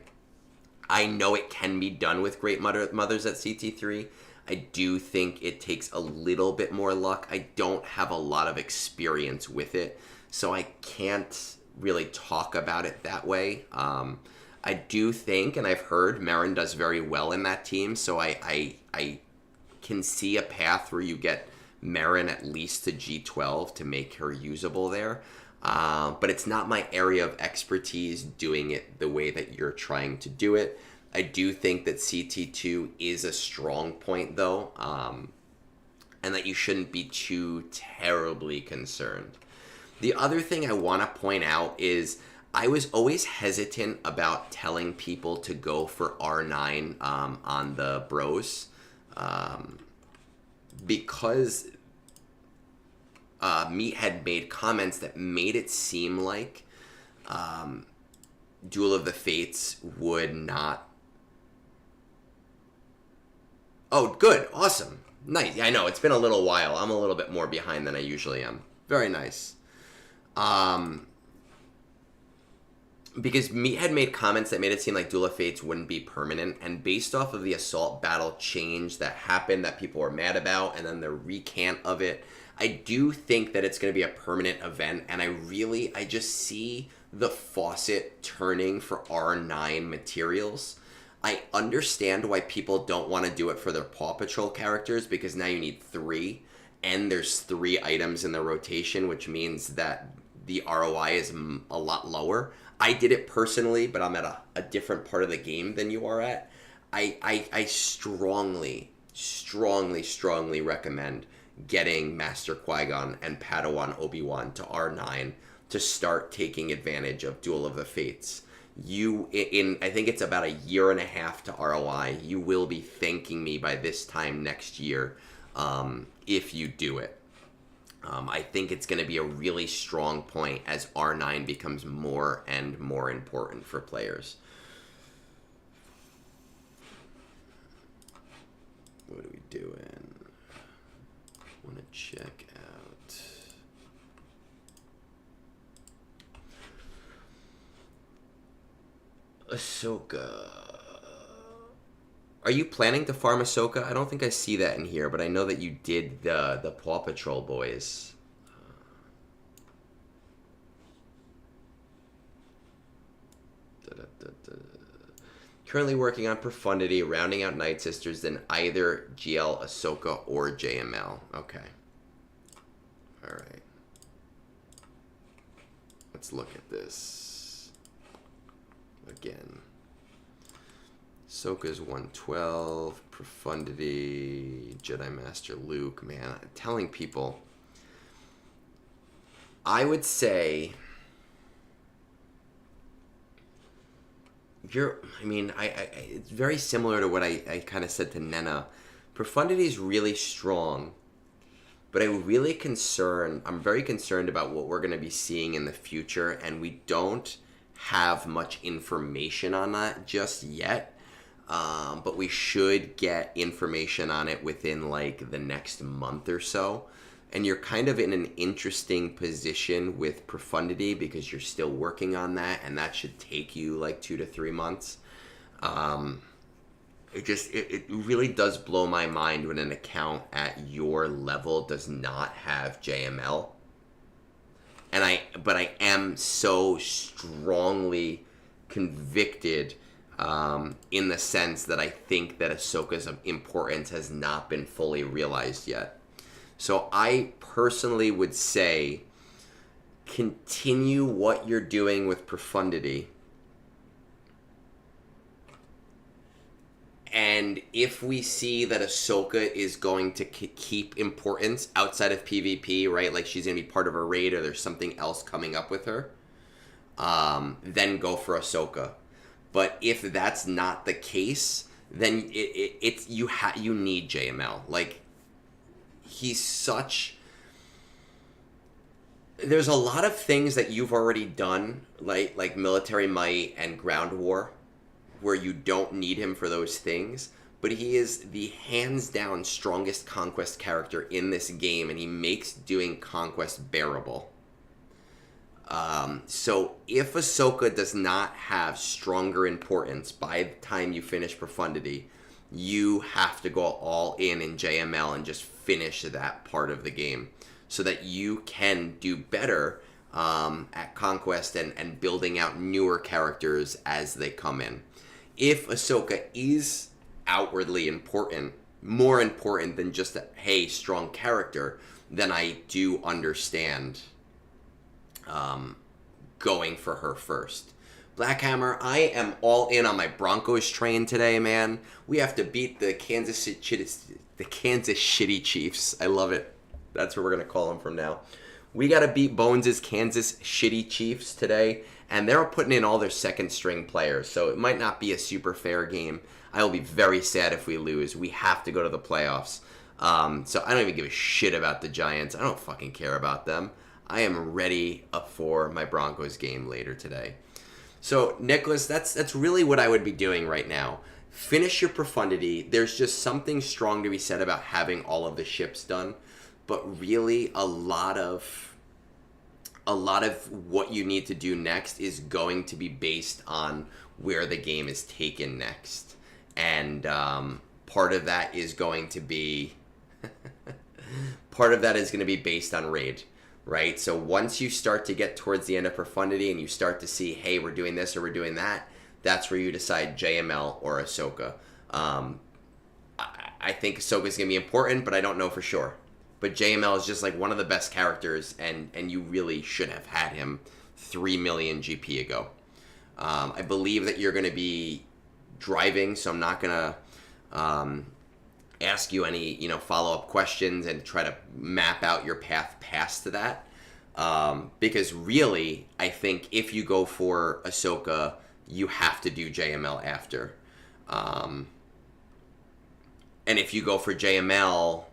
S1: I know it can be done with Great Mothers at CT3. I do think it takes a little bit more luck. I don't have a lot of experience with it, so I can't really talk about it that way. I do think, and I've heard, Merrin does very well in that team, so I can see a path where you get Merrin at least to G12 to make her usable there. But it's not my area of expertise doing it the way that you're trying to do it. I do think that CT2 is a strong point, though, and that you shouldn't be too terribly concerned. The other thing I want to point out is I was always hesitant about telling people to go for R9 on the bros because Meat had made comments that made it seem like Duel of the Fates would not... Oh, good. Awesome. Nice. Yeah, I know. It's been a little while. I'm a little bit more behind than I usually am. Very nice. Because Meat had made comments that made it seem like Duel of Fates wouldn't be permanent, and based off of the Assault Battle change that happened that people were mad about, and then the recant of it, I do think that it's going to be a permanent event, and I just see the faucet turning for R9 materials. I understand why people don't want to do it for their Paw Patrol characters, because now you need 3, and there's 3 items in the rotation, which means that the ROI is a lot lower. I did it personally, but I'm at a different part of the game than you are at. I strongly recommend getting Master Qui-Gon and Padawan Obi-Wan to R9 to start taking advantage of Duel of the Fates. I think it's about a year and a half to ROI. You will be thanking me by this time next year if you do it. I think it's going to be a really strong point as R9 becomes more and more important for players. What are we doing? I want to check out... Ahsoka. Are you planning to farm Ahsoka? I don't think I see that in here, but I know that you did the Paw Patrol boys. Currently working on Profundity, rounding out Night Sisters, then either GL, Ahsoka, or JML. Okay. Alright. Let's look at this. Again. Ahsoka's 112, Profundity, Jedi Master Luke. Man, I'm telling people, I would say it's very similar to what I kind of said to Nena. Profundity is really strong, but I'm very concerned about what we're going to be seeing in the future, and we don't have much information on that just yet. But we should get information on it within like the next month or so. And you're kind of in an interesting position with Profundity because you're still working on that, and that should take you like 2 to 3 months. it really does blow my mind when an account at your level does not have JML. But I am so strongly convicted in the sense that I think that Ahsoka's importance has not been fully realized yet. So I personally would say continue what you're doing with Profundity. And if we see that Ahsoka is going to keep importance outside of PvP, right? Like she's going to be part of a raid or there's something else coming up with her, then go for Ahsoka. But if that's not the case, then you need JML. Like he's such... There's a lot of things that you've already done, like military might and ground war, where you don't need him for those things, but he is the hands down strongest conquest character in this game, and he makes doing conquest bearable. So if Ahsoka does not have stronger importance by the time you finish Profundity, you have to go all in JML and just finish that part of the game so that you can do better at Conquest and building out newer characters as they come in. If Ahsoka is outwardly important, more important than just a, hey, strong character, then I do understand going for her first. Blackhammer, I am all in on my Broncos train today, man. We have to beat the Kansas Shitty Chiefs. I love it. That's what we're going to call them from now. We got to beat Bones' Kansas Shitty Chiefs today, and they're putting in all their second-string players, so it might not be a super fair game. I will be very sad if we lose. We have to go to the playoffs. So I don't even give a shit about the Giants. I don't fucking care about them. I am ready for my Broncos game later today. So, Nicholas, that's really what I would be doing right now. Finish your Profundity. There's just something strong to be said about having all of the ships done. But really, a lot of what you need to do next is going to be based on where the game is taken next. And part of that is going to be based on raid, right? So once you start to get towards the end of Profundity and you start to see, hey, we're doing this or we're doing that, that's where you decide JML or Ahsoka. I think Ahsoka's going to be important, but I don't know for sure. But JML is just like one of the best characters, and you really should have had him 3 million GP ago. I believe that you're going to be driving, so I'm not going to ask you any follow-up questions and try to map out your path past to that. Because really, I think if you go for Ahsoka, you have to do JML after. And if you go for JML...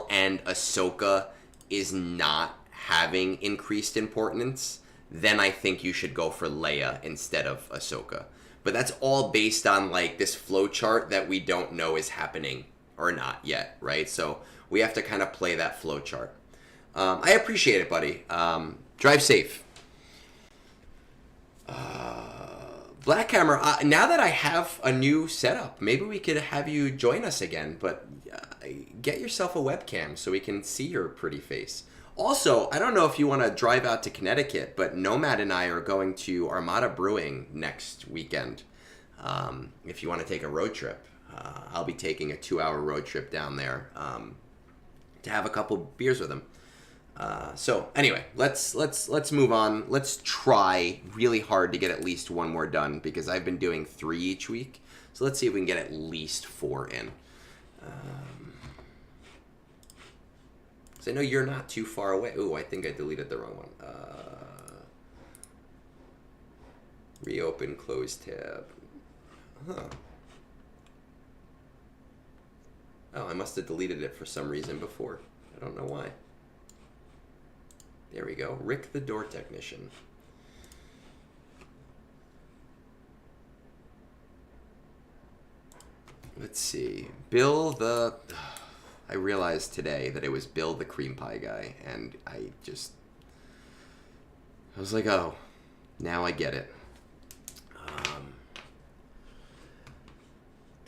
S1: and Ahsoka is not having increased importance, then I think you should go for Leia instead of Ahsoka. But that's all based on like this flowchart that we don't know is happening or not yet, right? So we have to kind of play that flowchart. I appreciate it, buddy. Drive safe. Blackhammer, now that I have a new setup, maybe we could have you join us again, but get yourself a webcam so we can see your pretty face. Also, I don't know if you want to drive out to Connecticut, but Nomad and I are going to Armada Brewing next weekend. If you want to take a road trip, I'll be taking a 2-hour road trip down there to have a couple beers with him. So anyway, let's move on. Let's try really hard to get at least one more done because I've been doing 3 each week. So let's see if we can get at least 4 in. So I know you're not too far away. Ooh, I think I deleted the wrong one. Reopen, close tab. Huh. Oh, I must have deleted it for some reason before. I don't know why. There we go. Rick the door technician. Let's see. Bill the... I realized today that it was Bill the cream pie guy, and I was like, oh, now I get it.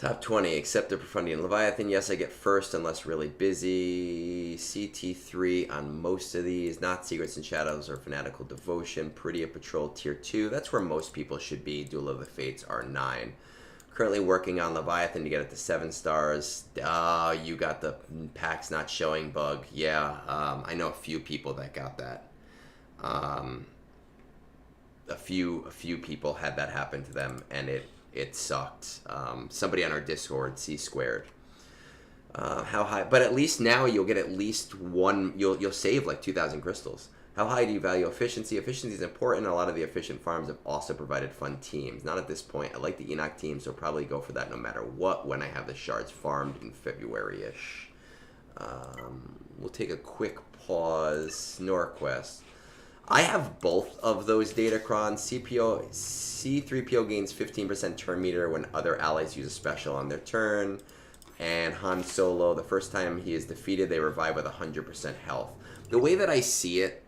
S1: Top 20, except the Profundian Leviathan. Yes, I get first unless really busy. CT3 on most of these. Not Secrets and Shadows or Fanatical Devotion. Pretty a Patrol Tier 2. That's where most people should be. Duel of the Fates are 9. Currently working on Leviathan to get it to 7 stars. You got the packs not showing bug. Yeah, I know a few people that got that. A few people had that happen to them, and it sucked. Somebody on our Discord, C squared. How high? But at least now you'll get at least one. You'll save like 2,000 crystals. How high do you value efficiency? Efficiency is important. A lot of the efficient farms have also provided fun teams. Not at this point. I like the Enoch team, so probably go for that no matter what when I have the shards farmed in February-ish. We'll take a quick pause. Norquest. I have both of those Datacrons. C3PO gains 15% turn meter when other allies use a special on their turn. And Han Solo, the first time he is defeated, they revive with 100% health. The way that I see it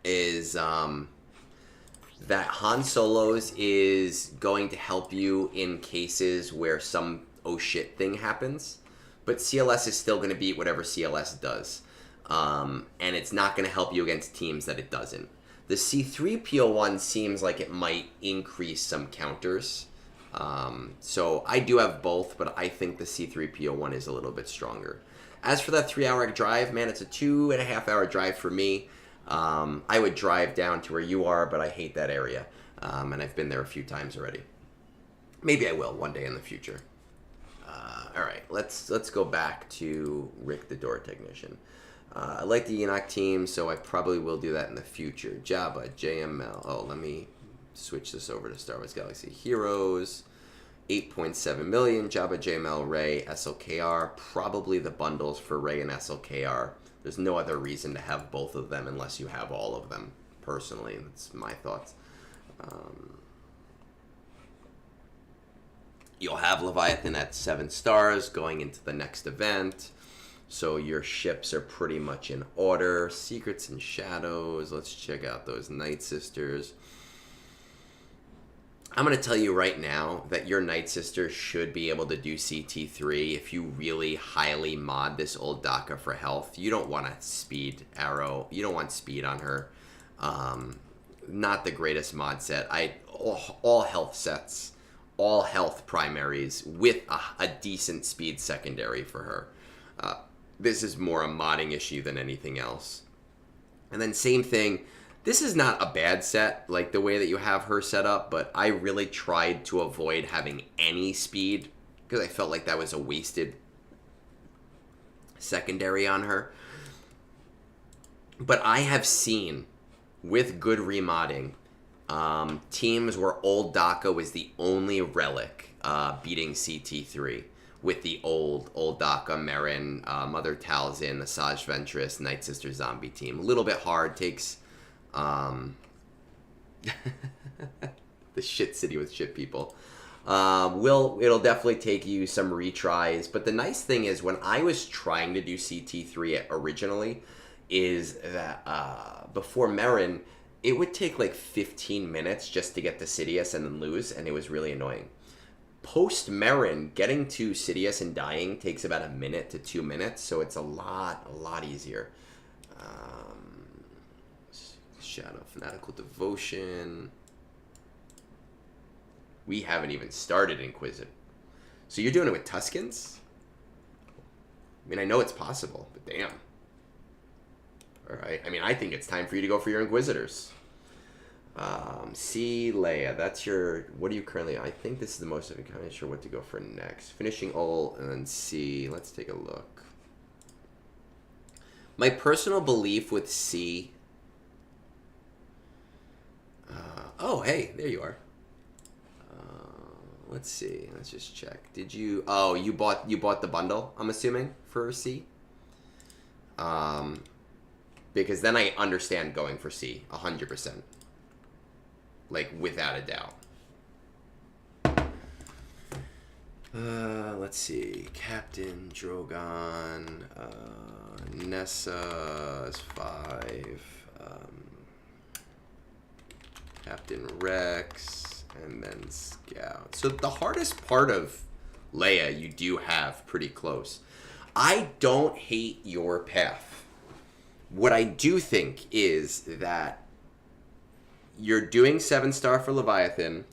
S1: is that Han Solo's is going to help you in cases where some oh shit thing happens. But CLS is still going to beat whatever CLS does. And it's not going to help you against teams that it doesn't. The C3PO one seems like it might increase some counters. So I do have both, but I think the C3PO one is a little bit stronger. As for that 3-hour drive, man, it's a 2.5-hour drive for me. I would drive down to where you are, but I hate that area. And I've been there a few times already. Maybe I will one day in the future. All right, let's go back to Rick the Door Technician. I like the Enoch team, so I probably will do that in the future. Jabba, JML. Oh, let me switch this over to Star Wars Galaxy Heroes. 8.7 million. Jabba, JML, Ray, SLKR. Probably the bundles for Ray and SLKR. There's no other reason to have both of them unless you have all of them, personally. That's my thoughts. You'll have Leviathan at 7 stars going into the next event. So your ships are pretty much in order. Secrets and Shadows. Let's check out those Night Sisters. I'm going to tell you right now that your Night Sister should be able to do CT3 if you really highly mod this old DACA for health. You don't want a speed arrow. You don't want speed on her. Not the greatest mod set. All health sets. All health primaries with a decent speed secondary for her. This is more a modding issue than anything else. And then same thing, this is not a bad set, like the way that you have her set up, but I really tried to avoid having any speed because I felt like that was a wasted secondary on her. But I have seen, with good remodding, teams where old DACA was the only relic beating CT3. With the old DACA, Marin, Mother Talzin, Asajj Ventress, Night Sister Zombie team. A little bit hard, takes the shit city with shit people. It'll definitely take you some retries, but the nice thing is when I was trying to do CT3 originally, is that before Marin, it would take like 15 minutes just to get to Sidious and then lose, and it was really annoying. Post Marin, getting to Sidious and dying takes about 1 minute to 2 minutes, so it's a lot easier. Shadow, Fanatical Devotion. We haven't even started Inquisitor. So you're doing it with Tuskens? I mean, I know it's possible, but damn. Alright, I mean, I think it's time for you to go for your Inquisitors. C, Leia, that's your, what are you currently, I think this is the most, I'm kind of sure what to go for next. Finishing Ol, and then C, let's take a look. My personal belief with C, oh, hey, there you are. Let's see, let's just check. Did you, oh, you bought the bundle, I'm assuming, for C? Because then I understand going for C, 100%. Like, without a doubt. Let's see. Captain Drogon. Nessa is 5. Captain Rex. And then Scout. So the hardest part of Leia, you do have pretty close. I don't hate your path. What I do think is that you're doing 7-star for Leviathan.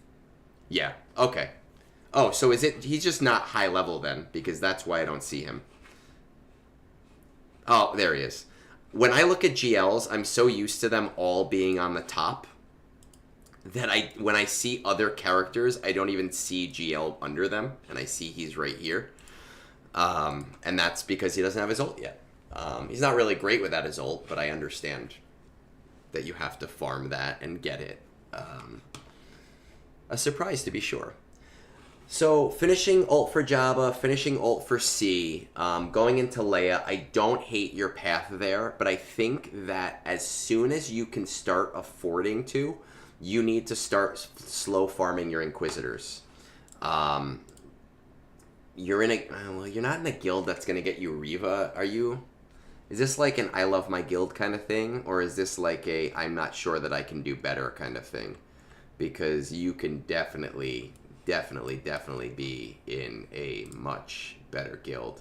S1: Yeah, okay. Oh, so he's just not high level then, because that's why I don't see him. Oh, there he is. When I look at GLs, I'm so used to them all being on the top that when I see other characters, I don't even see GL under them, and I see he's right here. And that's because he doesn't have his ult yet. He's not really great without his ult, but I understand that you have to farm that and get it. A surprise to be sure. So, finishing ult for Jabba, finishing ult for C, going into Leia, I don't hate your path there, but I think that as soon as you can start affording to, you need to start slow farming your Inquisitors. You're in you're not in a guild that's going to get you Reva, are you? Is this like an I love my guild kind of thing, or is this like a I'm not sure that I can do better kind of thing? Because you can definitely be in a much better guild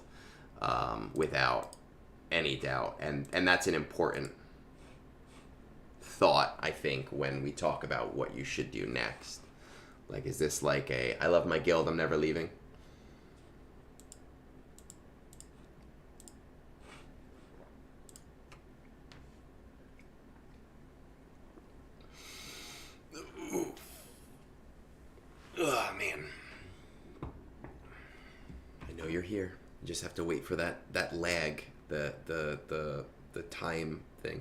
S1: without any doubt. And that's an important thought, I think, when we talk about what you should do next. Like, is this like a I love my guild, I'm never leaving? Oh, man. I know you're here. You just have to wait for that lag, the time thing.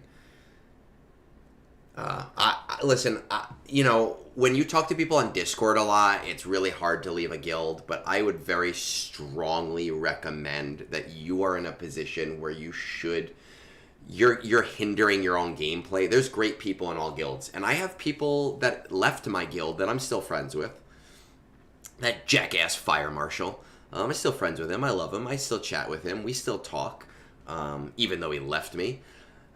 S1: Listen, you know, when you talk to people on Discord a lot, it's really hard to leave a guild, but I would very strongly recommend that you are in a position where you're hindering your own gameplay. There's great people in all guilds, and I have people that left my guild that I'm still friends with. That jackass fire marshal. I'm still friends with him. I love him. I still chat with him. We still talk, even though he left me.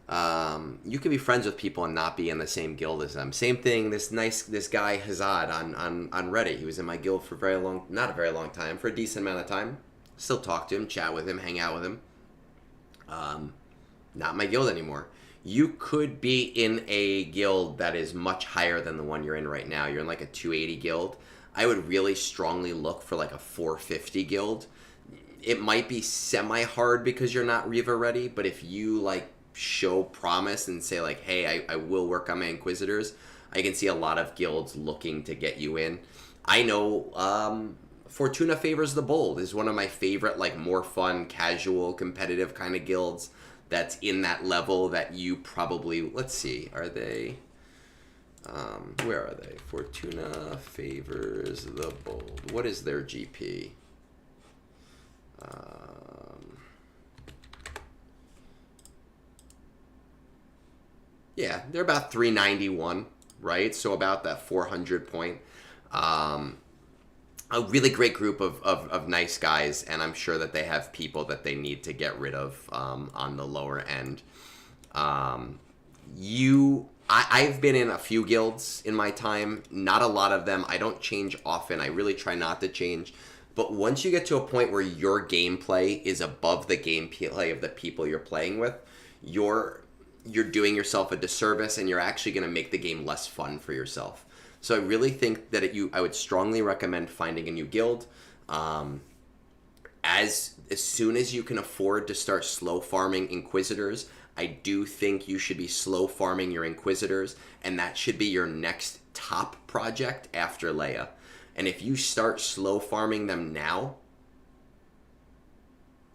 S1: You can be friends with people and not be in the same guild as them. Same thing. This guy HodHod on Reddit. He was in my guild for not a very long time, for a decent amount of time. Still talk to him, chat with him, hang out with him. Not my guild anymore. You could be in a guild that is much higher than the one you're in right now. You're in like a 280 guild. I would really strongly look for like a 450 guild. It might be semi-hard because you're not Reva ready, but if you like show promise and say like, hey, I will work on my Inquisitors, I can see a lot of guilds looking to get you in. I know Fortuna Favors the Bold is one of my favorite, like more fun, casual, competitive kind of guilds that's in that level that you probably, let's see, are they... where are they? Fortuna Favors the Bold. What is their GP? Yeah, they're about 391, right? So about that 400 point. A really great group of nice guys, and I'm sure that they have people that they need to get rid of on the lower end. I've been in a few guilds in my time, not a lot of them. I don't change often. I really try not to change. But once you get to a point where your gameplay is above the gameplay of the people you're playing with, you're doing yourself a disservice, and you're actually going to make the game less fun for yourself. So I really think that I would strongly recommend finding a new guild. As soon as you can afford to start slow farming Inquisitors, I do think you should be slow farming your Inquisitors, and that should be your next top project after Leia. And if you start slow farming them now,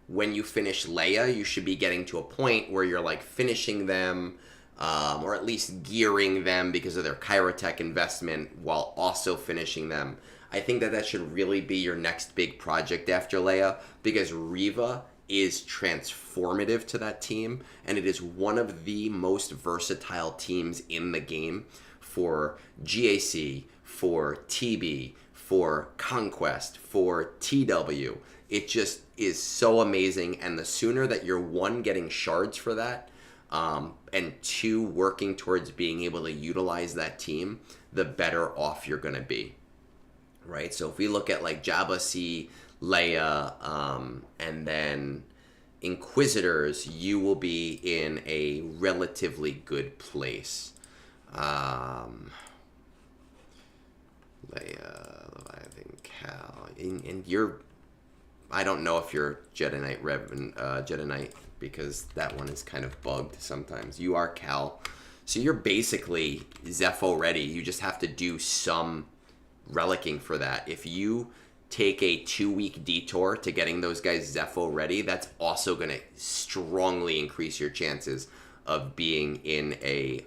S1: when you finish Leia, you should be getting to a point where you're like finishing them, or at least gearing them because of their Kyrotech investment while also finishing them. I think that should really be your next big project after Leia, because Reva is transformative to that team, and it is one of the most versatile teams in the game for GAC, for TB, for Conquest, for TW. It just is so amazing, and the sooner that you're, one, getting shards for that, and two, working towards being able to utilize that team, the better off you're going to be. right? So if we look at like Jabba, Leia, and then Inquisitors, you will be in a relatively good place. Leia, Leviathan, Cal, and you're. I don't know if you're Jedi Knight because that one is kind of bugged sometimes. You are Cal, so you're basically Zepho ready. You just have to do some relicking for that. If you take a 2-week detour to getting those guys Zepho ready, that's also going to strongly increase your chances of being in a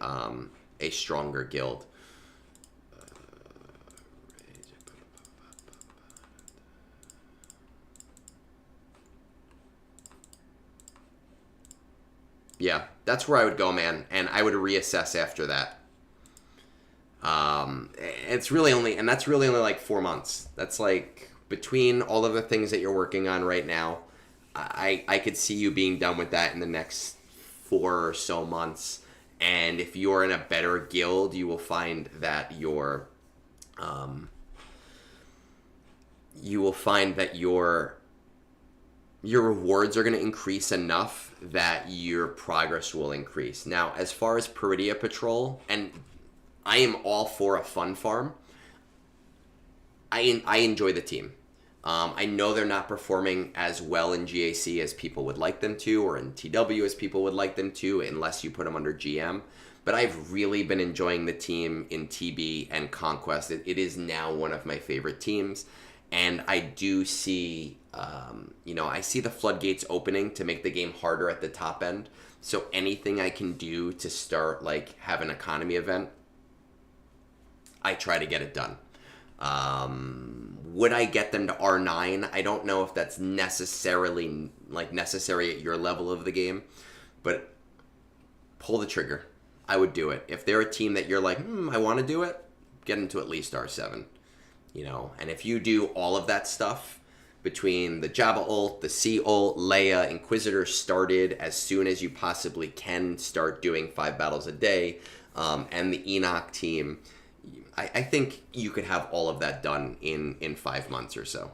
S1: stronger guild. Yeah, that's where I would go, man, and I would reassess after that. It's really only, and that's really only like 4 months. That's like between all of the things that you're working on right now. I could see you being done with that in the next 4 or so months. And if you're in a better guild, you will find that your rewards are going to increase enough that your progress will increase. Now, as far as Peridia Patrol, and I am all for a fun farm, I enjoy the team. I know they're not performing as well in GAC as people would like them to, or in TW as people would like them to, unless you put them under GM. But I've really been enjoying the team in TB and Conquest. It is now one of my favorite teams. And I do see, I see the floodgates opening to make the game harder at the top end. So anything I can do to start, like, have an economy event, I try to get it done. Would I get them to R9? I don't know if that's necessary at your level of the game, but pull the trigger. I would do it. If they're a team that you're like, I want to do it, get them to at least R7. And if you do all of that stuff between the Jabba ult, the C ult, Leia, Inquisitor started as soon as you possibly can start doing 5 battles a day, and the Enoch team, I think you could have all of that done in 5 months or so.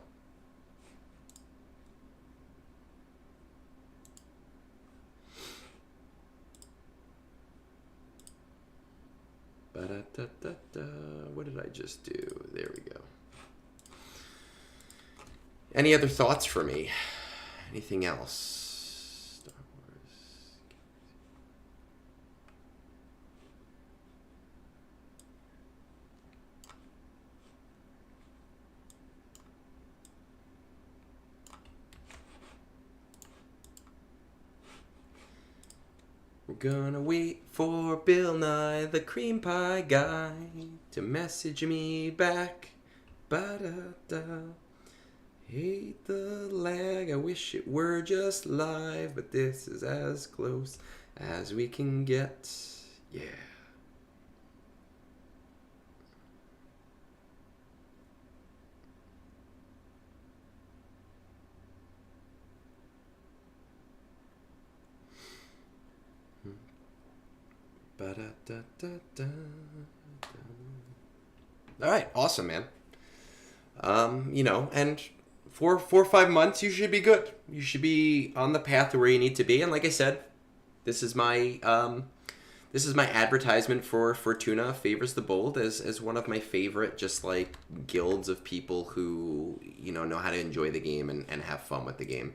S1: What did I just do? There we go. Any other thoughts for me? Anything else? Star Wars. We're gonna wait for Billnye, the cream pie guy, to message me back. Ba-da-da. Hate the lag, I wish it were just live, but this is as close as we can get. Yeah. Ba-da-da-da-da. All right, awesome, man. And for 4 or 5 months, you should be good. You should be on the path to where you need to be. And like I said, this is my advertisement for Fortuna Favors the Bold as one of my favorite just like guilds of people who know how to enjoy the game and have fun with the game.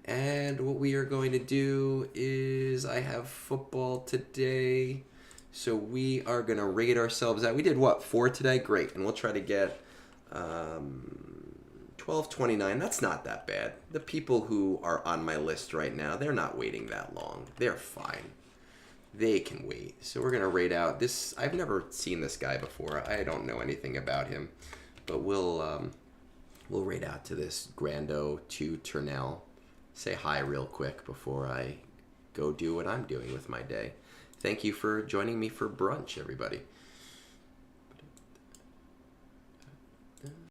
S1: And what we are going to do is I have football today. So we are going to rate ourselves out. We did, 4 today? Great. And we'll try to get 12:29. That's not that bad. The people who are on my list right now, they're not waiting that long. They're fine. They can wait. So we're going to rate out this. I've never seen this guy before. I don't know anything about him. But we'll rate out to this Grando 2 Turnell. Say hi real quick before I go do what I'm doing with my day. Thank you for joining me for brunch, everybody.